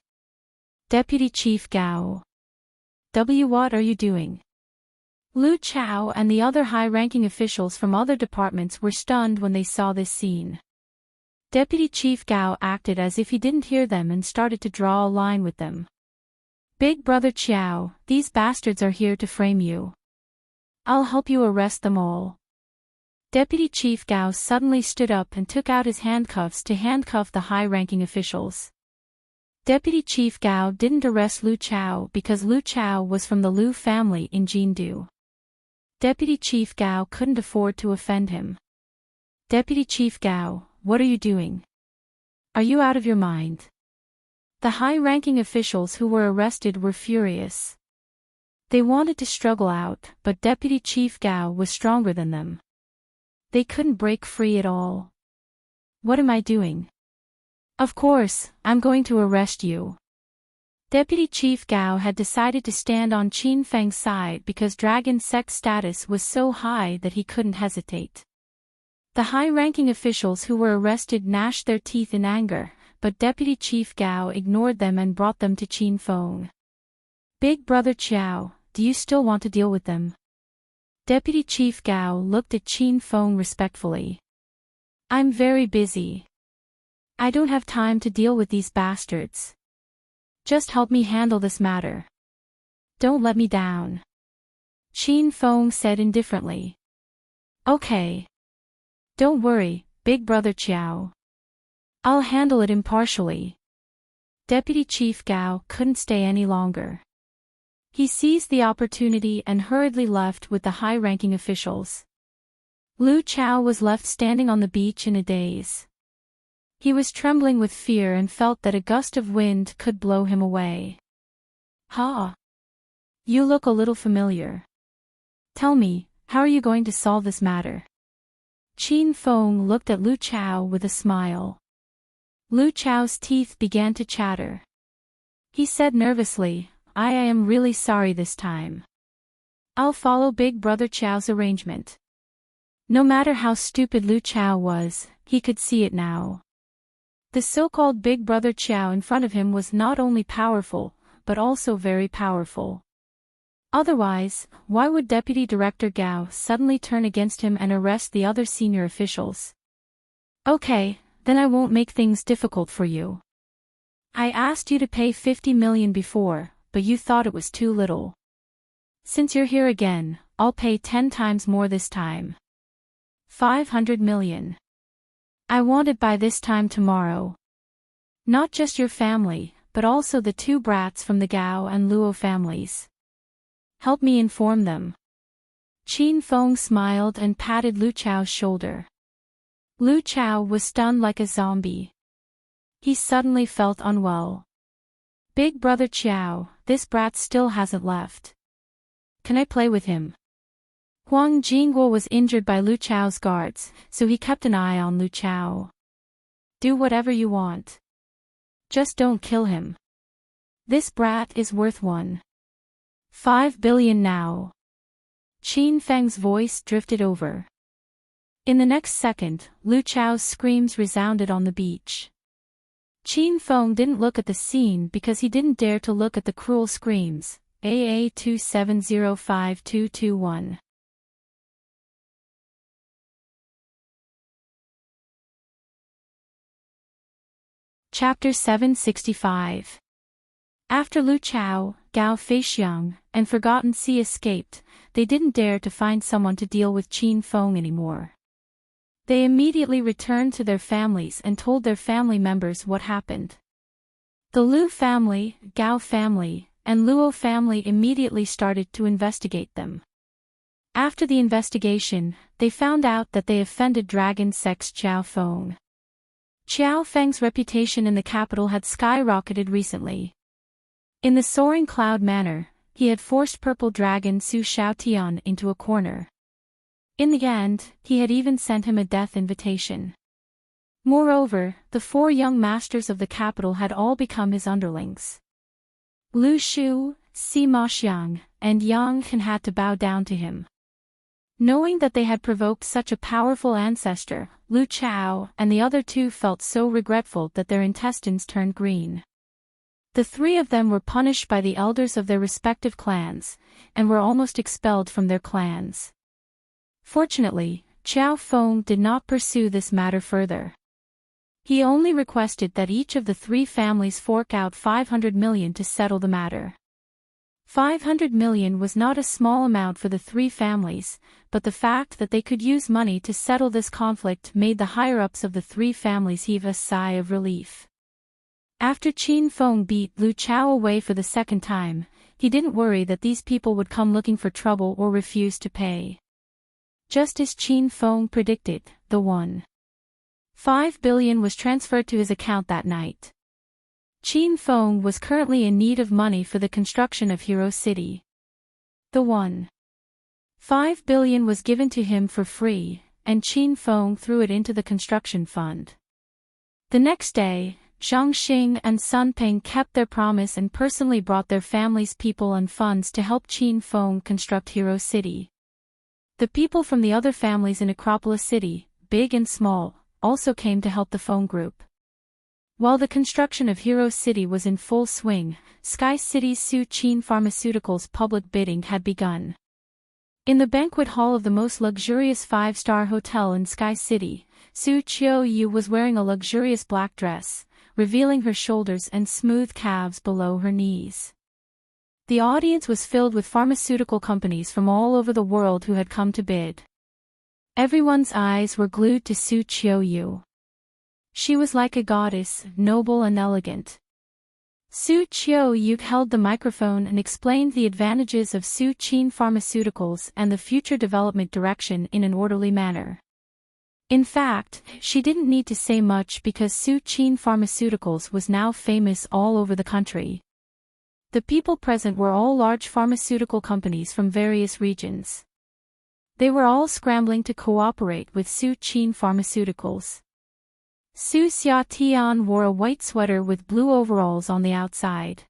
Deputy Chief Gao. What are you doing? Lu Chao and the other high-ranking officials from other departments were stunned when they saw this scene. Deputy Chief Gao acted as if he didn't hear them and started to draw a line with them. Big Brother Chao, these bastards are here to frame you. I'll help you arrest them all. Deputy Chief Gao suddenly stood up and took out his handcuffs to handcuff the high-ranking officials. Deputy Chief Gao didn't arrest Lu Chao because Lu Chao was from the Lu family in Jindu. Deputy Chief Gao couldn't afford to offend him. Deputy Chief Gao, what are you doing? Are you out of your mind? The high-ranking officials who were arrested were furious. They wanted to struggle out, but Deputy Chief Gao was stronger than them. They couldn't break free at all. What am I doing? Of course, I'm going to arrest you. Deputy Chief Gao had decided to stand on Qin Feng's side because Dragon Sect status was so high that he couldn't hesitate. The high-ranking officials who were arrested gnashed their teeth in anger, but Deputy Chief Gao ignored them and brought them to Qin Feng. Big Brother Chao, do you still want to deal with them? Deputy Chief Gao looked at Qin Feng respectfully. I'm very busy. I don't have time to deal with these bastards. Just help me handle this matter. Don't let me down. Qin Feng said indifferently. Okay. Don't worry, Big Brother Chao. I'll handle it impartially. Deputy Chief Gao couldn't stay any longer. He seized the opportunity and hurriedly left with the high-ranking officials. Lu Chao was left standing on the beach in a daze. He was trembling with fear and felt that a gust of wind could blow him away. Ha! You look a little familiar. Tell me, how are you going to solve this matter? Qin Feng looked at Lu Chao with a smile. Lu Chao's teeth began to chatter. He said nervously, I am really sorry this time. I'll follow Big Brother Chao's arrangement. No matter how stupid Lu Chao was, he could see it now. The so-called Big Brother Chao in front of him was not only powerful, but also very powerful. Otherwise, why would Deputy Director Gao suddenly turn against him and arrest the other senior officials? Okay, then I won't make things difficult for you. I asked you to pay 50 million before, but you thought it was too little. Since you're here again, I'll pay 10 times more this time. 500 million. I want it by this time tomorrow. Not just your family, but also the 2 brats from the Gao and Luo families. Help me inform them. Qin Feng smiled and patted Lu Chao's shoulder. Lu Chao was stunned like a zombie. He suddenly felt unwell. Big brother Chiao, this brat still hasn't left. Can I play with him? Huang Jingguo was injured by Lu Chao's guards, so he kept an eye on Lu Chao. Do whatever you want. Just don't kill him. This brat is worth 1.5 billion now. Qin Feng's voice drifted over. In the next second, Lu Chao's screams resounded on the beach. Qin Feng didn't look at the scene because he didn't dare to look at the cruel screams. AA 2705221. Chapter 765. After Lu Chao, Gao Feixiang, and Forgotten Sea escaped, they didn't dare to find someone to deal with Qin Feng anymore. They immediately returned to their families and told their family members what happened. The Lu family, Gao family, and Luo family immediately started to investigate them. After the investigation, they found out that they offended Dragon Sex Xiao Feng. Xiao Feng's reputation in the capital had skyrocketed recently. In the soaring cloud manner, he had forced Purple Dragon Su Xiaotian into a corner. In the end, he had even sent him a death invitation. Moreover, the 4 young masters of the capital had all become his underlings. Lu Shu, Sima Xiang, and Yang Han had to bow down to him. Knowing that they had provoked such a powerful ancestor, Lu Chao and the other 2 felt so regretful that their intestines turned green. The 3 of them were punished by the elders of their respective clans, and were almost expelled from their clans. Fortunately, Xiao Feng did not pursue this matter further. He only requested that each of the 3 families fork out 500 million to settle the matter. 500 million was not a small amount for the 3 families, but the fact that they could use money to settle this conflict made the higher-ups of the 3 families heave a sigh of relief. After Qin Feng beat Lu Chao away for the 2nd time, he didn't worry that these people would come looking for trouble or refuse to pay. Just as Qin Feng predicted, the 1.5 billion was transferred to his account that night. Qin Feng was currently in need of money for the construction of Hero City. The 1.5 billion was given to him for free, and Qin Feng threw it into the construction fund. The next day, Zhang Xing and Sun Peng kept their promise and personally brought their families' people and funds to help Qin Feng construct Hero City. The people from the other families in Acropolis City, big and small, also came to help the Feng group. While the construction of Hero City was in full swing, Sky City's Su Qin Pharmaceuticals public bidding had begun. In the banquet hall of the most luxurious 5-star hotel in Sky City, Su Qiuyu was wearing a luxurious black dress, revealing her shoulders and smooth calves below her knees. The audience was filled with pharmaceutical companies from all over the world who had come to bid. Everyone's eyes were glued to Su Qiuyu. She was like a goddess, noble and elegant. Su Qiuyu held the microphone and explained the advantages of Su Qin Pharmaceuticals and the future development direction in an orderly manner. In fact, she didn't need to say much because Su Qin Pharmaceuticals was now famous all over the country. The people present were all large pharmaceutical companies from various regions. They were all scrambling to cooperate with Su Qin Pharmaceuticals. Su Xiaotian wore a white sweater with blue overalls on the outside.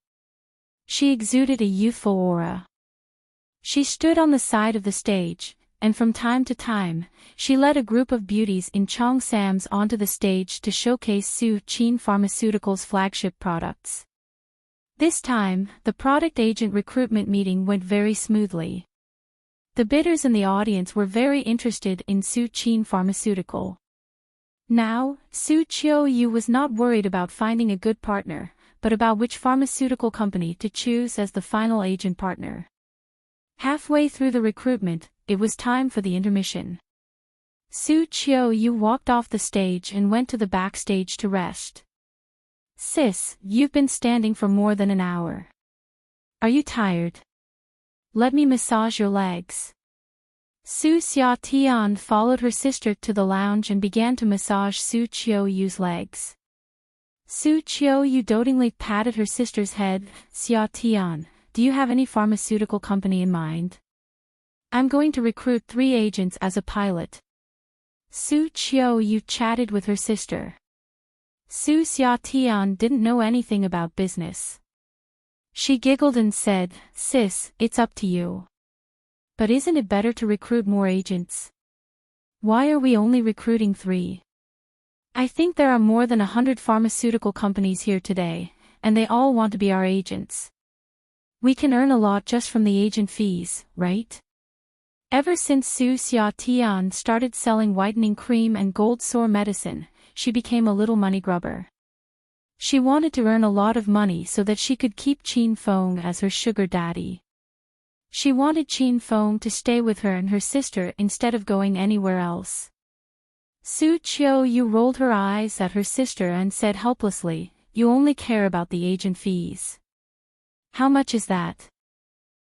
She exuded a youthful aura. She stood on the side of the stage, and from time to time, she led a group of beauties in cheongsams onto the stage to showcase Su Qin Pharmaceuticals' flagship products. This time, the product agent recruitment meeting went very smoothly. The bidders in the audience were very interested in Su Qin Pharmaceutical. Now, Su Qiuyu was not worried about finding a good partner, but about which pharmaceutical company to choose as the final agent partner. Halfway through the recruitment, it was time for the intermission. Su Qiu walked off the stage and went to the backstage to rest. "Sis, you've been standing for more than an hour. Are you tired? Let me massage your legs." Su Xiaotian followed her sister to the lounge and began to massage Su Qiu's legs. Su Qiu dotingly patted her sister's head. "Xiaotian, do you have any pharmaceutical company in mind? I'm going to recruit 3 agents as a pilot." Su Qiu chatted with her sister. Su Xiaotian didn't know anything about business. She giggled and said, "Sis, it's up to you. But isn't it better to recruit more agents? Why are we only recruiting 3? I think there are more than 100 pharmaceutical companies here today, and they all want to be our agents. We can earn a lot just from the agent fees, right?" Ever since Su Xiaotian started selling whitening cream and gold sore medicine, she became a little money grubber. She wanted to earn a lot of money so that she could keep Qin Feng as her sugar daddy. She wanted Qin Feng to stay with her and her sister instead of going anywhere else. Su Qiu rolled her eyes at her sister and said helplessly, "You only care about the agent fees. How much is that?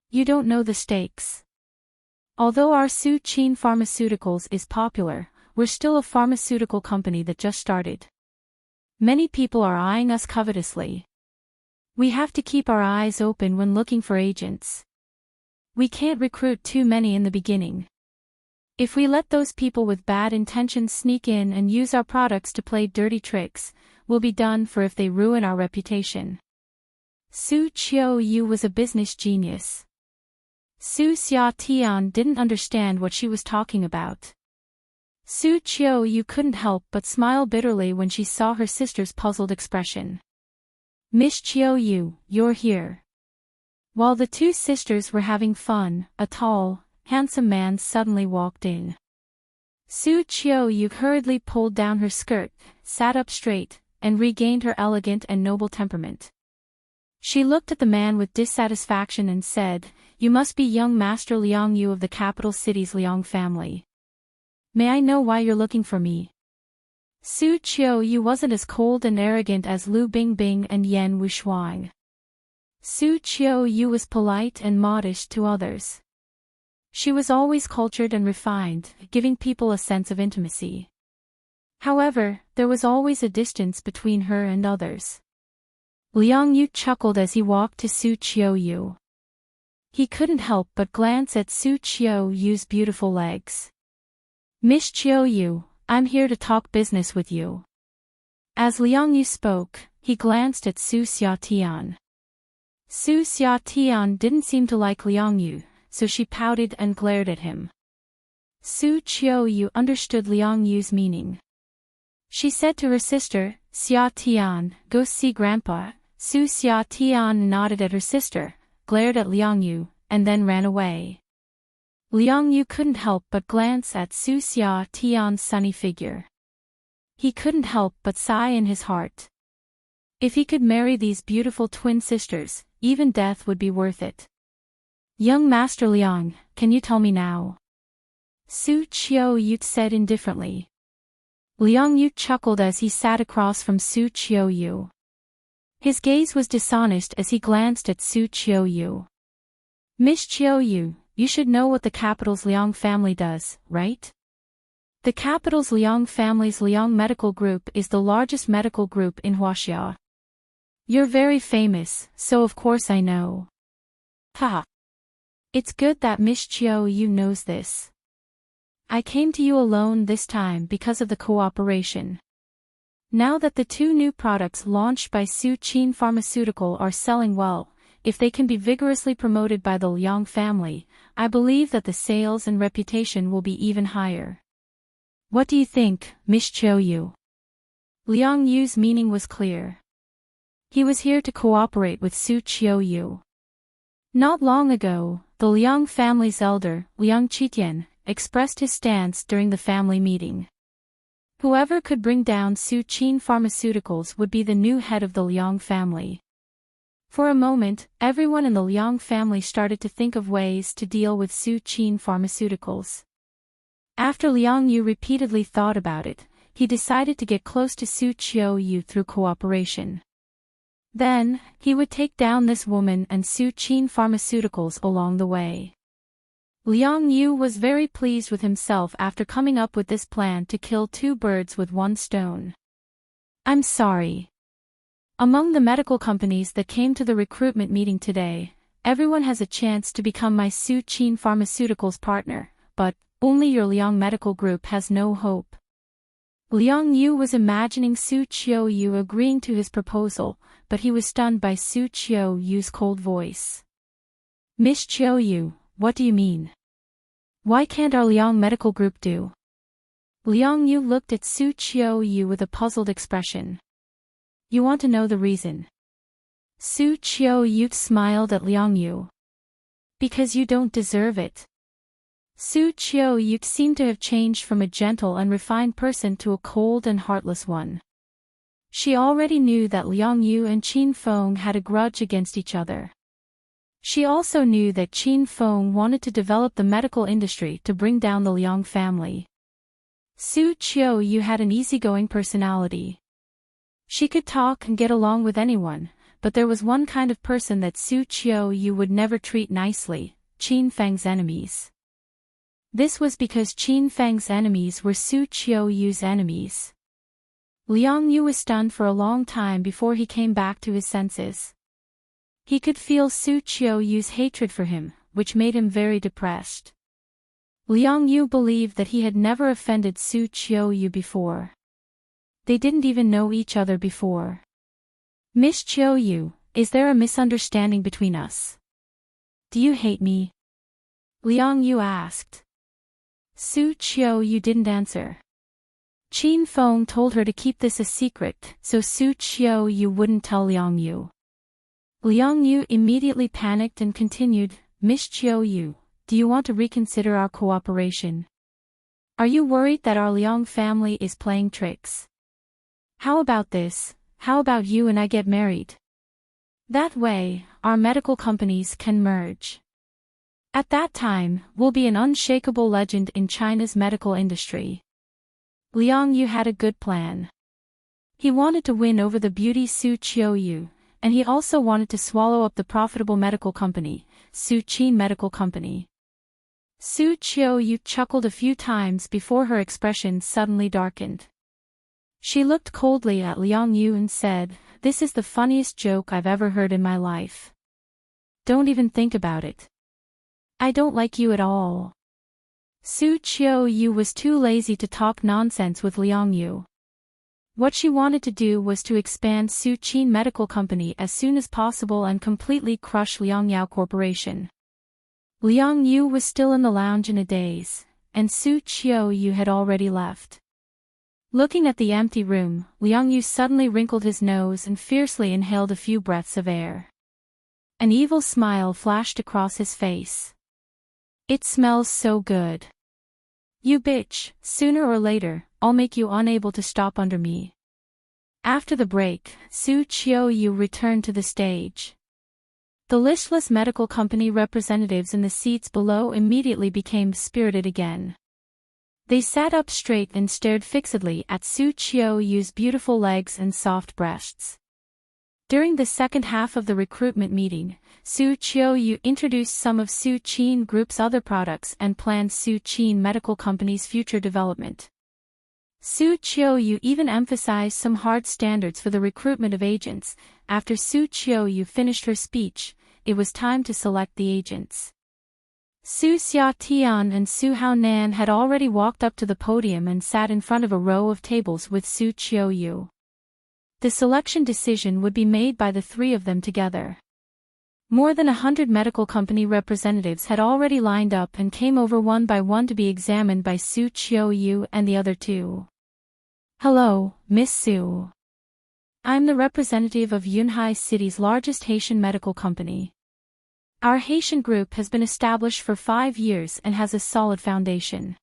You don't know the stakes. Although our Su Qin Pharmaceuticals is popular, we're still a pharmaceutical company that just started. Many people are eyeing us covetously. We have to keep our eyes open when looking for agents. We can't recruit too many in the beginning. If we let those people with bad intentions sneak in and use our products to play dirty tricks, we'll be done for if they ruin our reputation." Su Qiu was a business genius. Su Xiaotian didn't understand what she was talking about. Su Qiu couldn't help but smile bitterly when she saw her sister's puzzled expression. "Miss Qiu, you're here." While the 2 sisters were having fun, a tall, handsome man suddenly walked in. Su Qiu hurriedly pulled down her skirt, sat up straight, and regained her elegant and noble temperament. She looked at the man with dissatisfaction and said, "You must be young Master Liang Yu of the capital city's Liang family. May I know why you're looking for me?" Su Qiu wasn't as cold and arrogant as Lu Bingbing and Yan Wushuang. Su Qiu was polite and modest to others. She was always cultured and refined, giving people a sense of intimacy. However, there was always a distance between her and others. Liang Yu chuckled as he walked to Su Qiu. He couldn't help but glance at Su Qiu's beautiful legs. "Miss Qiu, I'm here to talk business with you." As Liang Yu spoke, he glanced at Su Xiaotian. Su Xiaotian didn't seem to like Liang Yu, so she pouted and glared at him. Su Qiu understood Liang Yu's meaning. She said to her sister, "Xiaotian, go see Grandpa." Su Xiaotian nodded at her sister, glared at Liang Yu, and then ran away. Liang Yu couldn't help but glance at Su Xiaotian's sunny figure. He couldn't help but sigh in his heart. If he could marry these beautiful twin sisters, even death would be worth it. "Young Master Liang, can you tell me now?" Su Qiu said indifferently. Liang Yu chuckled as he sat across from Su Qiu. His gaze was dishonest as he glanced at Su Qiu. "Miss Qiu, you should know what the capital's Liang family does, right? The capital's Liang family's Liang Medical Group is the largest medical group in Huaxia. You're very famous, so of course I know." "Haha. It's good that Miss Qiu knows this. I came to you alone this time because of the cooperation. Now that the 2 new products launched by Su Qin Pharmaceutical are selling well, if they can be vigorously promoted by the Liang family, I believe that the sales and reputation will be even higher. What do you think, Miss Qiu?" Liang Yu's meaning was clear. He was here to cooperate with Su Qiu. Not long ago, the Liang family's elder, Liang Qitian, expressed his stance during the family meeting. Whoever could bring down Su Qin Pharmaceuticals would be the new head of the Liang family. For a moment, everyone in the Liang family started to think of ways to deal with Su Qin Pharmaceuticals. After Liang Yu repeatedly thought about it, he decided to get close to Su Qiuyu through cooperation. Then, he would take down this woman and Su Qin Pharmaceuticals along the way. Liang Yu was very pleased with himself after coming up with this plan to kill two birds with one stone. I'm sorry. Among the medical companies that came to the recruitment meeting today, everyone has a chance to become my Su Qin Pharmaceuticals partner, but only your Liang Medical Group has no hope. Liang Yu was imagining Su Qiuyu agreeing to his proposal, but he was stunned by Su Qiuyu's cold voice. Miss Qiuyu, what do you mean? Why can't our Liang Medical Group do? Liang Yu looked at Su Qiuyu with a puzzled expression. You want to know the reason? Su Qiuyu smiled at Liang Yu. Because you don't deserve it. Su Qiuyu seemed to have changed from a gentle and refined person to a cold and heartless one. She already knew that Liang Yu and Qin Feng had a grudge against each other. She also knew that Qin Feng wanted to develop the medical industry to bring down the Liang family. Su Qiuyu had an easygoing personality. She could talk and get along with anyone, but there was one kind of person that Su Qiuyu would never treat nicely, Qin Feng's enemies. This was because Qin Feng's enemies were Su Qiuyu's enemies. Liang Yu was stunned for a long time before he came back to his senses. He could feel Su Qiuyu's hatred for him, which made him very depressed. Liang Yu believed that he had never offended Su Qiuyu before. They didn't even know each other before. Miss Qiuyu, is there a misunderstanding between us? Do you hate me? Liang Yu asked. Su Qiuyu didn't answer. Qin Feng told her to keep this a secret, so Su Qiuyu wouldn't tell Liang Yu. Liang Yu immediately panicked and continued, Miss Qiuyu, do you want to reconsider our cooperation? Are you worried that our Liang family is playing tricks? How about this? How about you and I get married? That way, our medical companies can merge. At that time, we'll be an unshakable legend in China's medical industry. Liang Yu had a good plan. He wanted to win over the beauty Su Qiuyu, and he also wanted to swallow up the profitable medical company, Su Qin Medical Company. Su Qiuyu chuckled a few times before her expression suddenly darkened. She looked coldly at Liang Yu and said, This is the funniest joke I've ever heard in my life. Don't even think about it. I don't like you at all. Su Qiuyu was too lazy to talk nonsense with Liang Yu. What she wanted to do was to expand Su Qin Medical Company as soon as possible and completely crush Liang Yao Corporation. Liang Yu was still in the lounge in a daze, and Su Qiuyu had already left. Looking at the empty room, Liang Yu suddenly wrinkled his nose and fiercely inhaled a few breaths of air. An evil smile flashed across his face. It smells so good. You bitch, sooner or later, I'll make you unable to stop under me. After the break, Su Qiuyu returned to the stage. The listless medical company representatives in the seats below immediately became spirited again. They sat up straight and stared fixedly at Su Qiuyu's beautiful legs and soft breasts. During the second half of the recruitment meeting, Su Qiuyu introduced some of Su Qin Group's other products and planned Su Qin Medical Company's future development. Su Qiuyu even emphasized some hard standards for the recruitment of agents. After Su Qiuyu finished her speech, it was time to select the agents. Su Xiatian and Su Haonan had already walked up to the podium and sat in front of a row of tables with Su Qiuyu. The selection decision would be made by the three of them together. More than 100 medical company representatives had already lined up and came over one by one to be examined by Su Qiuyu and the other two. Hello, Miss Su. I'm the representative of Yunhai City's largest Haitian medical company. Our Haitian group has been established for 5 years and has a solid foundation.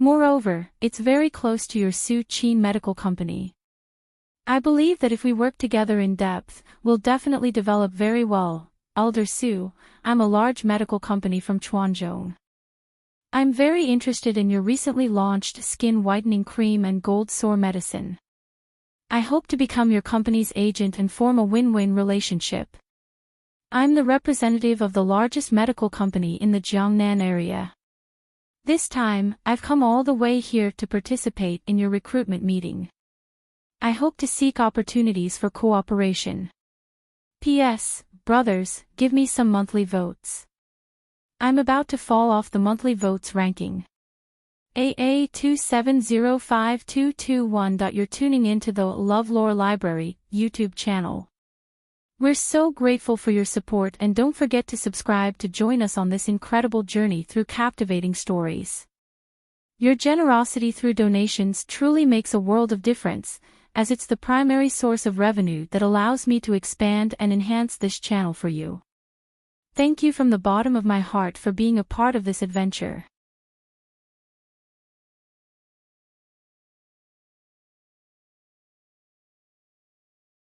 Moreover, it's very close to your Su Chin medical company. I believe that if we work together in depth, we'll definitely develop very well. Elder Su, I'm a large medical company from Chuanzhou. I'm very interested in your recently launched skin whitening cream and gold sore medicine. I hope to become your company's agent and form a win-win relationship. I'm the representative of the largest medical company in the Jiangnan area. This time, I've come all the way here to participate in your recruitment meeting. I hope to seek opportunities for cooperation. P.S. Brothers, give me some monthly votes. I'm about to fall off the monthly votes ranking. AA2705221. You're tuning into the LoveLore Library YouTube channel. We're so grateful for your support, and don't forget to subscribe to join us on this incredible journey through captivating stories. Your generosity through donations truly makes a world of difference, as it's the primary source of revenue that allows me to expand and enhance this channel for you. Thank you from the bottom of my heart for being a part of this adventure.